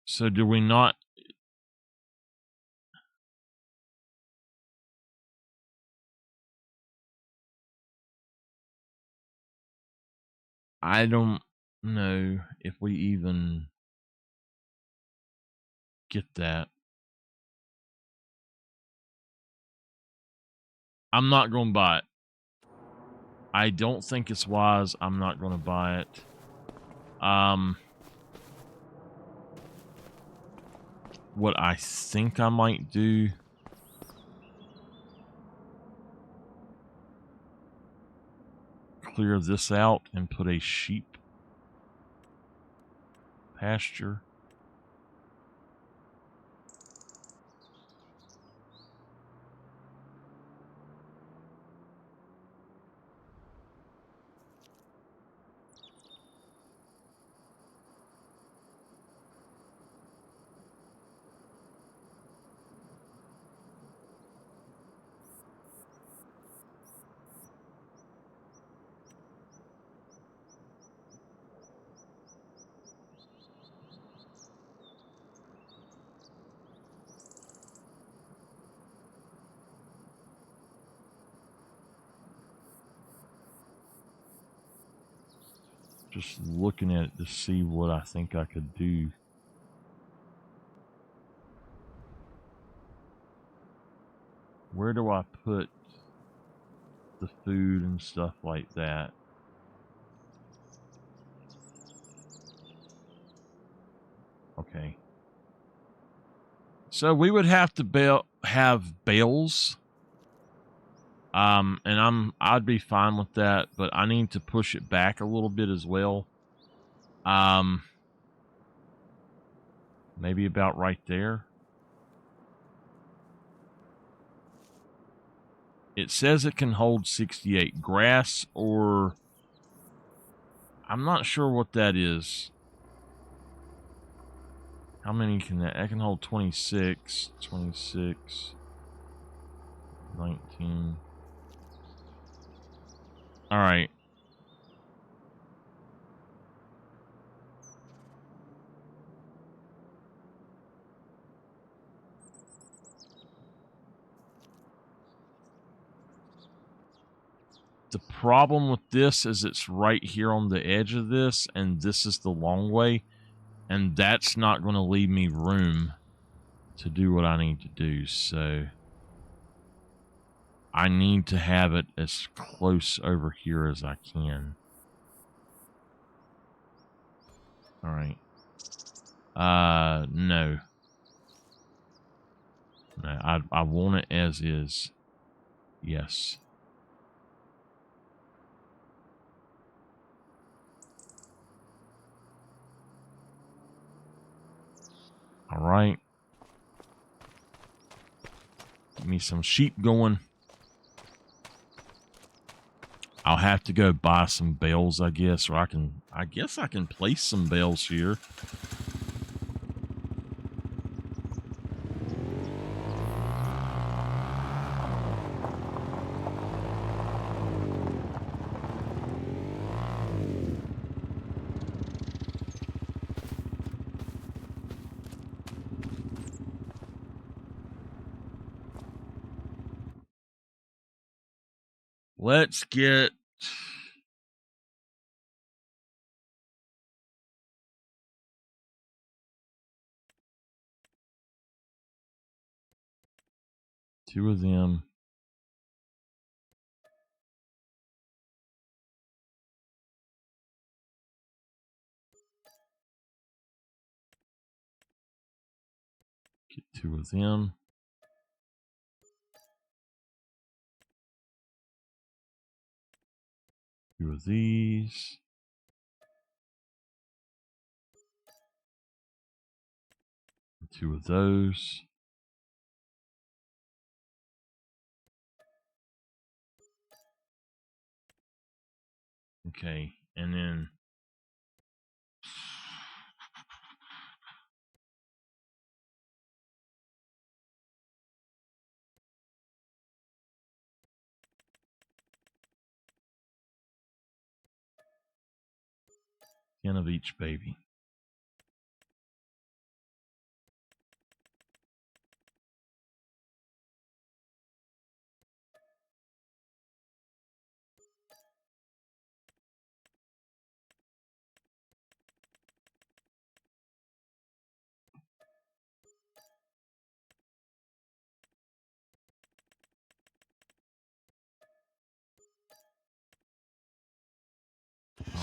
So do we not? I don't know if we even get that. I'm not going to buy it. I don't think it's wise. I'm not going to buy it. What I think I might do, clear this out and put a sheep pasture. Just looking at it to see what I think I could do. Where do I put the food and stuff like that? Okay. So we would have to have bales. And I'd be fine with that, but I need to push it back a little bit as well. Maybe about right there. It says it can hold 68 grass, or I'm not sure what that is. How many can that? That can hold 26, 26, 19. All right. The problem with this is it's right here on the edge of this, and this is the long way, and that's not going to leave me room to do what I need to do, so I need to have it as close over here as I can. All right. No. No, I want it as is. Yes. All right. Give me some sheep going. I'll have to go buy some bales, I guess, or I guess I can place some bales here. Let's get... two of them. Get two of them. Two of these. Two of those. Okay, and then ten of each baby.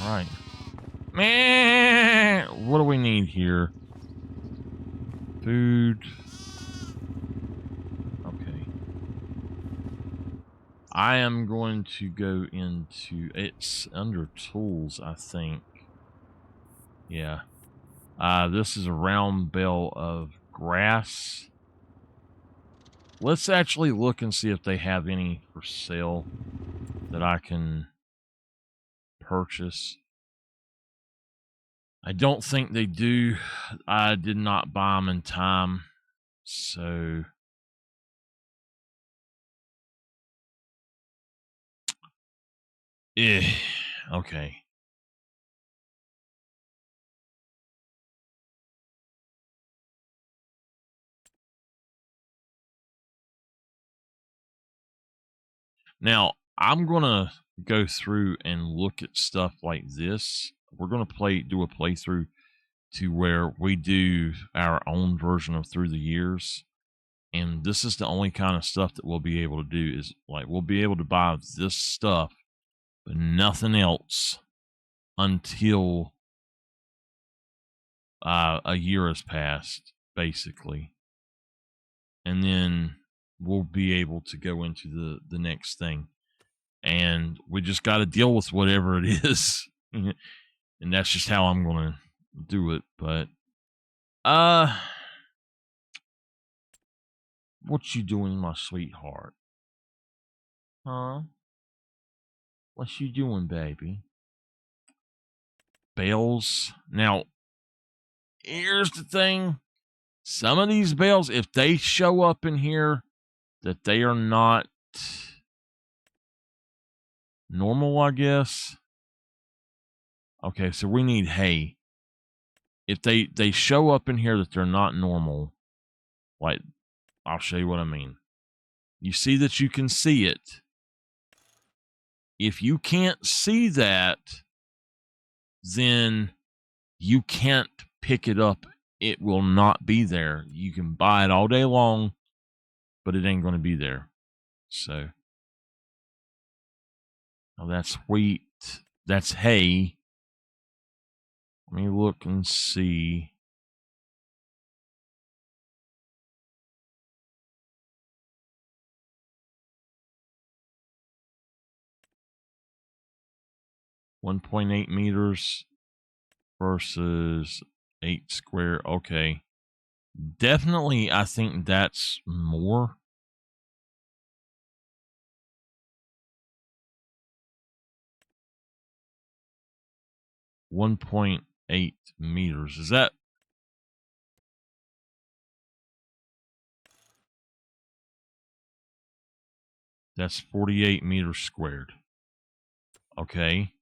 All right. Man, what do we need here? Food. Okay. I am going to go into... It's under tools, I think. Yeah. This is a round bale of grass. Let's actually look and see if they have any for sale that I can purchase. I don't think they do. I did not buy them in time. So... okay. Now, I'm going to go through and look at stuff like this. We're going to do a playthrough to where we do our own version of Through the Years. And this is the only kind of stuff that we'll be able to do is like we'll be able to buy this stuff, but nothing else until a year has passed, basically. And then we'll be able to go into the next thing. And we just got to deal with whatever it is. And that's just how I'm going to do it. But, what you doing, my sweetheart? Huh? What you doing, baby? Bales. Now, here's the thing. Some of these bales, if they show up in here that they are not normal, I guess. Okay, so we need hay. If they show up in here that they're not normal, like, I'll show you what I mean. You see that you can see it. If you can't see that, then you can't pick it up. It will not be there. You can buy it all day long, but it ain't going to be there. So, oh, that's wheat. That's hay. Let me look and see. .8 meters versus 8 square. Okay. Definitely, I think that's more. .8 meters. Is that? That's 48 meters squared. Okay.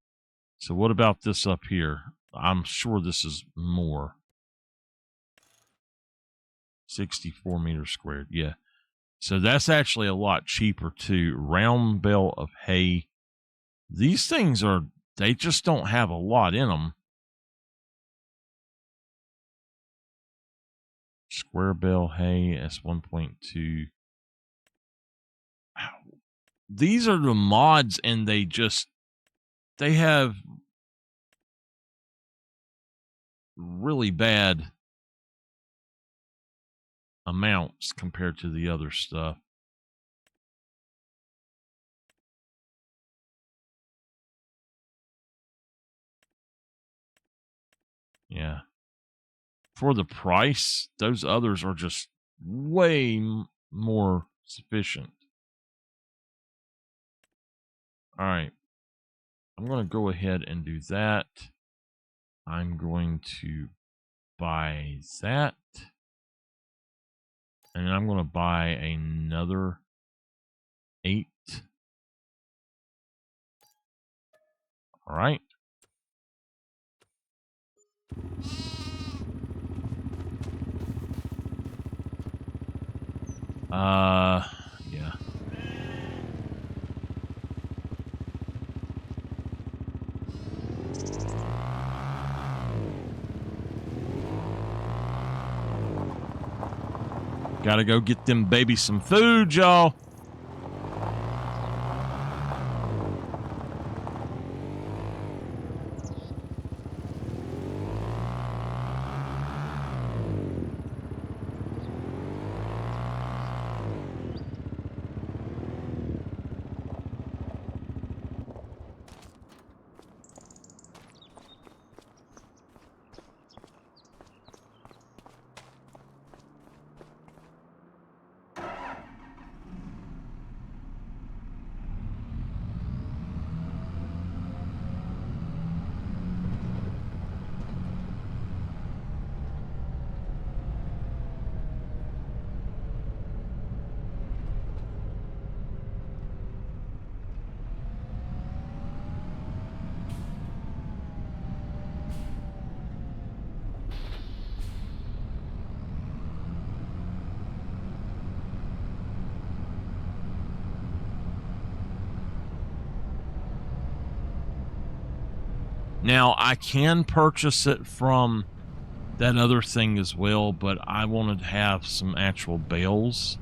So what about this up here? I'm sure this is more. 64 meters squared. Yeah. So that's actually a lot cheaper too. Round bale of hay. These things are, they just don't have a lot in them. Square bale hay, S1.2. These are the mods, and they have really bad amounts compared to the other stuff. Yeah. For the price, those others are just way more sufficient. All right. I'm going to go ahead and do that. I'm going to buy that. And I'm going to buy another 8. All right. Yeah. Gotta go get them babies some food, y'all. Now, I can purchase it from that other thing as well, but I wanted to have some actual bales.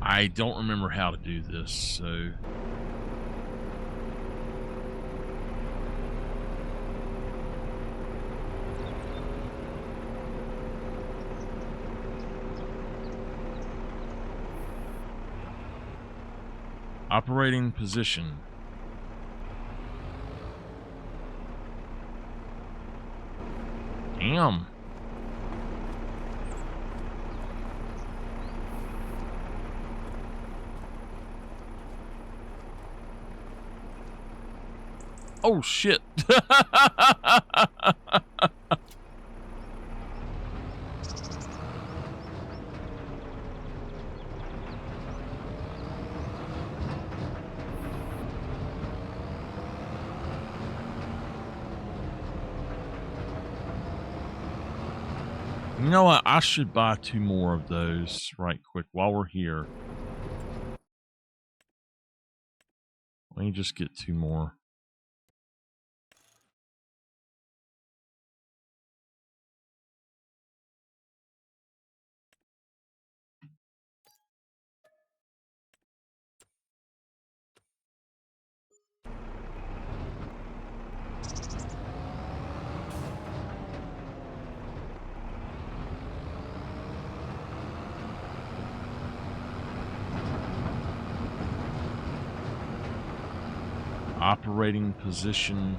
I don't remember how to do this, so... Operating position. Damn. Oh, shit. You know what? I should buy 2 more of those right quick while we're here. Let me just get 2 more. Operating position.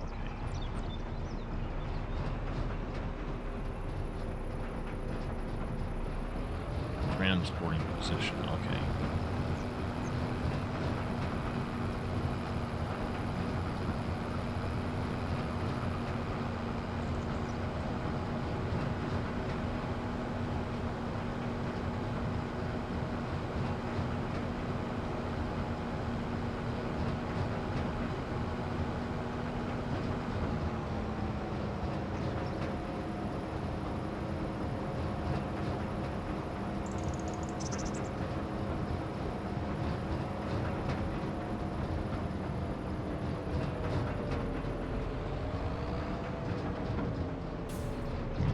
Okay. transporting position. Okay.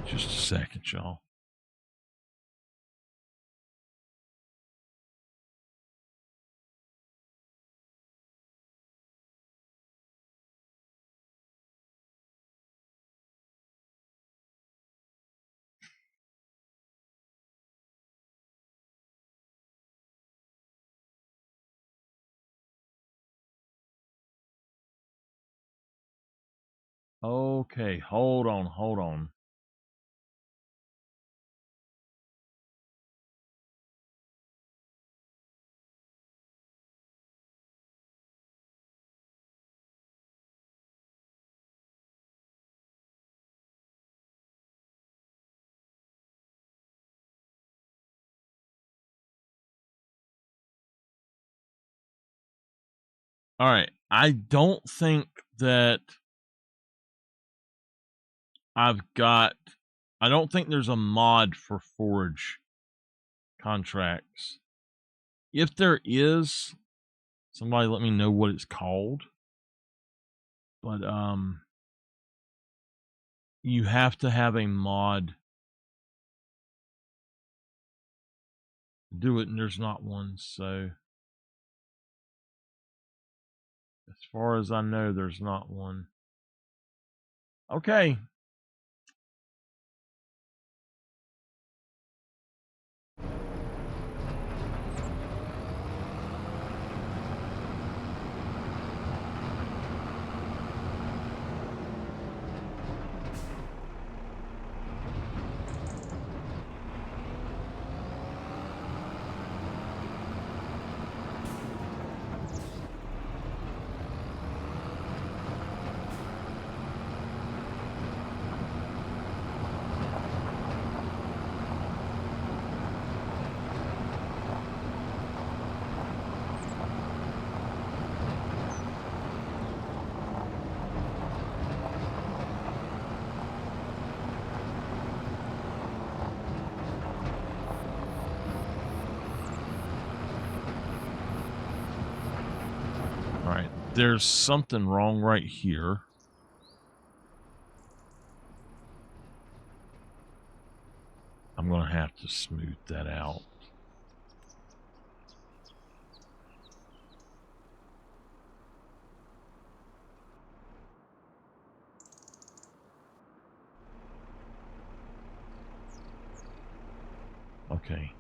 Just a second, y'all. Okay, hold on. All right, I don't think that I don't think there's a mod for Forge contracts. If there is, somebody let me know what it's called. But you have to have a mod to do it, and there's not one. So as far as I know, there's not one. Okay. All right. There's something wrong right here. I'm going to have to smooth that out. Okay.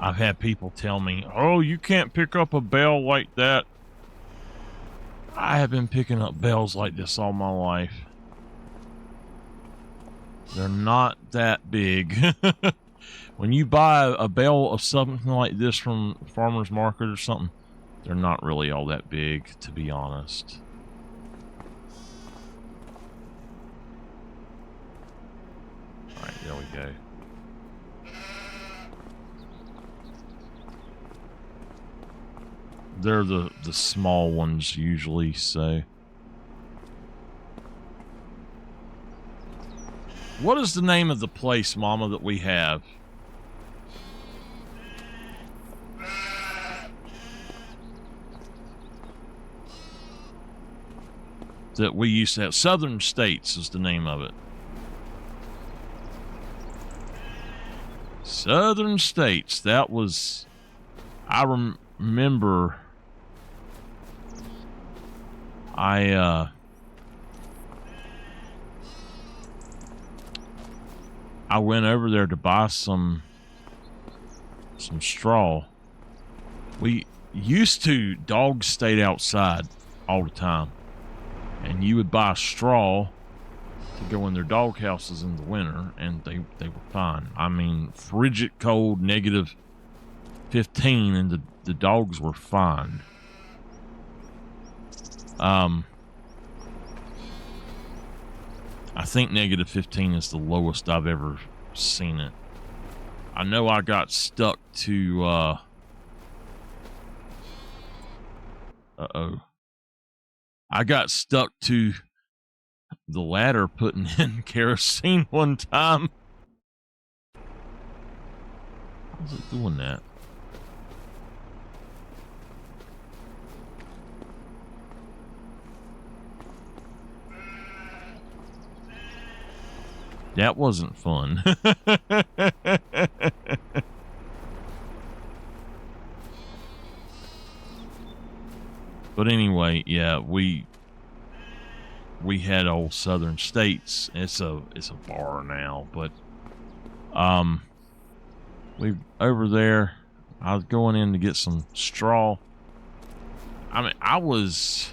I've had people tell me, oh, you can't pick up a bale like that. I have been picking up bales like this all my life. They're not that big. When you buy a bale of something like this from farmer's market or something, they're not really all that big, to be honest. All right, there we go. They're the small ones usually, so. What is the name of the place, Mama, that we have? That we used to have. Southern States is the name of it. Southern States. That was, I remember I went over there to buy some straw. We used to, dogs stayed outside all the time. And you would buy straw to go in their dog houses in the winter, and they were fine. I mean, frigid cold, -15, and the dogs were fine. I think -15 is the lowest I've ever seen it. I know I got stuck to, I got stuck to the ladder putting in kerosene one time. How's it doing that? That wasn't fun. But anyway, yeah, we had old Southern States. It's a bar now, but we over there. I was going in to get some straw. I mean, I was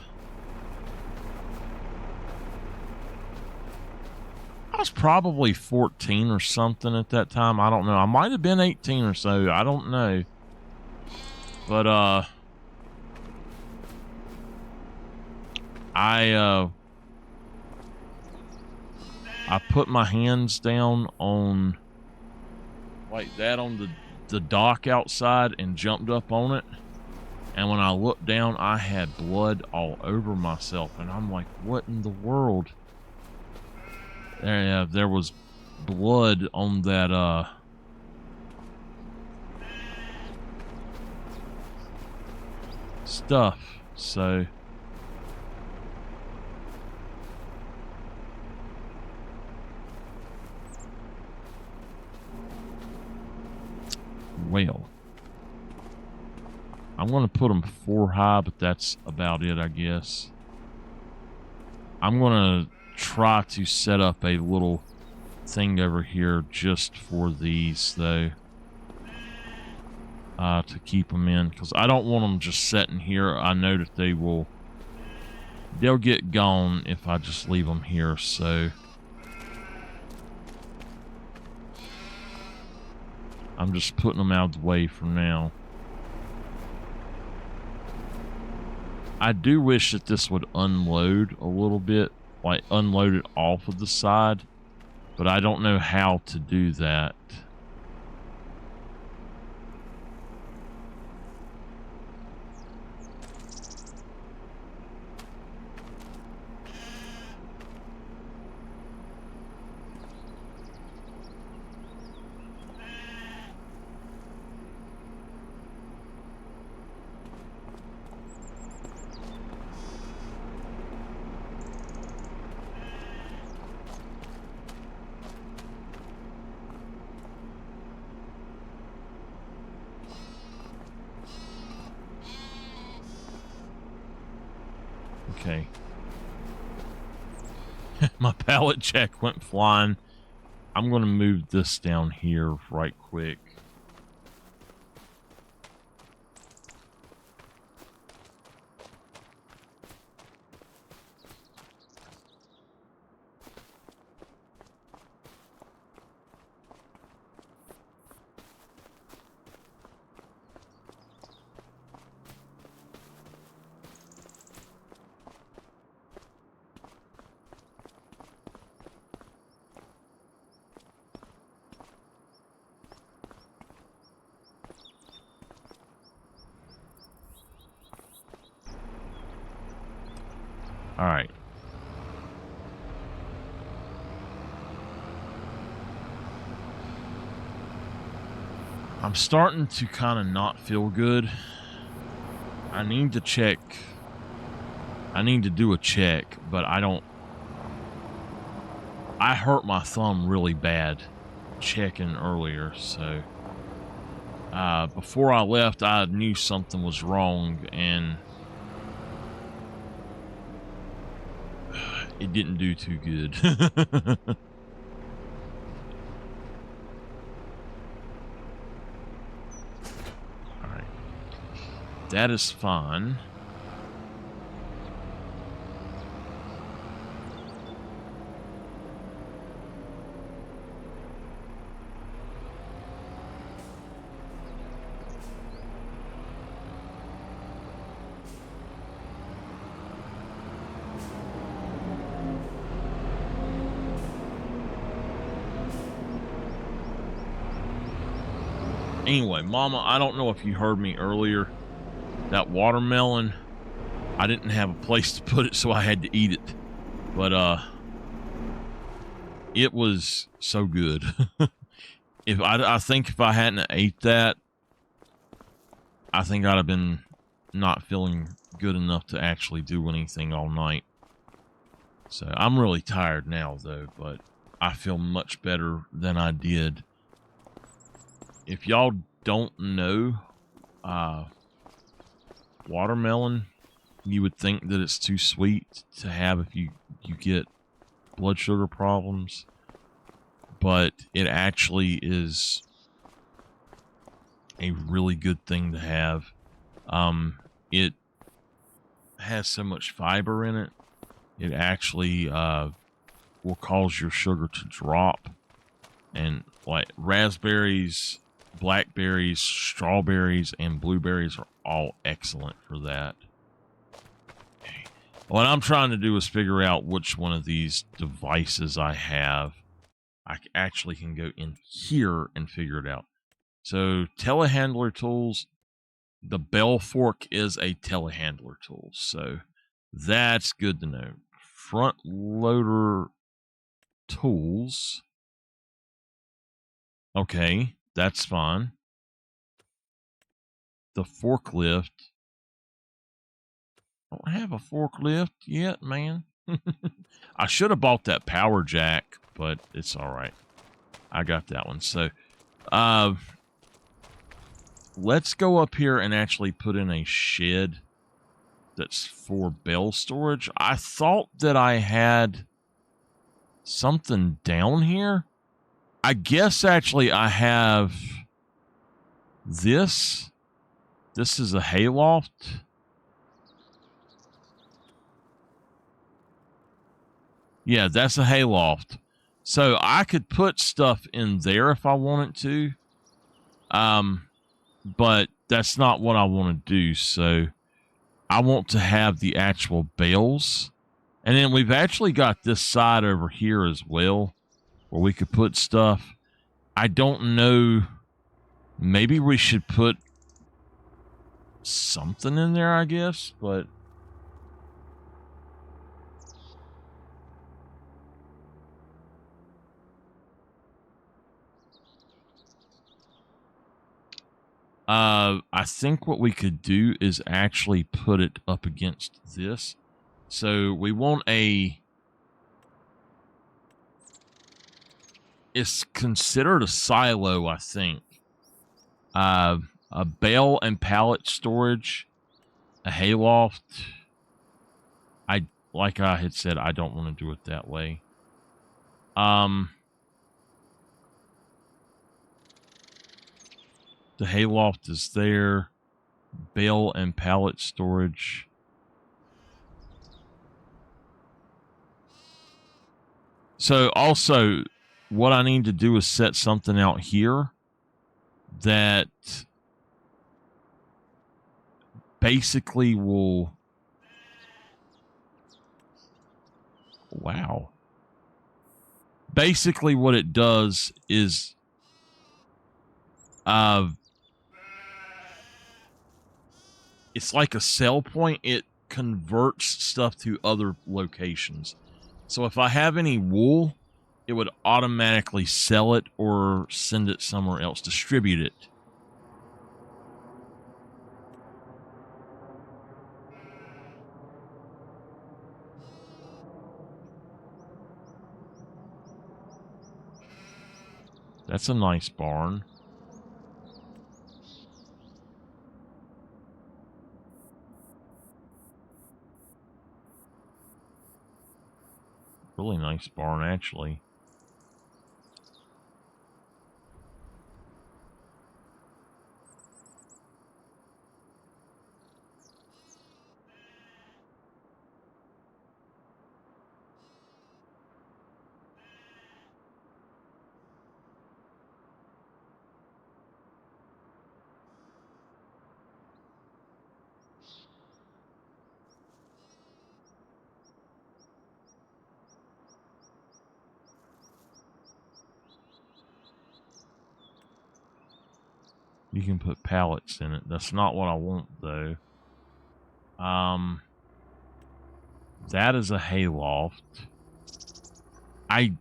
probably 14 or something at that time. I don't know. I might have been 18 or so. I don't know. But I put my hands down on like that on the dock outside and jumped up on it. And when I looked down, I had blood all over myself. And I'm like, what in the world? There was blood on that stuff. So well, I'm going to put them 4 high, but that's about it, I guess. I'm going to try to set up a little thing over here just for these, though, to keep them in, because I don't want them just sitting here. I know that they'll get gone if I just leave them here, so I'm just putting them out of the way for now. I do wish that this would unload a little bit, like unload it off of the side, but I don't know how to do that. Okay. My pallet jack went flying. I'm going to move this down here right quick. All right. I'm starting to kind of not feel good. I need to check. I need to do a check, but I don't. I hurt my thumb really bad checking earlier, so before I left, I knew something was wrong, and it didn't do too good. All right, that is fine. Anyway, Mama, I don't know if you heard me earlier. That watermelon, I didn't have a place to put it, so I had to eat it. But it was so good. I think if I hadn't ate that, I think I'd have been not feeling good enough to actually do anything all night. So I'm really tired now, though, but I feel much better than I did. If y'all don't know, watermelon, you would think that it's too sweet to have if you get blood sugar problems, but it actually is a really good thing to have. It has so much fiber in it, it actually will cause your sugar to drop. And like raspberries, blackberries, strawberries, and blueberries are all excellent for that. Okay. What I'm trying to do is figure out which one of these devices I have. I actually can go in here and figure it out. So telehandler tools, the bell fork is a telehandler tool. So that's good to know. Front loader tools. Okay, that's fine. The forklift. I don't have a forklift yet, man. I should have bought that power jack, but it's all right. I got that one. So, let's go up here and actually put in a shed that's for bell storage. I thought that I had something down here. I guess actually I have this. This is a hayloft. Yeah, that's a hayloft. So I could put stuff in there if I wanted to. But that's not what I want to do. So I want to have the actual bales. And then we've actually got this side over here as well, where we could put stuff. I don't know. Maybe we should put something in there, I guess, but I think what we could do is actually put it up against this. So we want it's considered a silo, I think. A bale and pallet storage, a hayloft. Like I had said, I don't want to do it that way. The hayloft is there. Bale and pallet storage. So also, what I need to do is set something out here that basically will... Wow. Basically what it does is it's like a sell point. It converts stuff to other locations. So if I have any wool, it would automatically sell it or send it somewhere else, distribute it. That's a nice barn. Really nice barn, actually. You can put pallets in it. That's not what I want, though. That is a hayloft. I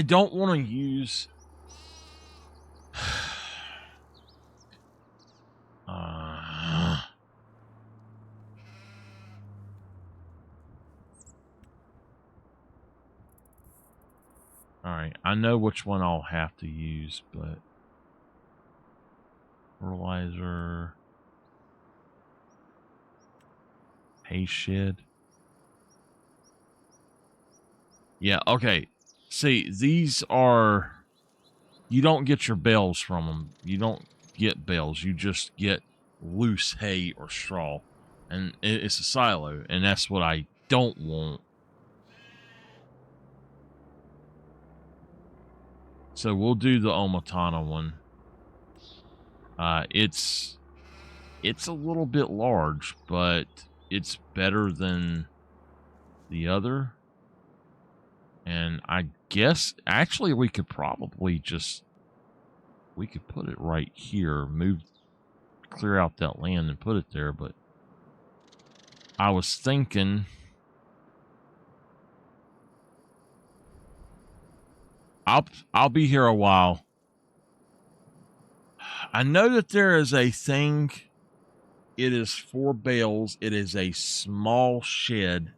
don't want to use... Alright, I know which one I'll have to use, but... Fertilizer... Hay shed. Yeah, okay. See, these are... You don't get your bales from them. You don't get bales. You just get loose hay or straw. And it's a silo, and that's what I don't want. So we'll do the Omatana one. It's a little bit large, but it's better than the other. And I guess actually we could probably just put it right here, clear out that land and put it there, but I was thinking I'll be here a while. I know that there is a thing. It is 4 bales. It is a small shed.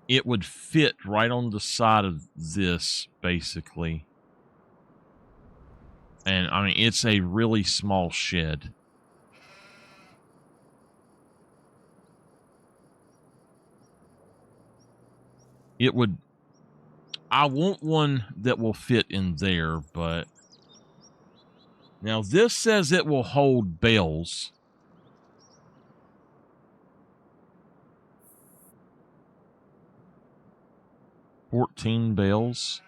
It would fit right on the side of this, basically. And, I mean, it's a really small shed. It would... I want one that will fit in there, but... Now, this says it will hold bales. $14 bales.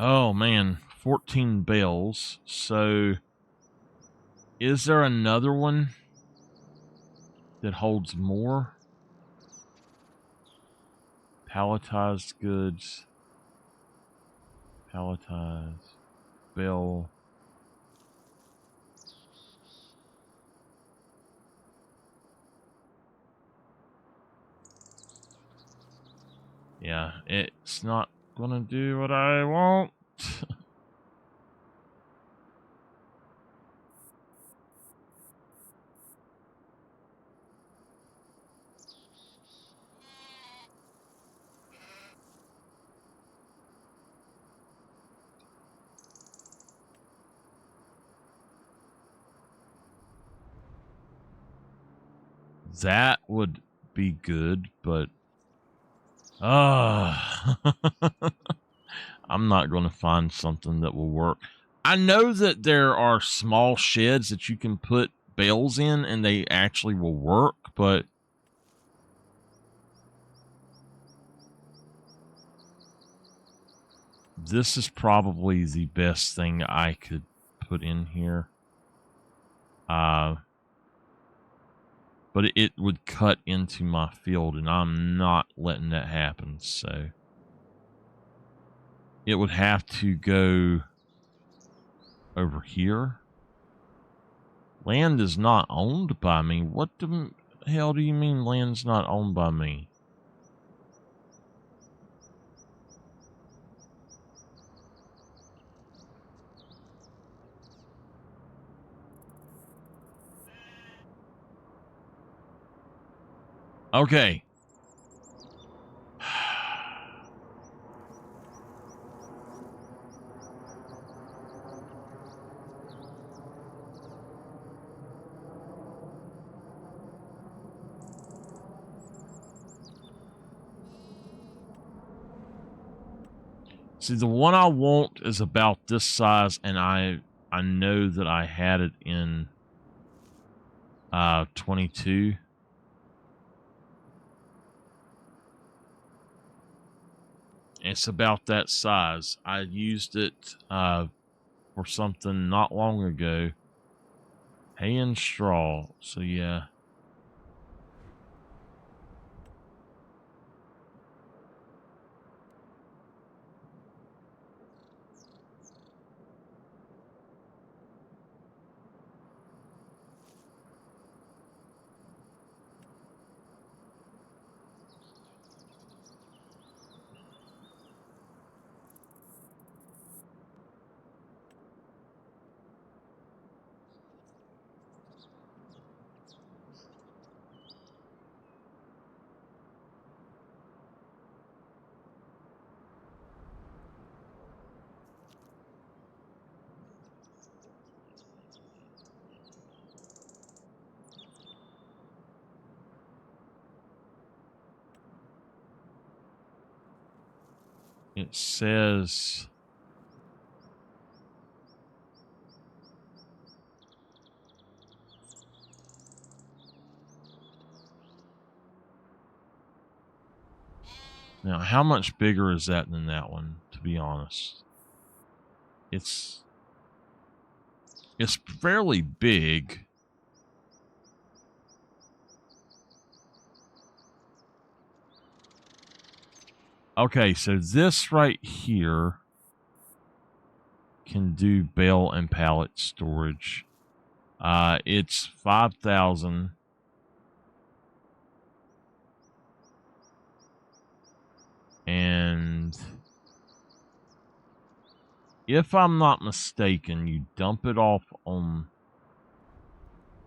Oh, man. 14 bales. So, is there another one that holds more? Palletized goods. Palletized. Bale. Yeah, it's not gonna do what I want. That would be good, but I'm not going to find something that will work. I know that there are small sheds that you can put bales in and they actually will work, but this is probably the best thing I could put in here. But it would cut into my field, and I'm not letting that happen. So it would have to go over here. Land is not owned by me. What the hell do you mean land's not owned by me? Okay. See, the one I want is about this size, and I know that I had it in 22. It's about that size. I used it for something not long ago. Hay and straw. So yeah. It says now, how much bigger is that than that one, to be honest? It's fairly big. Okay, so this right here can do bale and pallet storage. It's 5,000. And if I'm not mistaken, you dump it off on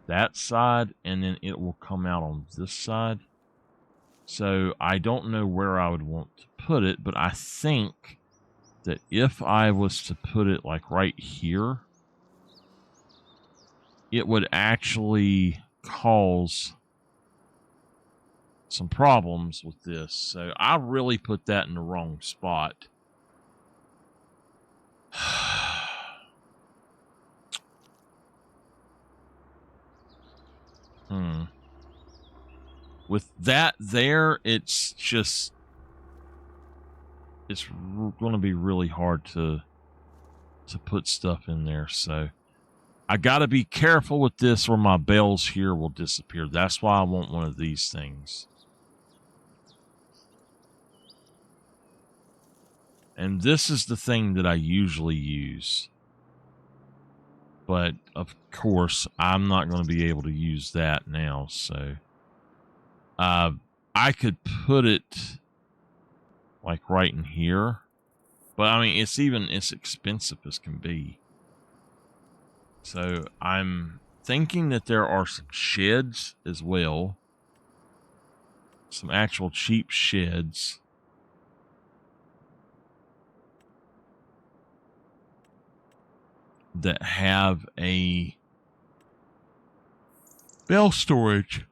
that side, and then it will come out on this side. So I don't know where I would want to put it, but I think that if I was to put it like right here, it would actually cause some problems with this. So I really put that in the wrong spot. With that there, it's going to be really hard to put stuff in there. So I got to be careful with this, or my bales here will disappear. That's why I want one of these things. And this is the thing that I usually use. But, of course, I'm not going to be able to use that now. So I could put it like right in here. But, I mean, it's expensive as can be. So I'm thinking that there are some sheds as well. Some actual cheap sheds. That have a bale storage.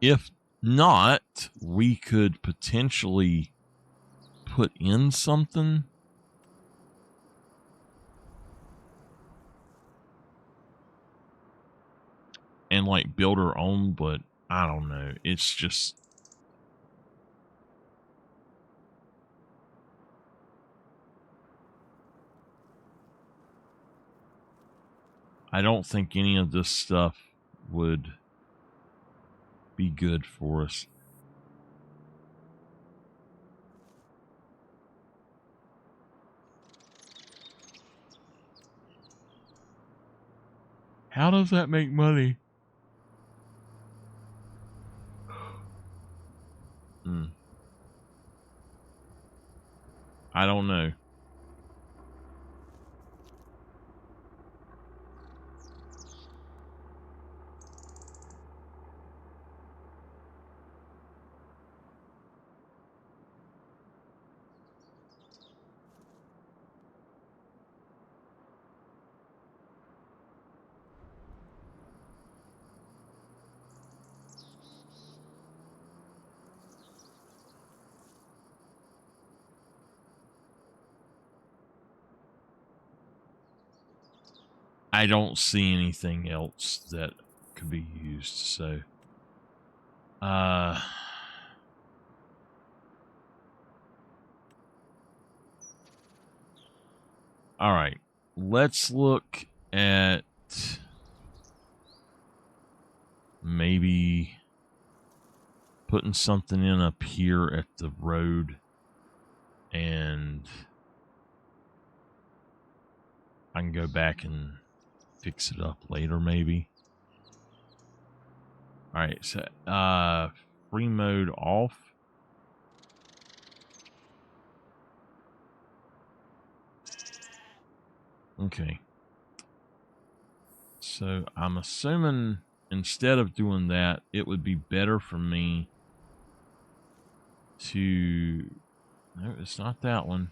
If not, we could potentially put in something and like build our own, but I don't know. It's just, I don't think any of this stuff would be good for us. How does that make money? I don't know. I don't see anything else that could be used, so all right, let's look at maybe putting something in up here at the road, and I can go back and fix it up later maybe. All right, so free mode off. Okay. So I'm assuming instead of doing that, it would be better for me to... No, it's not that one.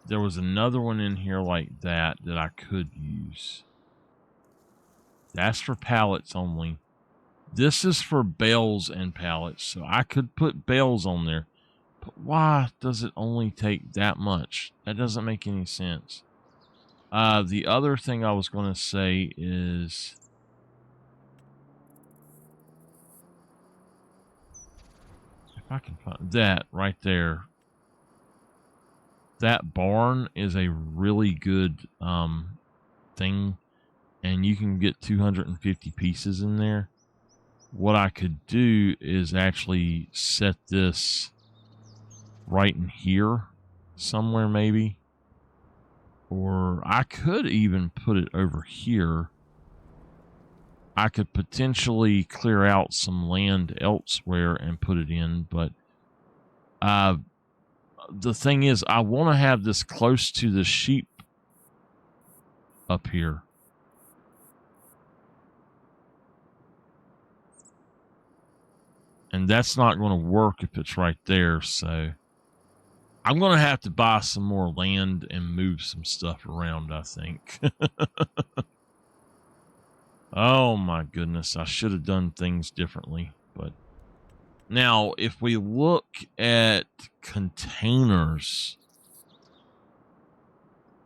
There was another one in here like that that I could use. That's for pallets only. This is for bales and pallets, so I could put bales on there. But why does it only take that much? That doesn't make any sense. The other thing I was going to say is... if I can find that right there. That barn is a really good thing, and you can get 250 pieces in there. What I could do is actually set this right in here somewhere maybe, or I could even put it over here. I could potentially clear out some land elsewhere and put it in, but the thing is, I want to have this close to the sheep up here. And that's not going to work if it's right there, so I'm going to have to buy some more land and move some stuff around, I think. Oh my goodness, I should have done things differently. But now, if we look at containers,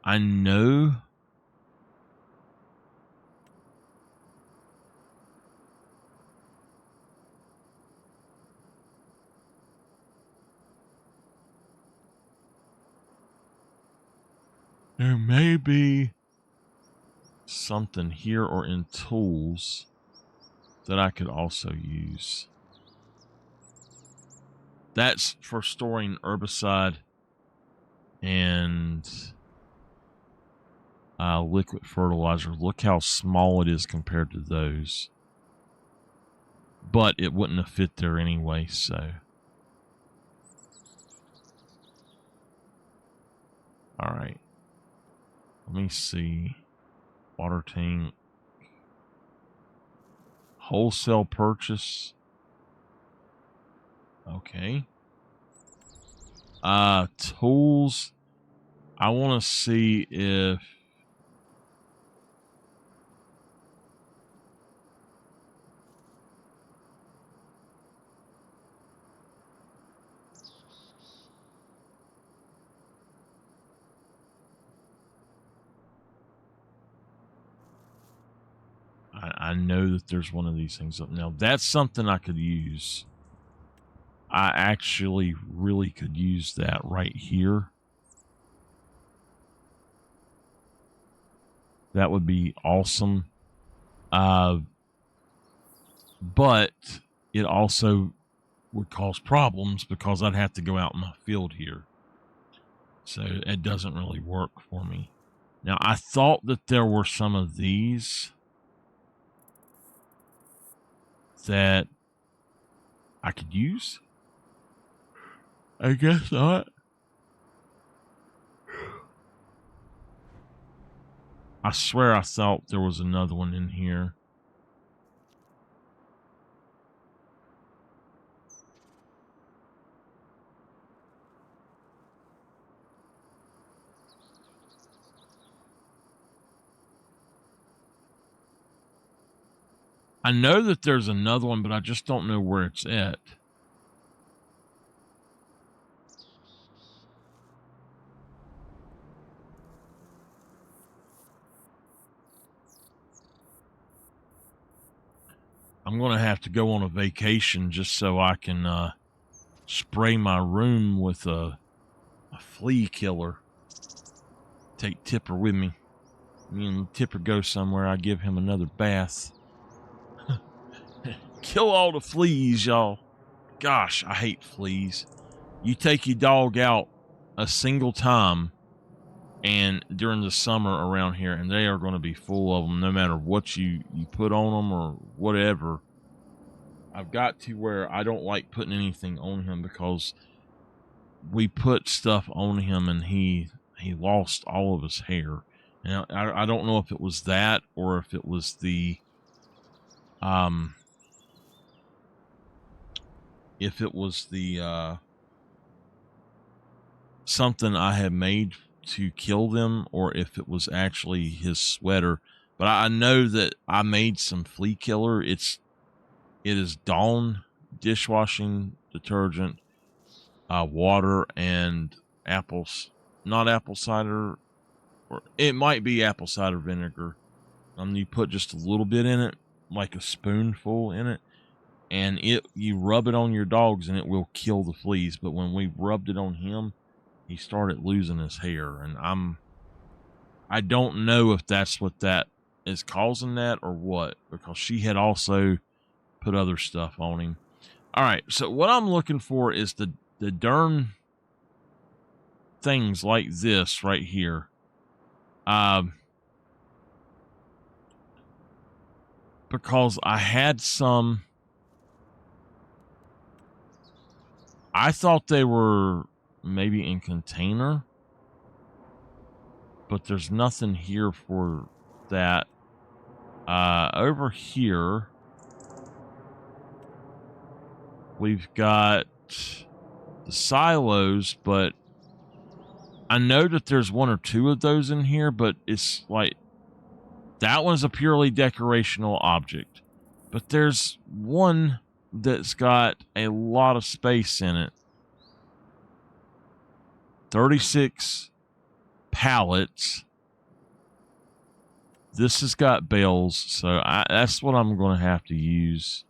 I know there may be something here or in tools that I could also use. That's for storing herbicide and liquid fertilizer. Look how small it is compared to those. But it wouldn't have fit there anyway, so. All right. Let me see. Water tank. Wholesale purchase. Okay. Tools. I want to see if I know that there's one of these things up. Now, that's something I could use. I actually really could use that right here. That would be awesome. But it also would cause problems because I'd have to go out in my field here. So it doesn't really work for me. Now, I thought that there were some of these that I could use. I guess not. I swear I thought there was another one in here. I know that there's another one, but I just don't know where it's at. I'm going to have to go on a vacation just so I can spray my room with a flea killer. Take Tipper with me. Me and Tipper go somewhere, I give him another bath. Kill all the fleas, y'all. Gosh, I hate fleas. You take your dog out a single time and during the summer around here, and they are going to be full of them no matter what you put on them or whatever. I've got to where I don't like putting anything on him because we put stuff on him and he lost all of his hair. And I don't know if it was that or if it was the something I had made to kill them, or if it was actually his sweater. But I know that I made some flea killer. It is Dawn dishwashing detergent, water, and not apple cider, or it might be apple cider vinegar. You put just a little bit in it, like a spoonful in it, and you rub it on your dogs and it will kill the fleas. But when we rubbed it on him, he started losing his hair, and I don't know if that's what that is causing that or what, because she had also put other stuff on him. All right, so what I'm looking for is the darn things like this right here. Because I had some, I thought they were maybe in container, but there's nothing here for that. Over here, we've got the silos, but I know that there's one or two of those in here, but it's like, that one's a purely decorational object. But there's one that's got a lot of space in it. 36 pallets. This has got bales, so that's what I'm going to have to use.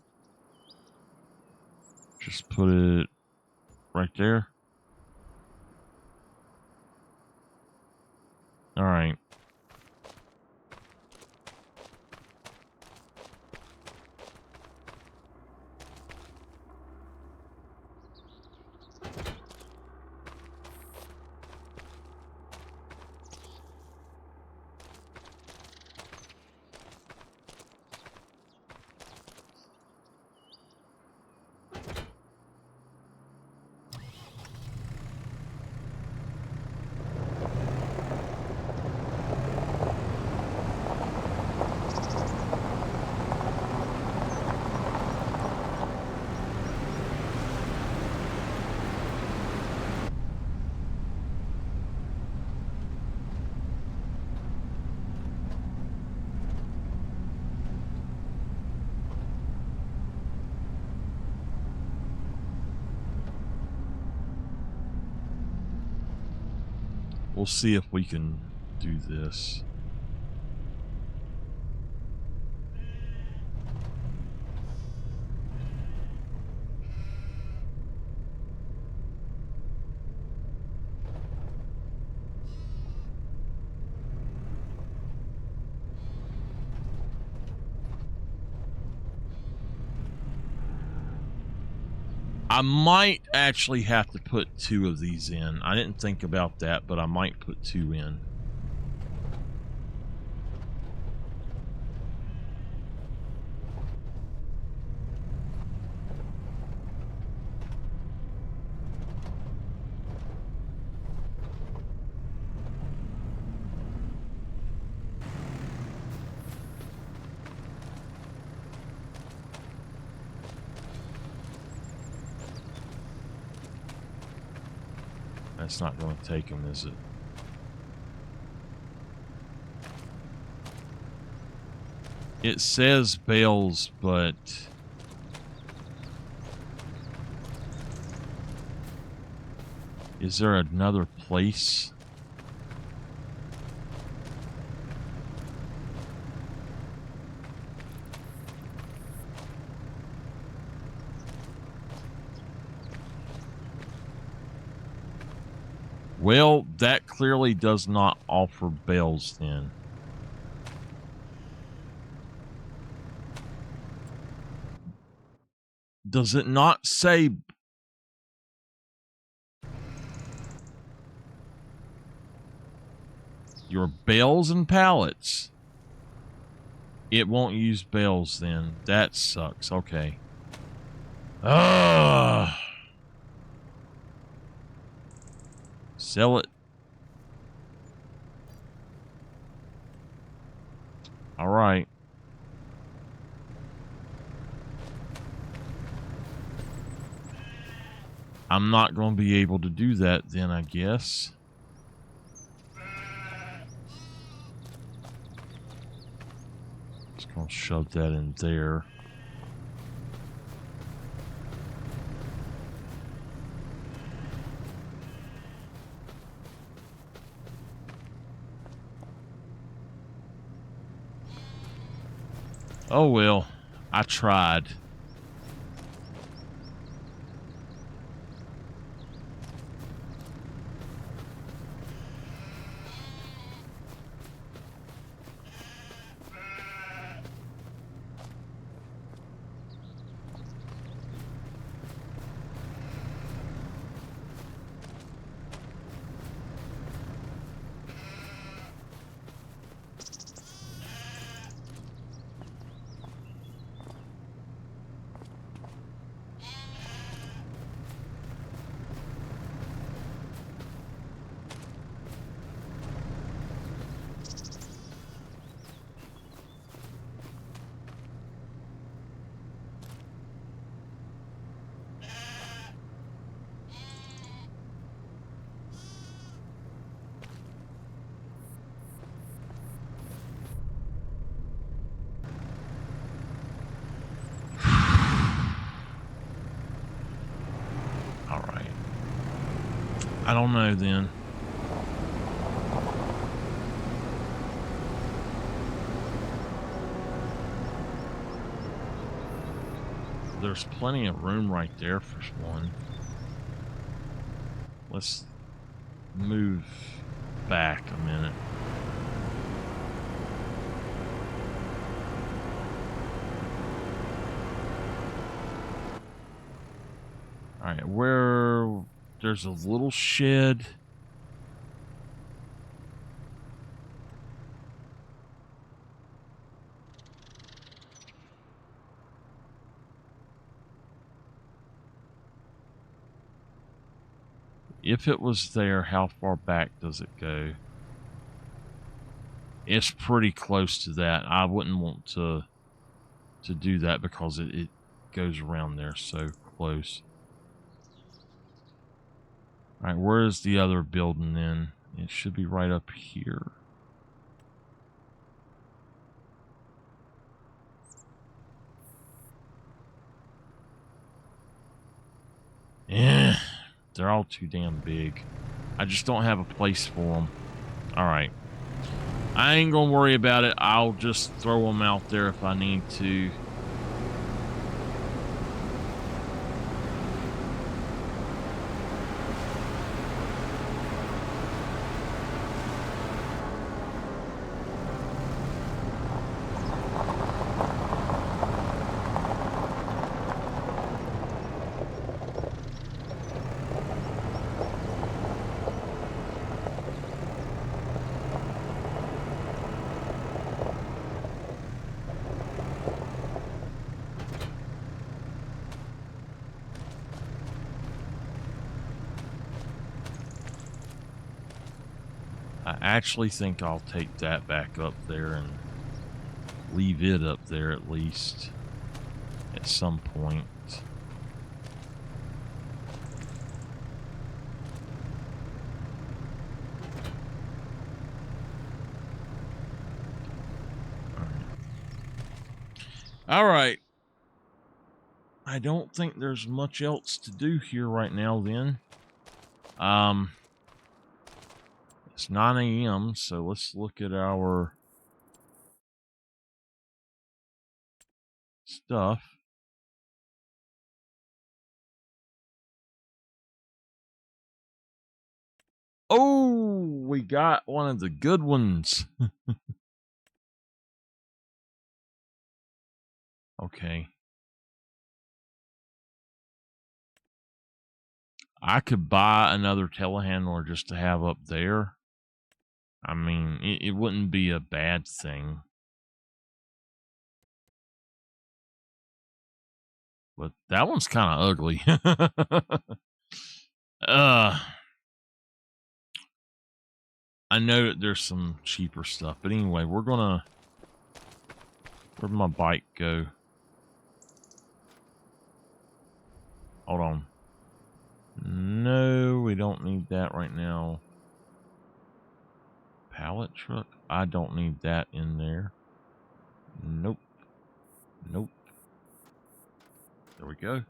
Just put it right there. All right. We'll see if we can do this. I might actually have to put 2 of these in. I didn't think about that, but I might put 2 in. That's not going to take them, is it? It says bales, but is there another place? Well, that clearly does not offer bales then. Does it not say your bales and pallets? It won't use bales then. That sucks. Okay. Sell it. All right. I'm not going to be able to do that then, I guess. Just going to shove that in there. Oh well, I tried. All right. I don't know then. There's plenty of room right there for one. Let's move back a minute. All right, where there's a little shed. If it was there, how far back does it go? It's pretty close to that. I wouldn't want to do that because it goes around there so close. All right, where is the other building then? It should be right up here. Yeah, they're all too damn big. I just don't have a place for them. All right. I ain't gonna worry about it. I'll just throw them out there if I need to. I actually think I'll take that back up there and leave it up there at least at some point. All right. I don't think there's much else to do here right now then. It's 9 a.m., so let's look at our stuff. Oh, we got one of the good ones. Okay. I could buy another telehandler just to have up there. I mean, it wouldn't be a bad thing. But that one's kind of ugly. I know that there's some cheaper stuff. But anyway, we're going to... Where'd my bike go? Hold on. No, we don't need that right now. Pallet truck? I don't need that in there. Nope. Nope. There we go.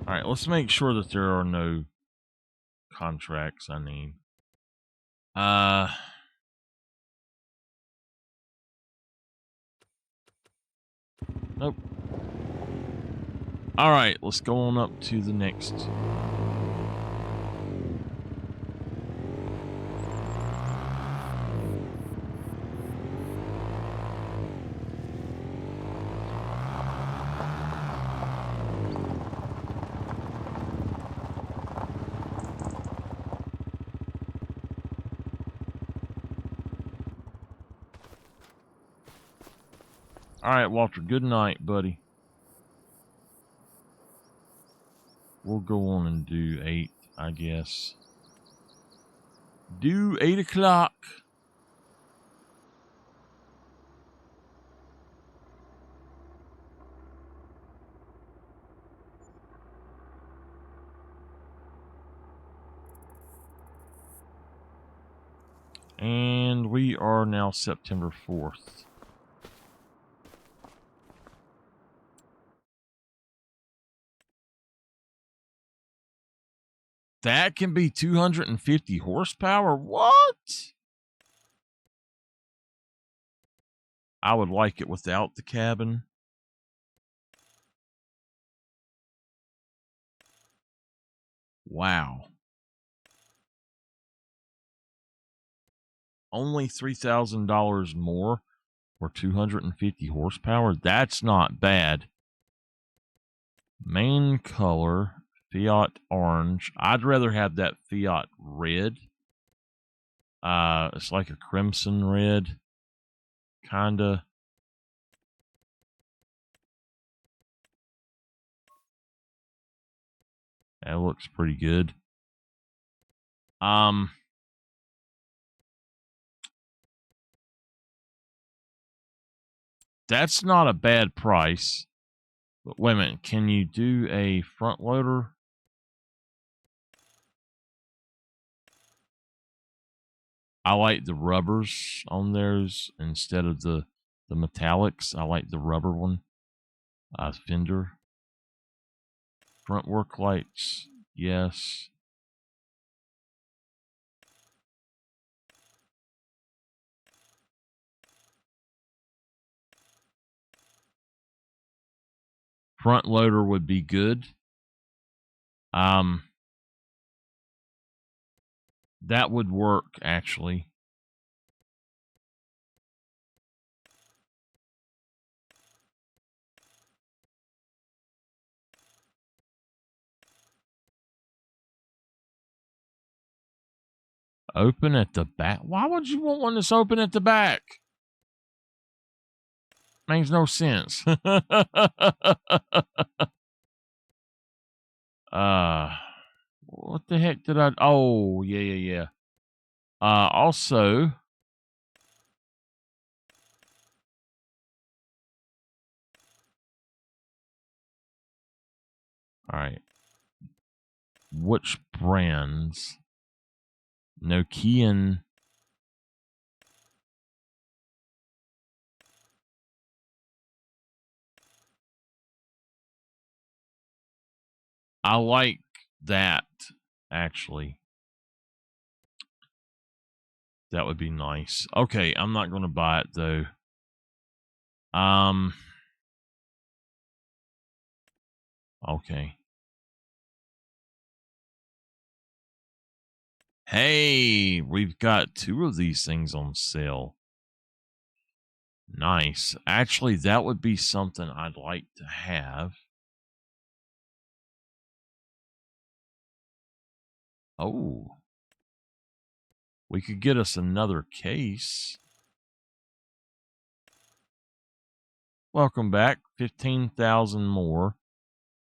All right, let's make sure that there are no contracts I need. Nope. All right, let's go on up to the next. All right, Walter, good night, buddy. We'll go on and do 8, I guess. Do 8 o'clock. And we are now September 4th. That can be 250 horsepower? What? I would like it without the cabin. Wow. Only $3,000 more for 250 horsepower? That's not bad. Main color, Fiat orange. I'd rather have that Fiat red. It's like a crimson red. Kinda. That looks pretty good. That's not a bad price. But wait a minute, can you do a front loader? I like the rubbers on those instead of the metallics. I like the rubber one. Fender. Front work lights, yes. Front loader would be good. That would work, actually. Open at the back? Why would you want one that's open at the back? Makes no sense. What the heck did I? Oh, yeah. Also, all right. Which brands? Nokian. I like that, actually. That would be nice. Okay, I'm not going to buy it, though. Okay. Hey, we've got 2 of these things on sale. Nice. Actually, that would be something I'd like to have. Oh. We could get us another case. Welcome back. 15,000 more.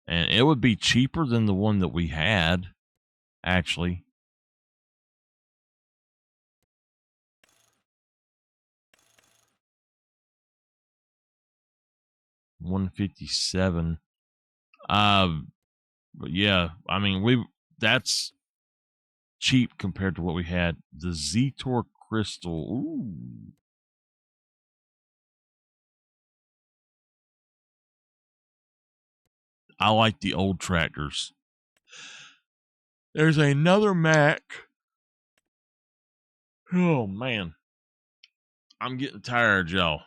And it would be cheaper than the one that we had, actually. $157. But yeah, I mean, that's cheap compared to what we had. The Zetor Crystal. Ooh. I like the old tractors. There's another Mac. Oh, man. I'm getting tired, y'all.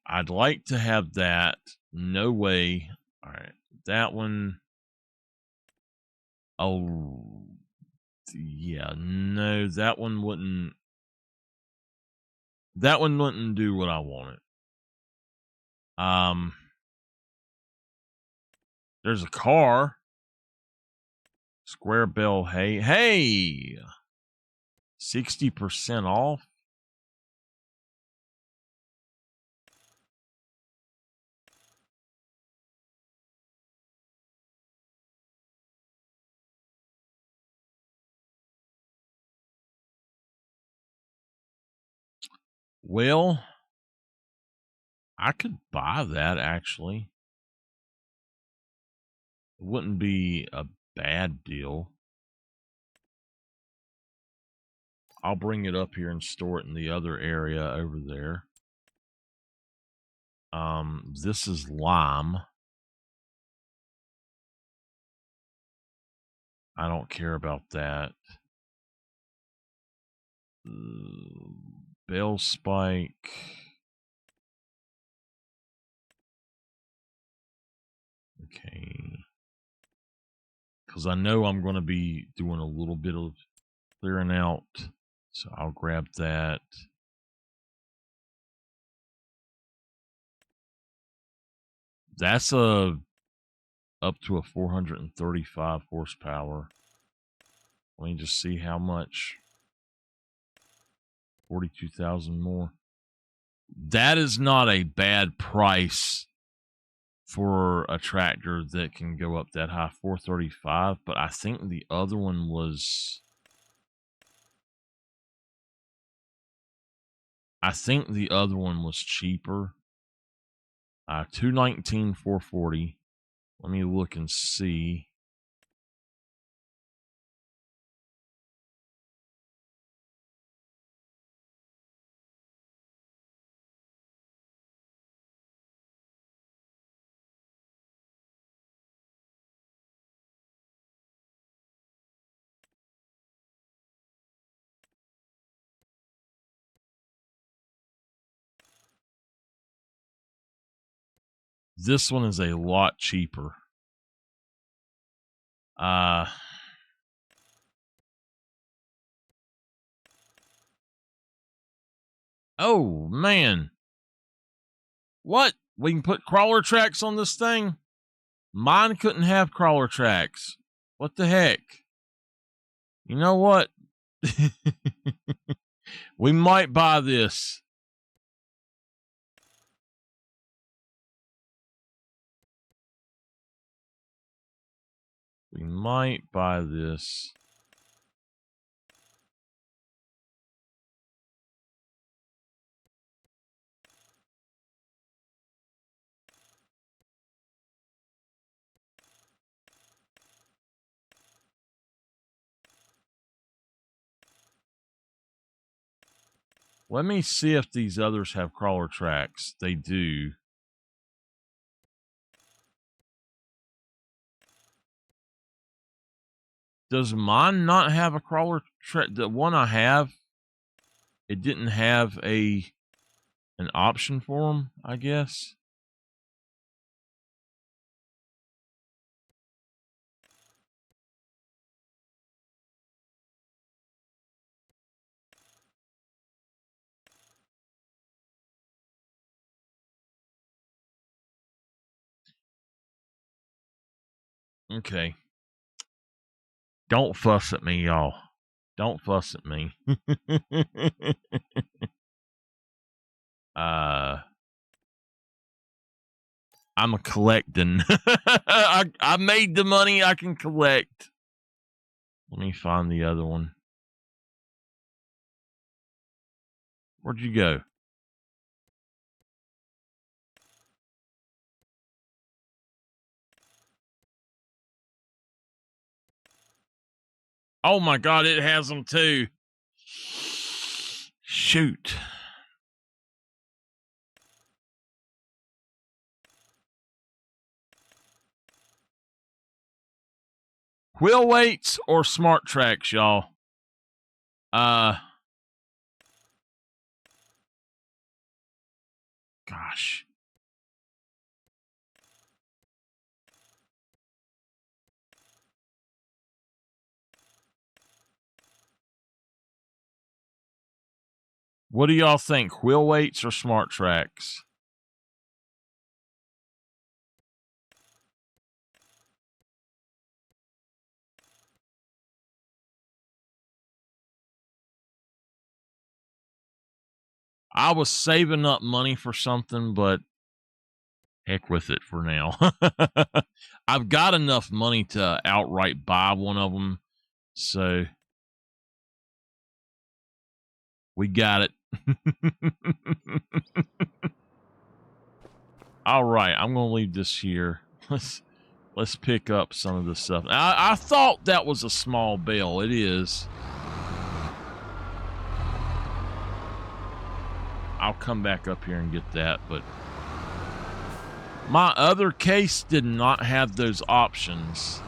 I'd like to have that. No way. All right. That one. Oh, yeah. No, that one wouldn't. That one wouldn't do what I wanted. There's a car. Square Bell. Hey. 60% off. Well, I could buy that, actually. It wouldn't be a bad deal. I'll bring it up here and store it in the other area over there. This is lime. I don't care about that. Bell spike. Okay. Because I know I'm going to be doing a little bit of clearing out. So I'll grab that. That's up to a 435 horsepower. Let me just see how much. 42,000 more. That is not a bad price for a tractor that can go up that high, 435. But I think the other one was. I think the other one was cheaper. 219, 440. Let me look and see. This one is a lot cheaper. Oh, man. What? We can put crawler tracks on this thing? Mine couldn't have crawler tracks. What the heck? You know what? We might buy this. We might buy this. Let me see if these others have crawler tracks. They do. Does mine not have a crawler track? The one I have, it didn't have an option for them, I guess. Okay. Don't fuss at me, y'all. Don't fuss at me. I'm a collecting. I made the money I can collect. Let me find the other one. Where'd you go? Oh my God, it has them too. Shoot. Wheel weights or smart tracks, y'all? Gosh. What do y'all think? Wheel weights or smart tracks? I was saving up money for something, but heck with it for now. I've got enough money to outright buy one of them, so we got it. All right, I'm gonna leave this here. Let's pick up some of this stuff. I thought that was a small bale. It is. I'll come back up here and get that, but my other case did not have those options.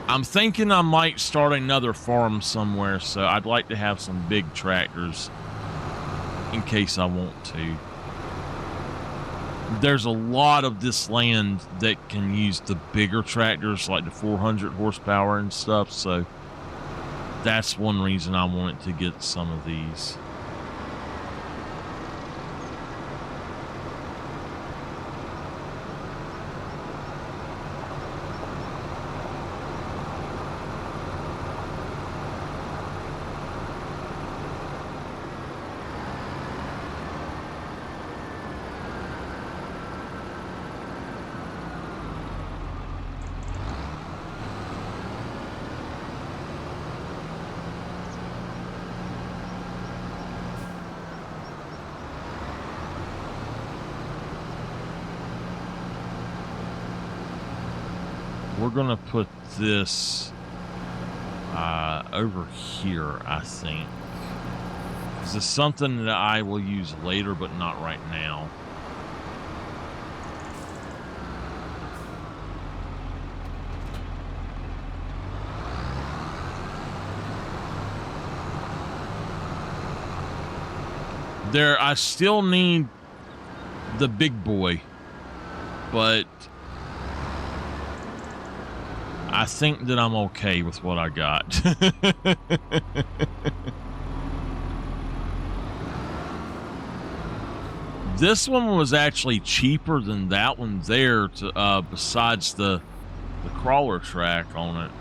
I'm thinking I might start another farm somewhere, so I'd like to have some big tractors in case I want to. There's a lot of this land that can use the bigger tractors, like the 400 horsepower and stuff, so that's one reason I wanted to get some of these. We're gonna put this over here, I think. This is something that I will use later, but not right now. I still need the big boy, but I think that I'm okay with what I got. This one was actually cheaper than that one there, besides the crawler track on it.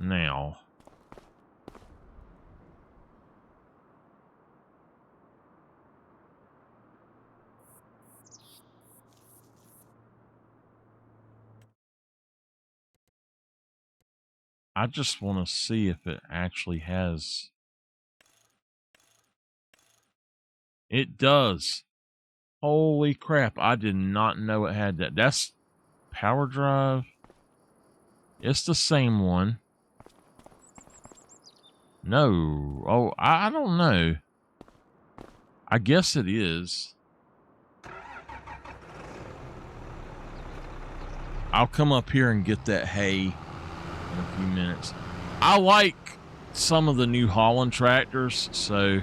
Now, I just want to see if it actually has. It does. Holy crap. I did not know it had that. That's power drive. It's the same one. No. Oh, I don't know. I guess it is. I'll come up here and get that hay in a few minutes. I like some of the New Holland tractors, so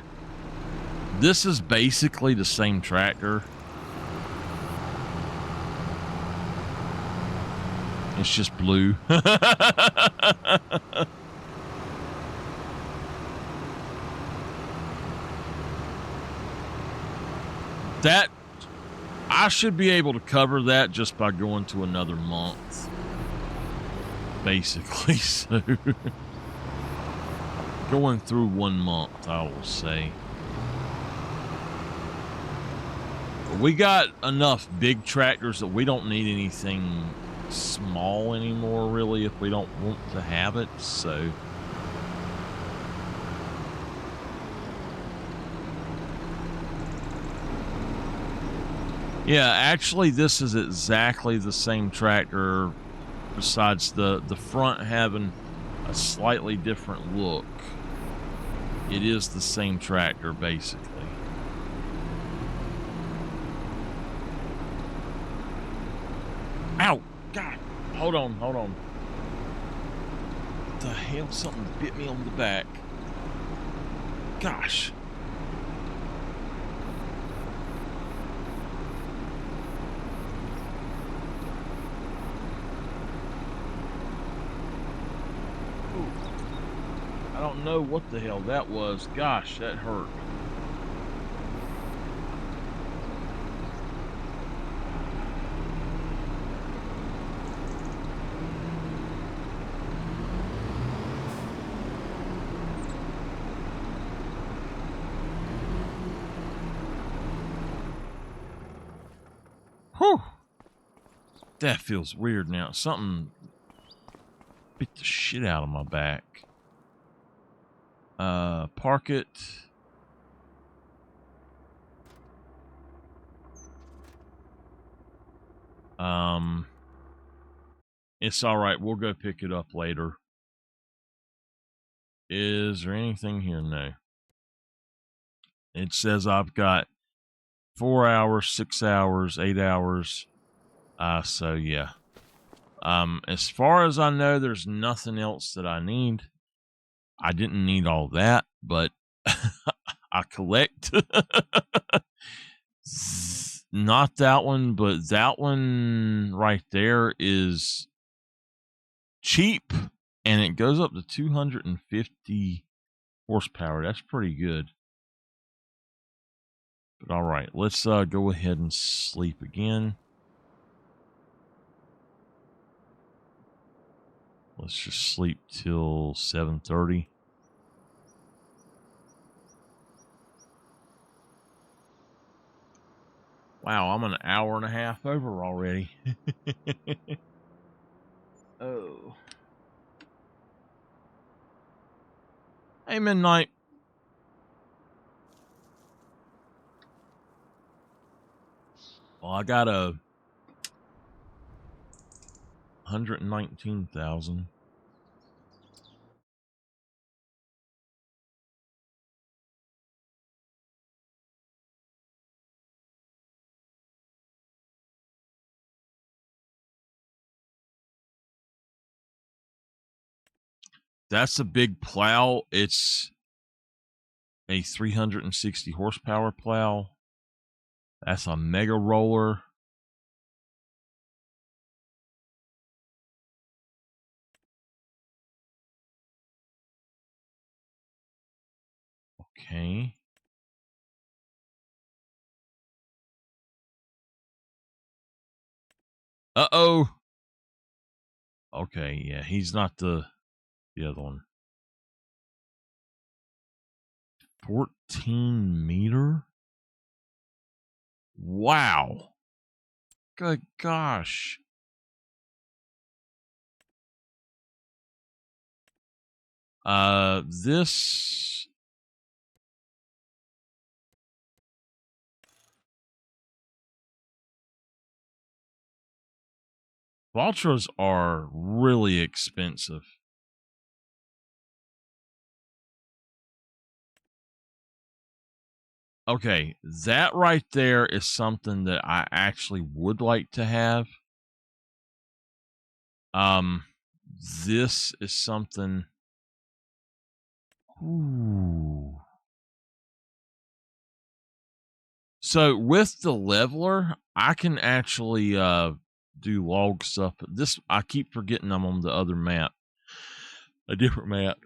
this is basically the same tractor. It's just blue. That, I should be able to cover that just by going to another month. Basically, so going through 1 month, I will say. We got enough big tractors that we don't need anything small anymore, really, if we don't want to have it, so. Yeah, actually, this is exactly the same tractor, besides the front having a slightly different look. It is the same tractor, basically. Ow! God! Hold on. What the hell? Something bit me on the back. Gosh. Ooh. I don't know what the hell that was. Gosh, that hurt. Whew. That feels weird now. Something bit the shit out of my back. Park it. It's all right. We'll go pick it up later. Is there anything here? No. It says I've got 4 hours, 6 hours, 8 hours. So yeah. As far as I know, there's nothing else that I need. I didn't need all that, but I collect. Not that one, but that one right there is cheap, and it goes up to 250 horsepower. That's pretty good. But all right, let's go ahead and sleep again. Let's just sleep till 7:30. Wow, I'm an hour and a half over already. Oh. Hey, Midnight. Well, I got a 119,000. That's a big plow. It's a 360 horsepower plow. That's a mega roller. Okay. Uh-oh. Okay, yeah, he's not the the other one? 14 meter? Wow. Good gosh. This Valtras are really expensive. Okay, that right there is something that I actually would like to have. This is something. Ooh. So with the leveler, I can actually do log stuff. But this, I keep forgetting I'm on the other map, a different map.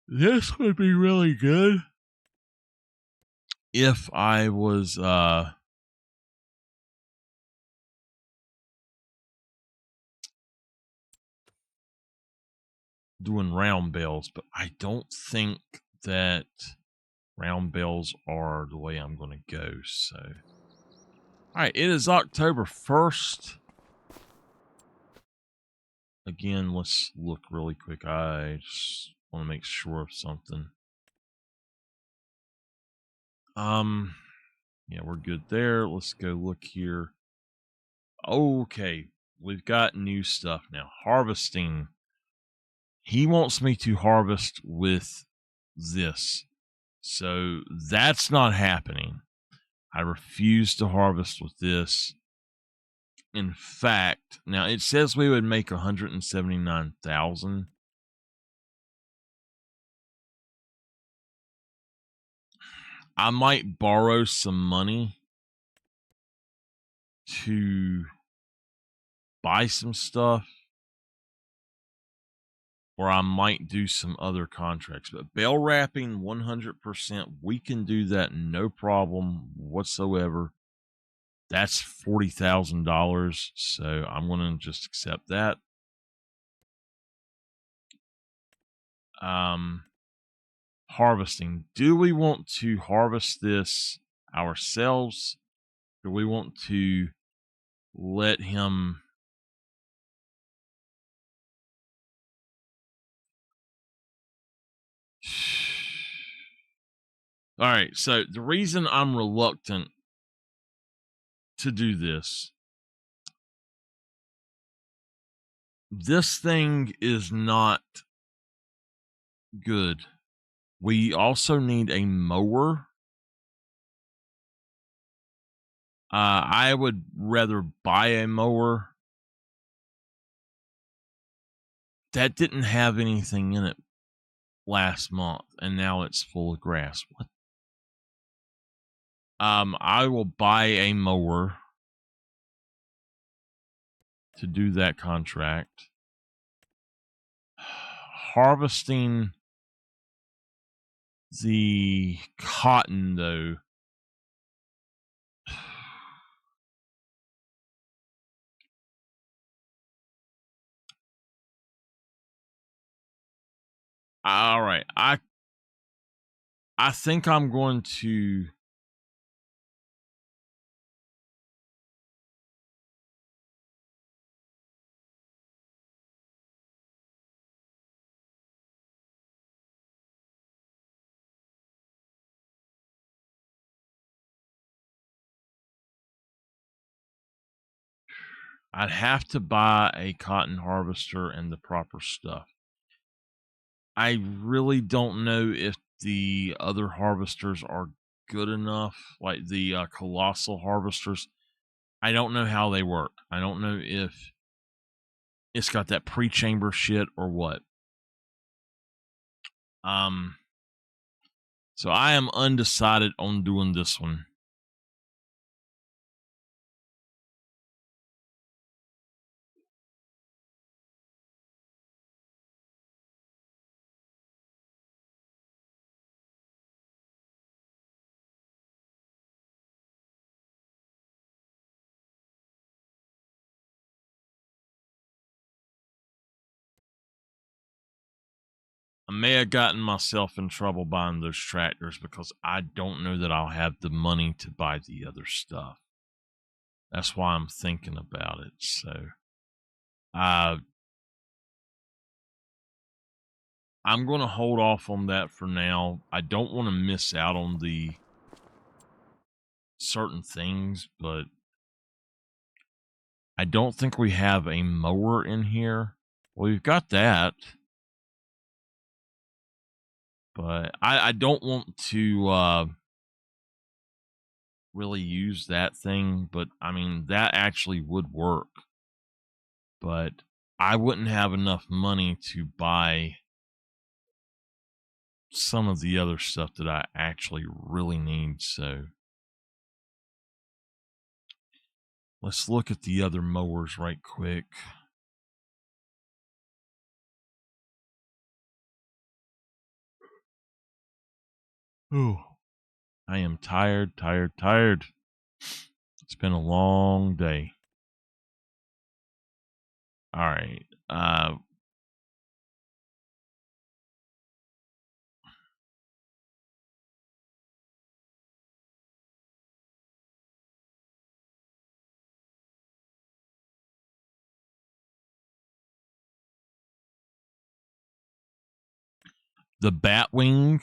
This would be really good if I was doing round bells, but I don't think that round bells are the way I'm going to go. So, all right, it is October 1st. Again, let's look really quick. I just want to make sure of something. Yeah, we're good there. Let's go look here. Okay, we've got new stuff now. Harvesting. He wants me to harvest with this. So that's not happening. I refuse to harvest with this. In fact, now it says we would make 179,000. I might borrow some money to buy some stuff, or I might do some other contracts. But bell wrapping 100%, we can do that no problem whatsoever. That's $40,000, so I'm going to just accept that. Harvesting. Do we want to harvest this ourselves? Do we want to let him? All right, so the reason I'm reluctant to do this thing is not good. We also need a mower. I would rather buy a mower. That didn't have anything in it last month, and now it's full of grass. What? I will buy a mower to do that contract. Harvesting the cotton, though. All right, I think I'm going to. I'd have to buy a cotton harvester and the proper stuff. I really don't know if the other harvesters are good enough, like the colossal harvesters. I don't know how they work. I don't know if it's got that pre-chamber shit or what. So I am undecided on doing this one. I may have gotten myself in trouble buying those tractors because I don't know that I'll have the money to buy the other stuff. That's why I'm thinking about it. So, I'm going to hold off on that for now. I don't want to miss out on the certain things, but I don't think we have a mower in here. Well, we've got that. But I don't want to really use that thing. But, I mean, that actually would work. But I wouldn't have enough money to buy some of the other stuff that I actually really need. So let's look at the other mowers right quick. Oh, I am tired. It's been a long day. All right. The Batwing.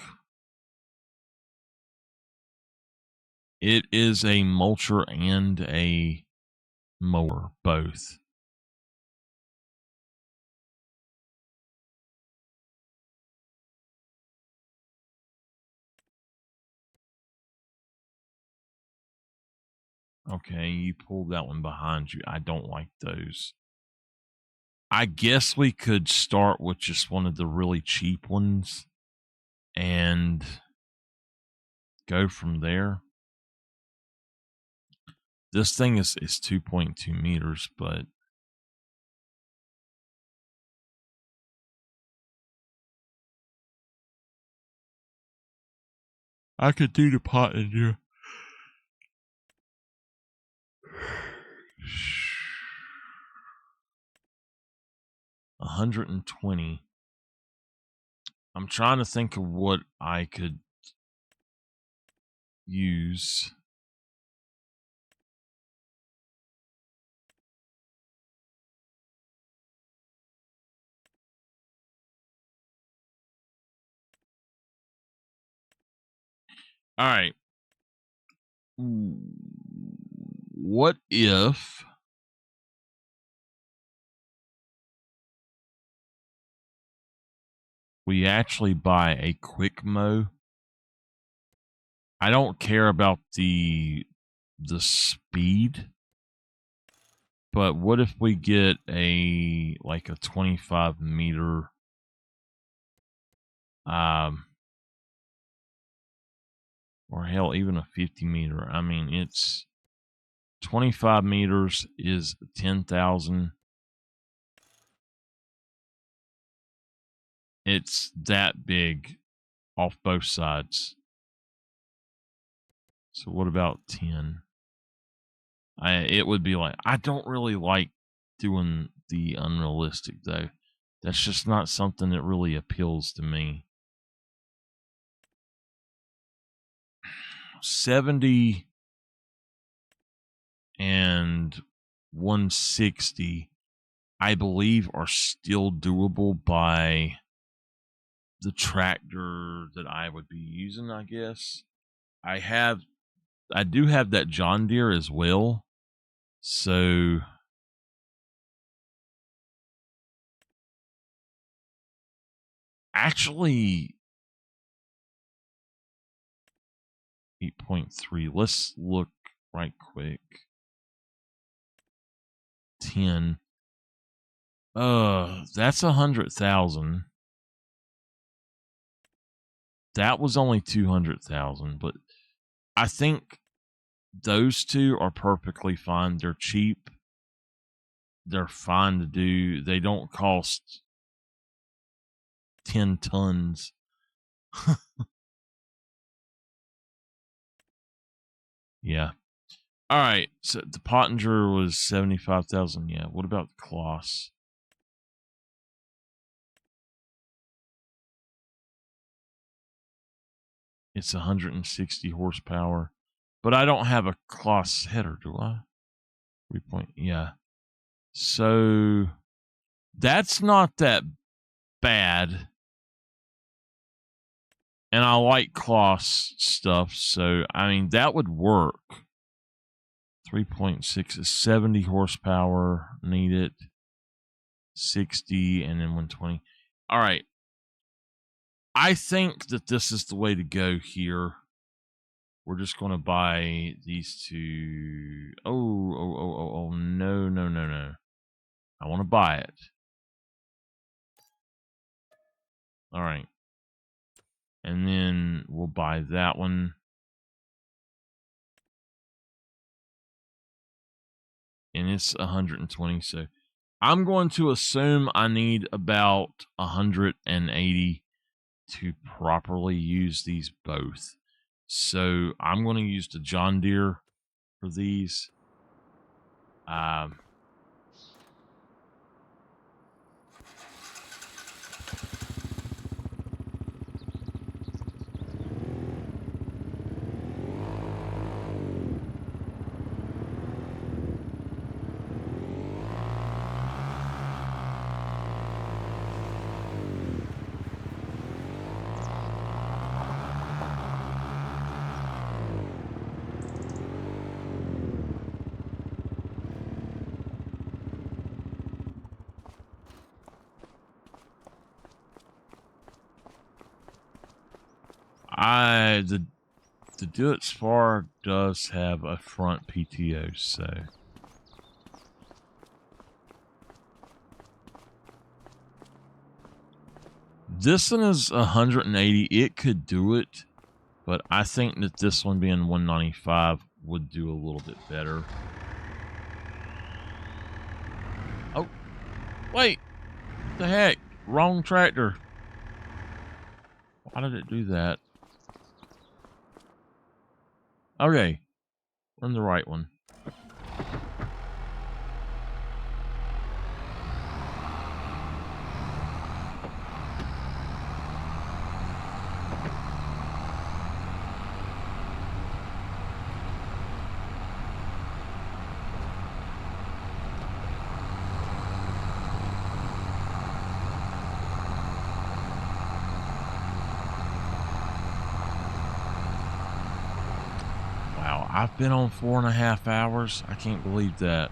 It is a mulcher and a mower, both. Okay, you pulled that one behind you. I don't like those. I guess we could start with just one of the really cheap ones and go from there. This thing is 2.2 meters, but I could do the pot in here. $120. I'm trying to think of what I could use. All right. What if we actually buy a quick mow? I don't care about the speed, but what if we get a 25 meter or hell, even a 50 meter. I mean, it's 25 meters is 10,000. It's that big off both sides. So what about 10? It would be like, I don't really like doing the unrealistic though. That's just not something that really appeals to me. 70 and 160, I believe, are still doable by the tractor that I would be using, I guess. I do have that John Deere as well. So actually 8.3. Let's look right quick. 10. That's 100,000. That was only 200,000, but I think those two are perfectly fine. They're cheap. They're fine to do. They don't cost 10 tons. Yeah. All right. So the Pottinger was 75,000. Yeah. What about the Kloss? It's 160 horsepower. But I don't have a Kloss header, do I? 3 point, yeah. So that's not that bad. And I like Kloss stuff, so I mean that would work. 3.6 is 70 horsepower needed. 60 and then 120. All right. I think that this is the way to go here. We're just going to buy these two. Oh, no. I want to buy it. All right. And then we'll buy that one. And it's 120. So I'm going to assume I need about 180 to properly use these both. So I'm going to use the John Deere for these. The Do It Spar does have a front PTO, so this one is 180. It could do it, but I think that this one being 195 would do a little bit better. Oh, wait, what the heck? Wrong tractor. Why did it do that? Okay, we're in the right one. I've been on 4.5 hours. I can't believe that.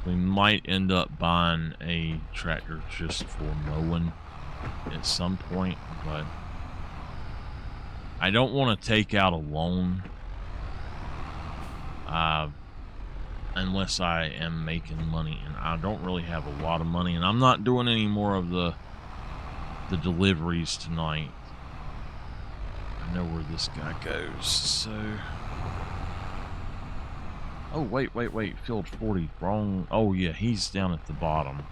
We might end up buying a tractor just for mowing at some point, but I don't want to take out a loan unless I am making money, and I don't really have a lot of money, and I'm not doing any more of the deliveries tonight. I know where this guy goes, so... Oh, wait. Field 40. Wrong. Oh, yeah, he's down at the bottom.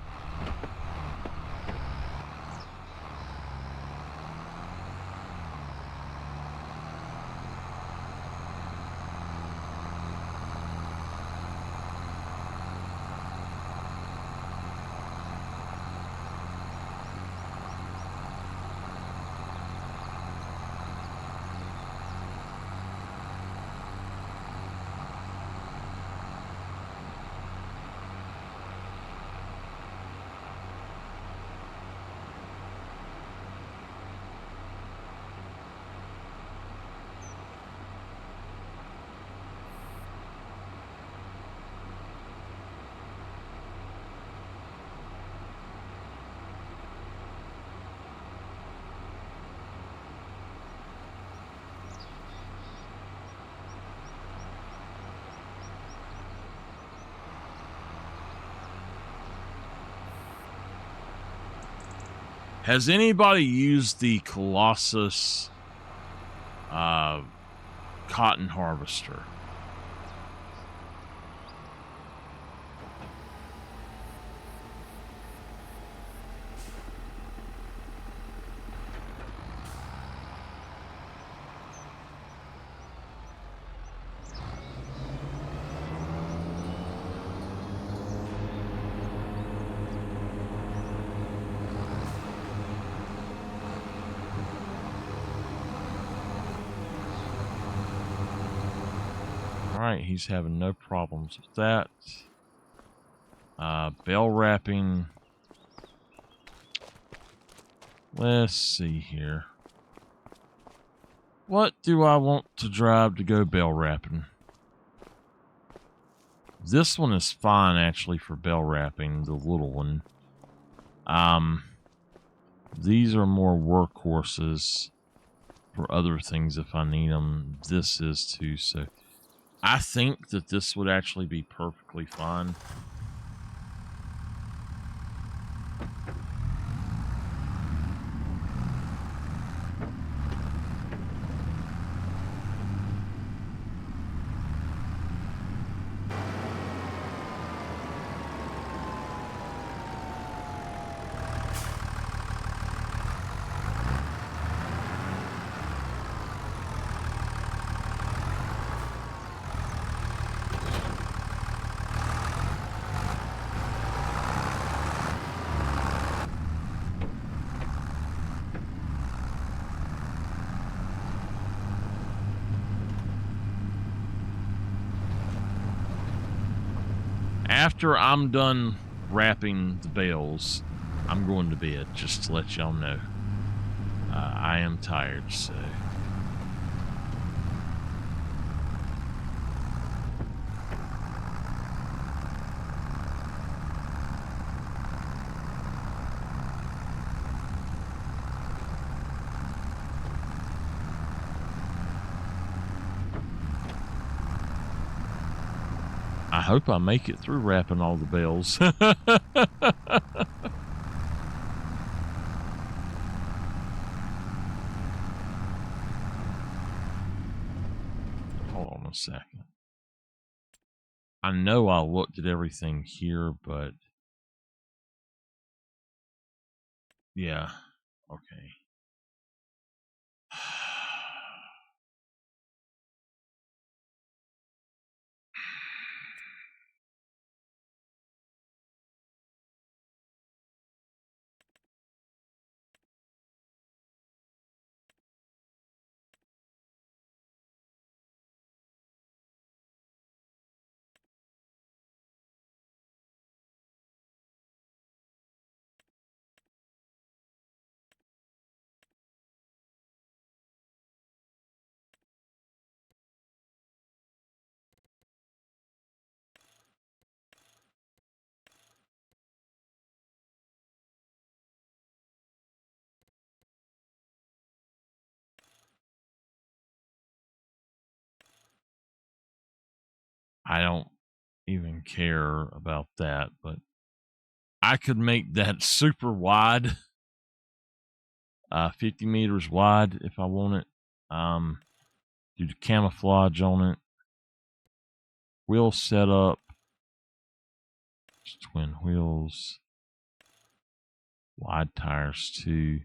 Has anybody used the Colossus cotton harvester? right, he's having no problems with that. Bell wrapping. Let's see here. What do I want to drive to go bell wrapping? This one is fine, actually, for bell wrapping, the little one. These are more workhorses for other things if I need them. This is too, so I think that this would actually be perfectly fine. After I'm done wrapping the bales, I'm going to bed, just to let y'all know. I am tired, so... I hope I make it through wrapping all the bales. Hold on a second. I know I looked at everything here, but... yeah, okay. I don't even care about that, but I could make that super wide, 50 meters wide if I want it. Do the camouflage on it. Wheel setup, twin wheels, wide tires too.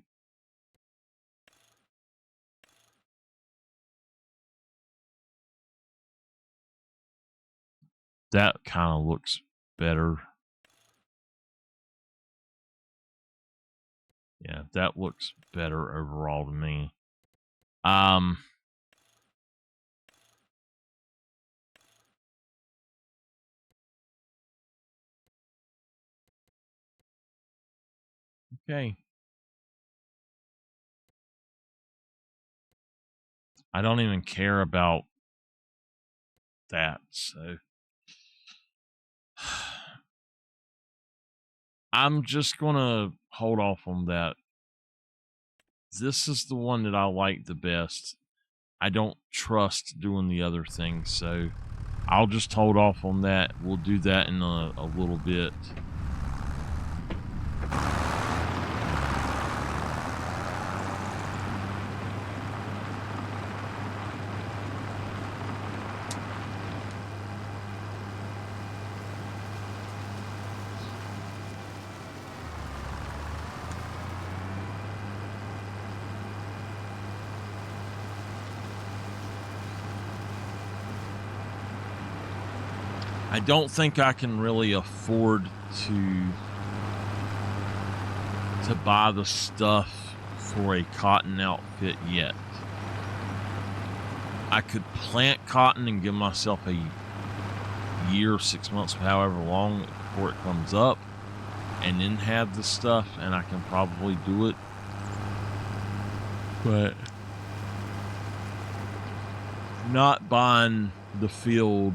That kind of looks better. Yeah, that looks better overall to me. Okay. I don't even care about that, so I'm just gonna hold off on that. This is the one that I like the best. I don't trust doing the other things, so I'll just hold off on that. We'll do that in a little bit. I don't think I can really afford to buy the stuff for a cotton outfit yet. I could plant cotton and give myself a year, 6 months, however long before it comes up, and then have the stuff, and I can probably do it. But not buying the field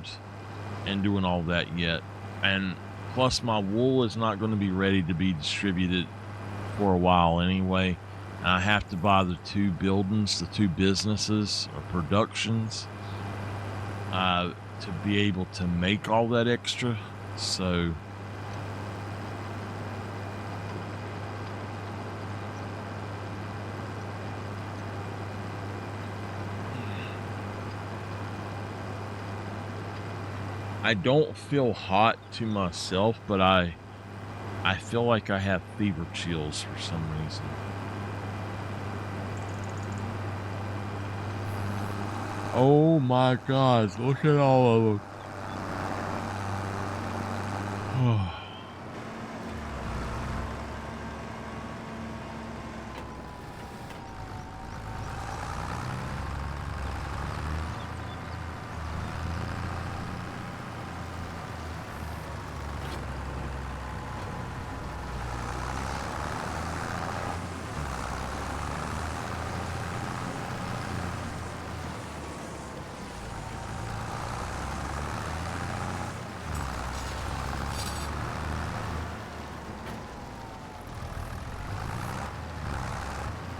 and doing all that yet. And plus my wool is not going to be ready to be distributed for a while anyway. And I have to buy the 2 buildings, the 2 businesses or productions, to be able to make all that extra. So I don't feel hot to myself, but I feel like I have fever chills for some reason. Oh my God, look at all of them.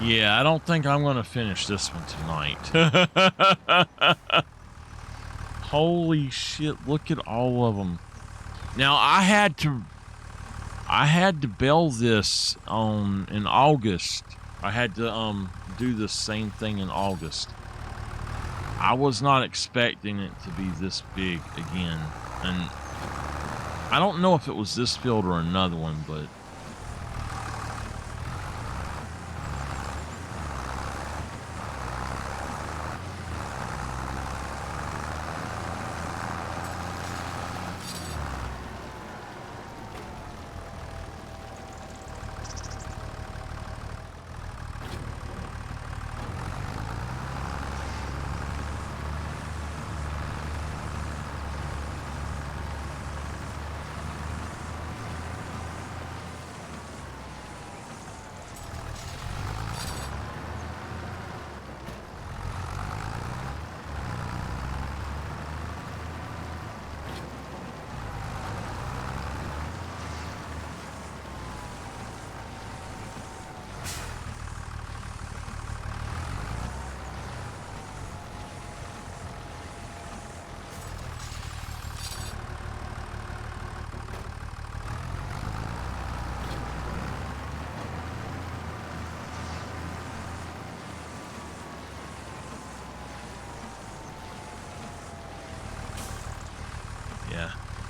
Yeah, I don't think I'm going to finish this one tonight. Holy shit, look at all of them. Now, I had to bale this in August. I had to do the same thing in August. I was not expecting it to be this big again. And I don't know if it was this field or another one, but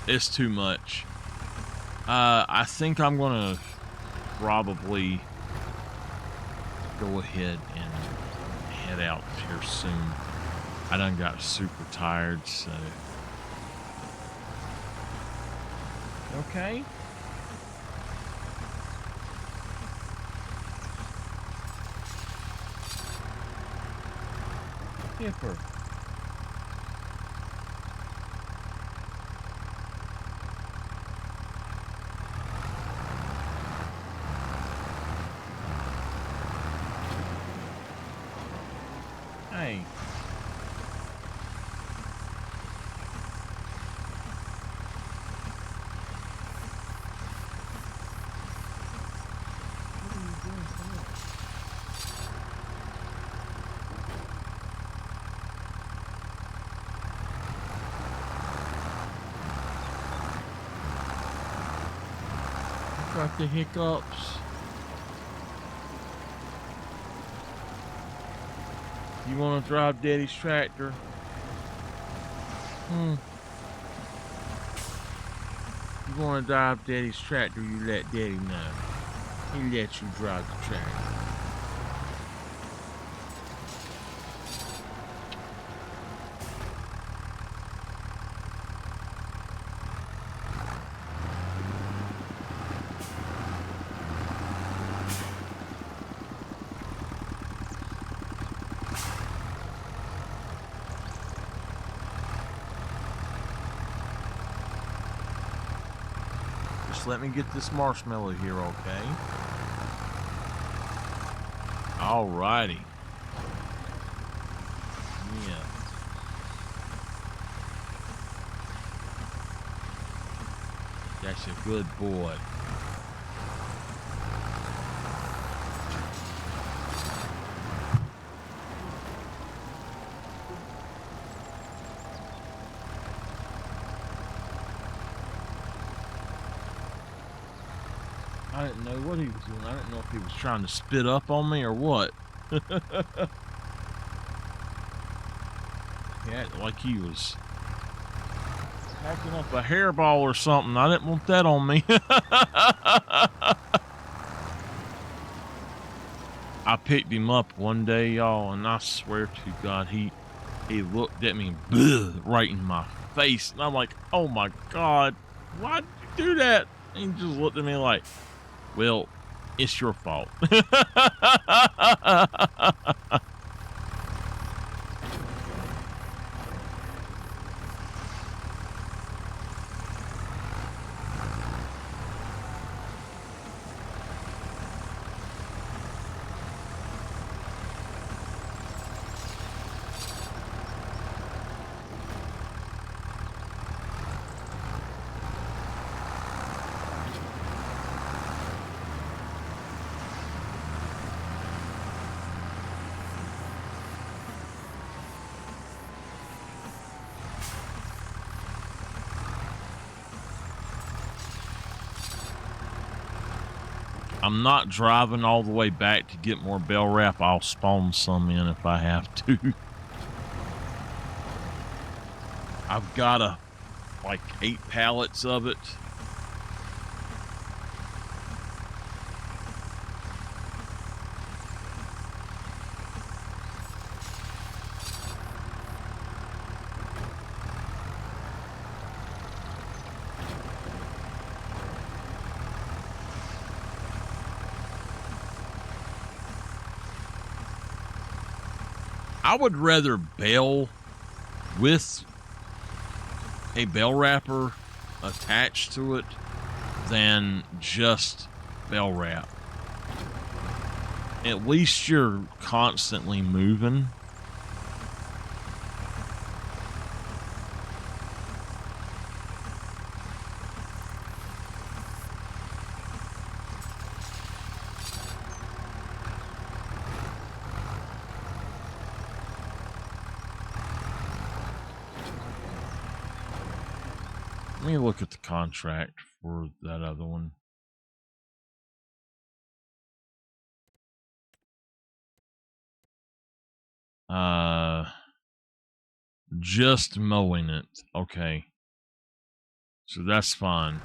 it's too much. I think I'm gonna probably go ahead and head out here soon. I done got super tired, so. Okay. Hipper. Hey. Got the hiccups. You want to drive Daddy's tractor? You want to drive Daddy's tractor, you let Daddy know. He lets you drive the tractor. Just let me get this marshmallow here, okay? Alrighty. Yeah. That's a good boy. I didn't know what he was doing. I didn't know if he was trying to spit up on me or what. He acted like he was packing up a hairball or something. I didn't want that on me. I picked him up one day, y'all, and I swear to God, he looked at me right in my face, and I'm like, oh my God, why did you do that? And he just looked at me like, well, it's your fault. I'm not driving all the way back to get more bell wrap. I'll spawn some in if I have to. I've got like 8 pallets of it. I would rather bell with a bell wrapper attached to it than just bell wrap. At least you're constantly moving. Let me look at the contract for that other one. Just mowing it. Okay. So that's fine.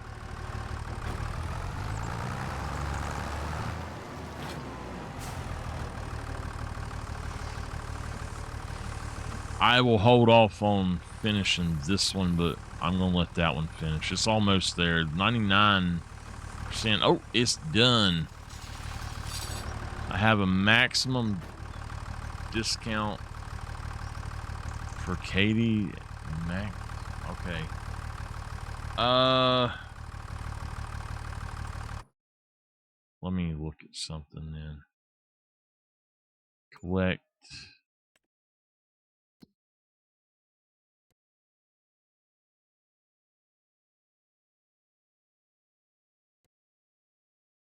I will hold off on finishing this one, but I'm going to let that one finish. It's almost there. 99%. Oh, it's done. I have a maximum discount for Katie. Okay. Let me look at something then. Collect.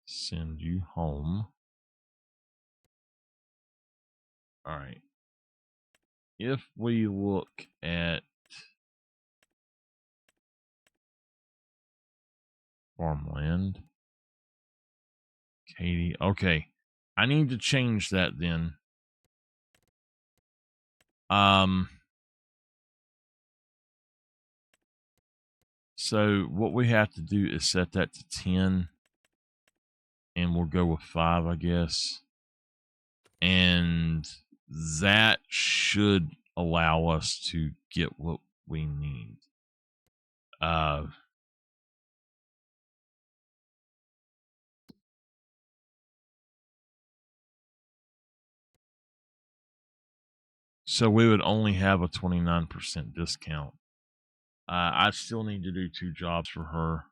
Send you home. All right. If we look at farmland, Katie. Okay. I need to change that then. So what we have to do is set that to 10, and we'll go with 5, I guess. And that should allow us to get what we need. So we would only have a 29% discount. I still need to do 2 jobs for her.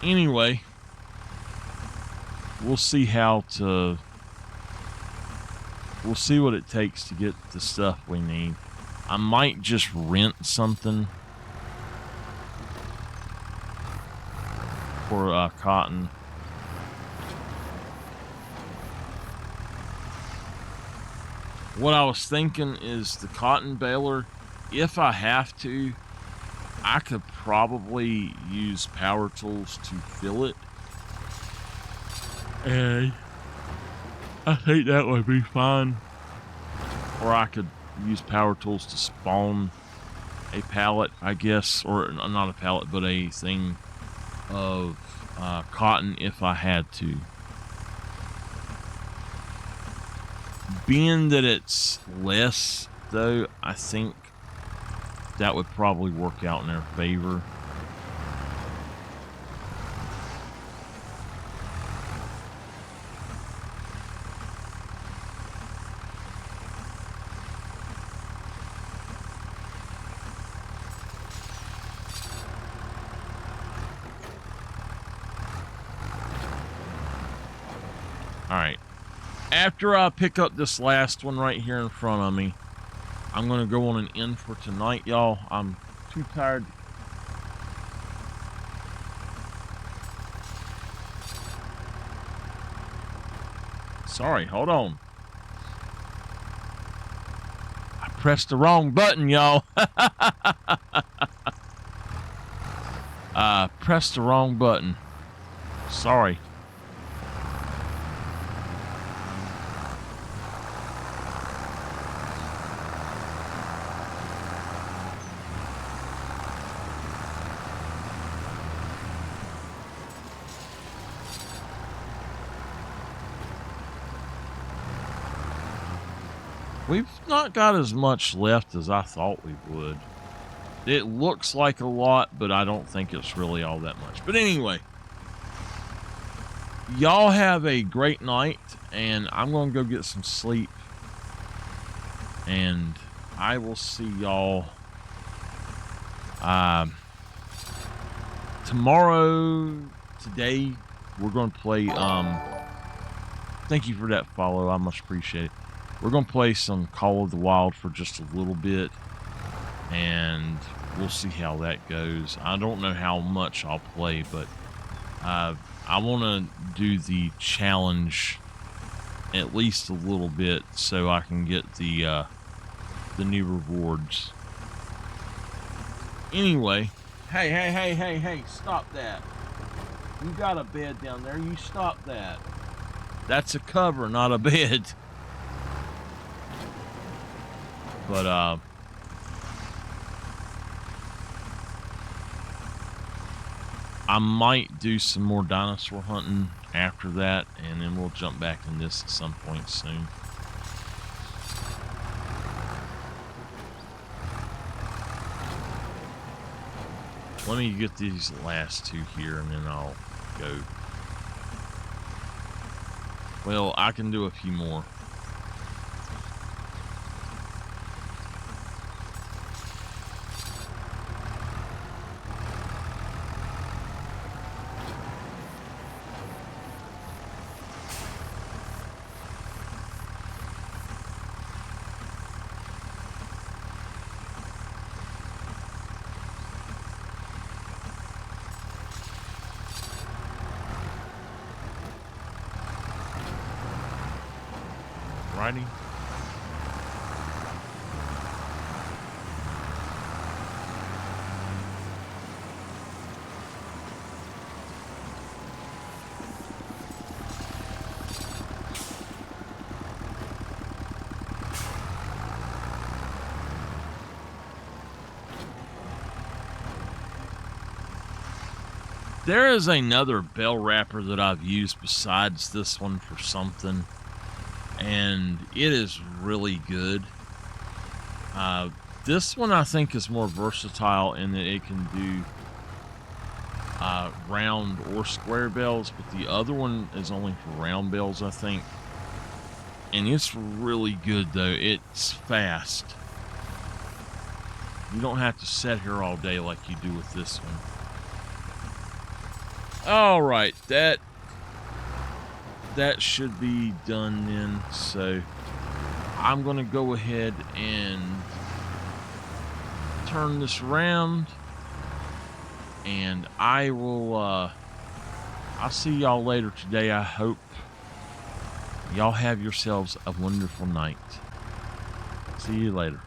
Anyway, we'll see we'll see what it takes to get the stuff we need. I might just rent something for cotton. What I was thinking is the cotton baler, if I have to, I could probably use power tools to fill it. And I think that would be fine. Or I could use power tools to spawn a pallet, I guess. Or not a pallet, but a thing of cotton if I had to. Being that it's less, though, I think that would probably work out in their favor. Alright. After I pick up this last one right here in front of me, I'm going to go on an end for tonight, y'all. I'm too tired. Sorry, hold on. I pressed the wrong button, y'all. Pressed the wrong button. Sorry. We've not got as much left as I thought we would. It looks like a lot, but I don't think it's really all that much. But anyway, y'all have a great night, and I'm going to go get some sleep. And I will see y'all tomorrow. Today, we're going to play. Thank you for that follow. I much appreciate it. We're going to play some Call of the Wild for just a little bit, and we'll see how that goes. I don't know how much I'll play, but I want to do the challenge at least a little bit so I can get the new rewards. Anyway, hey, stop that. You got a bed down there. You stop that. That's a cover, not a bed. But, I might do some more dinosaur hunting after that, and then we'll jump back in this at some point soon. Let me get these last two here, and then I'll go. Well, I can do a few more. Righty. There is another bell wrapper that I've used besides this one for something, and it is really good. This one I think is more versatile in that it can do round or square bells, but the other one is only for round bells, I think. And it's really good though. It's fast. You don't have to sit here all day like you do with this one. All right, that should be done then. So I'm gonna go ahead and turn this around, and I will I'll see y'all later today. I hope y'all have yourselves a wonderful night. See you later.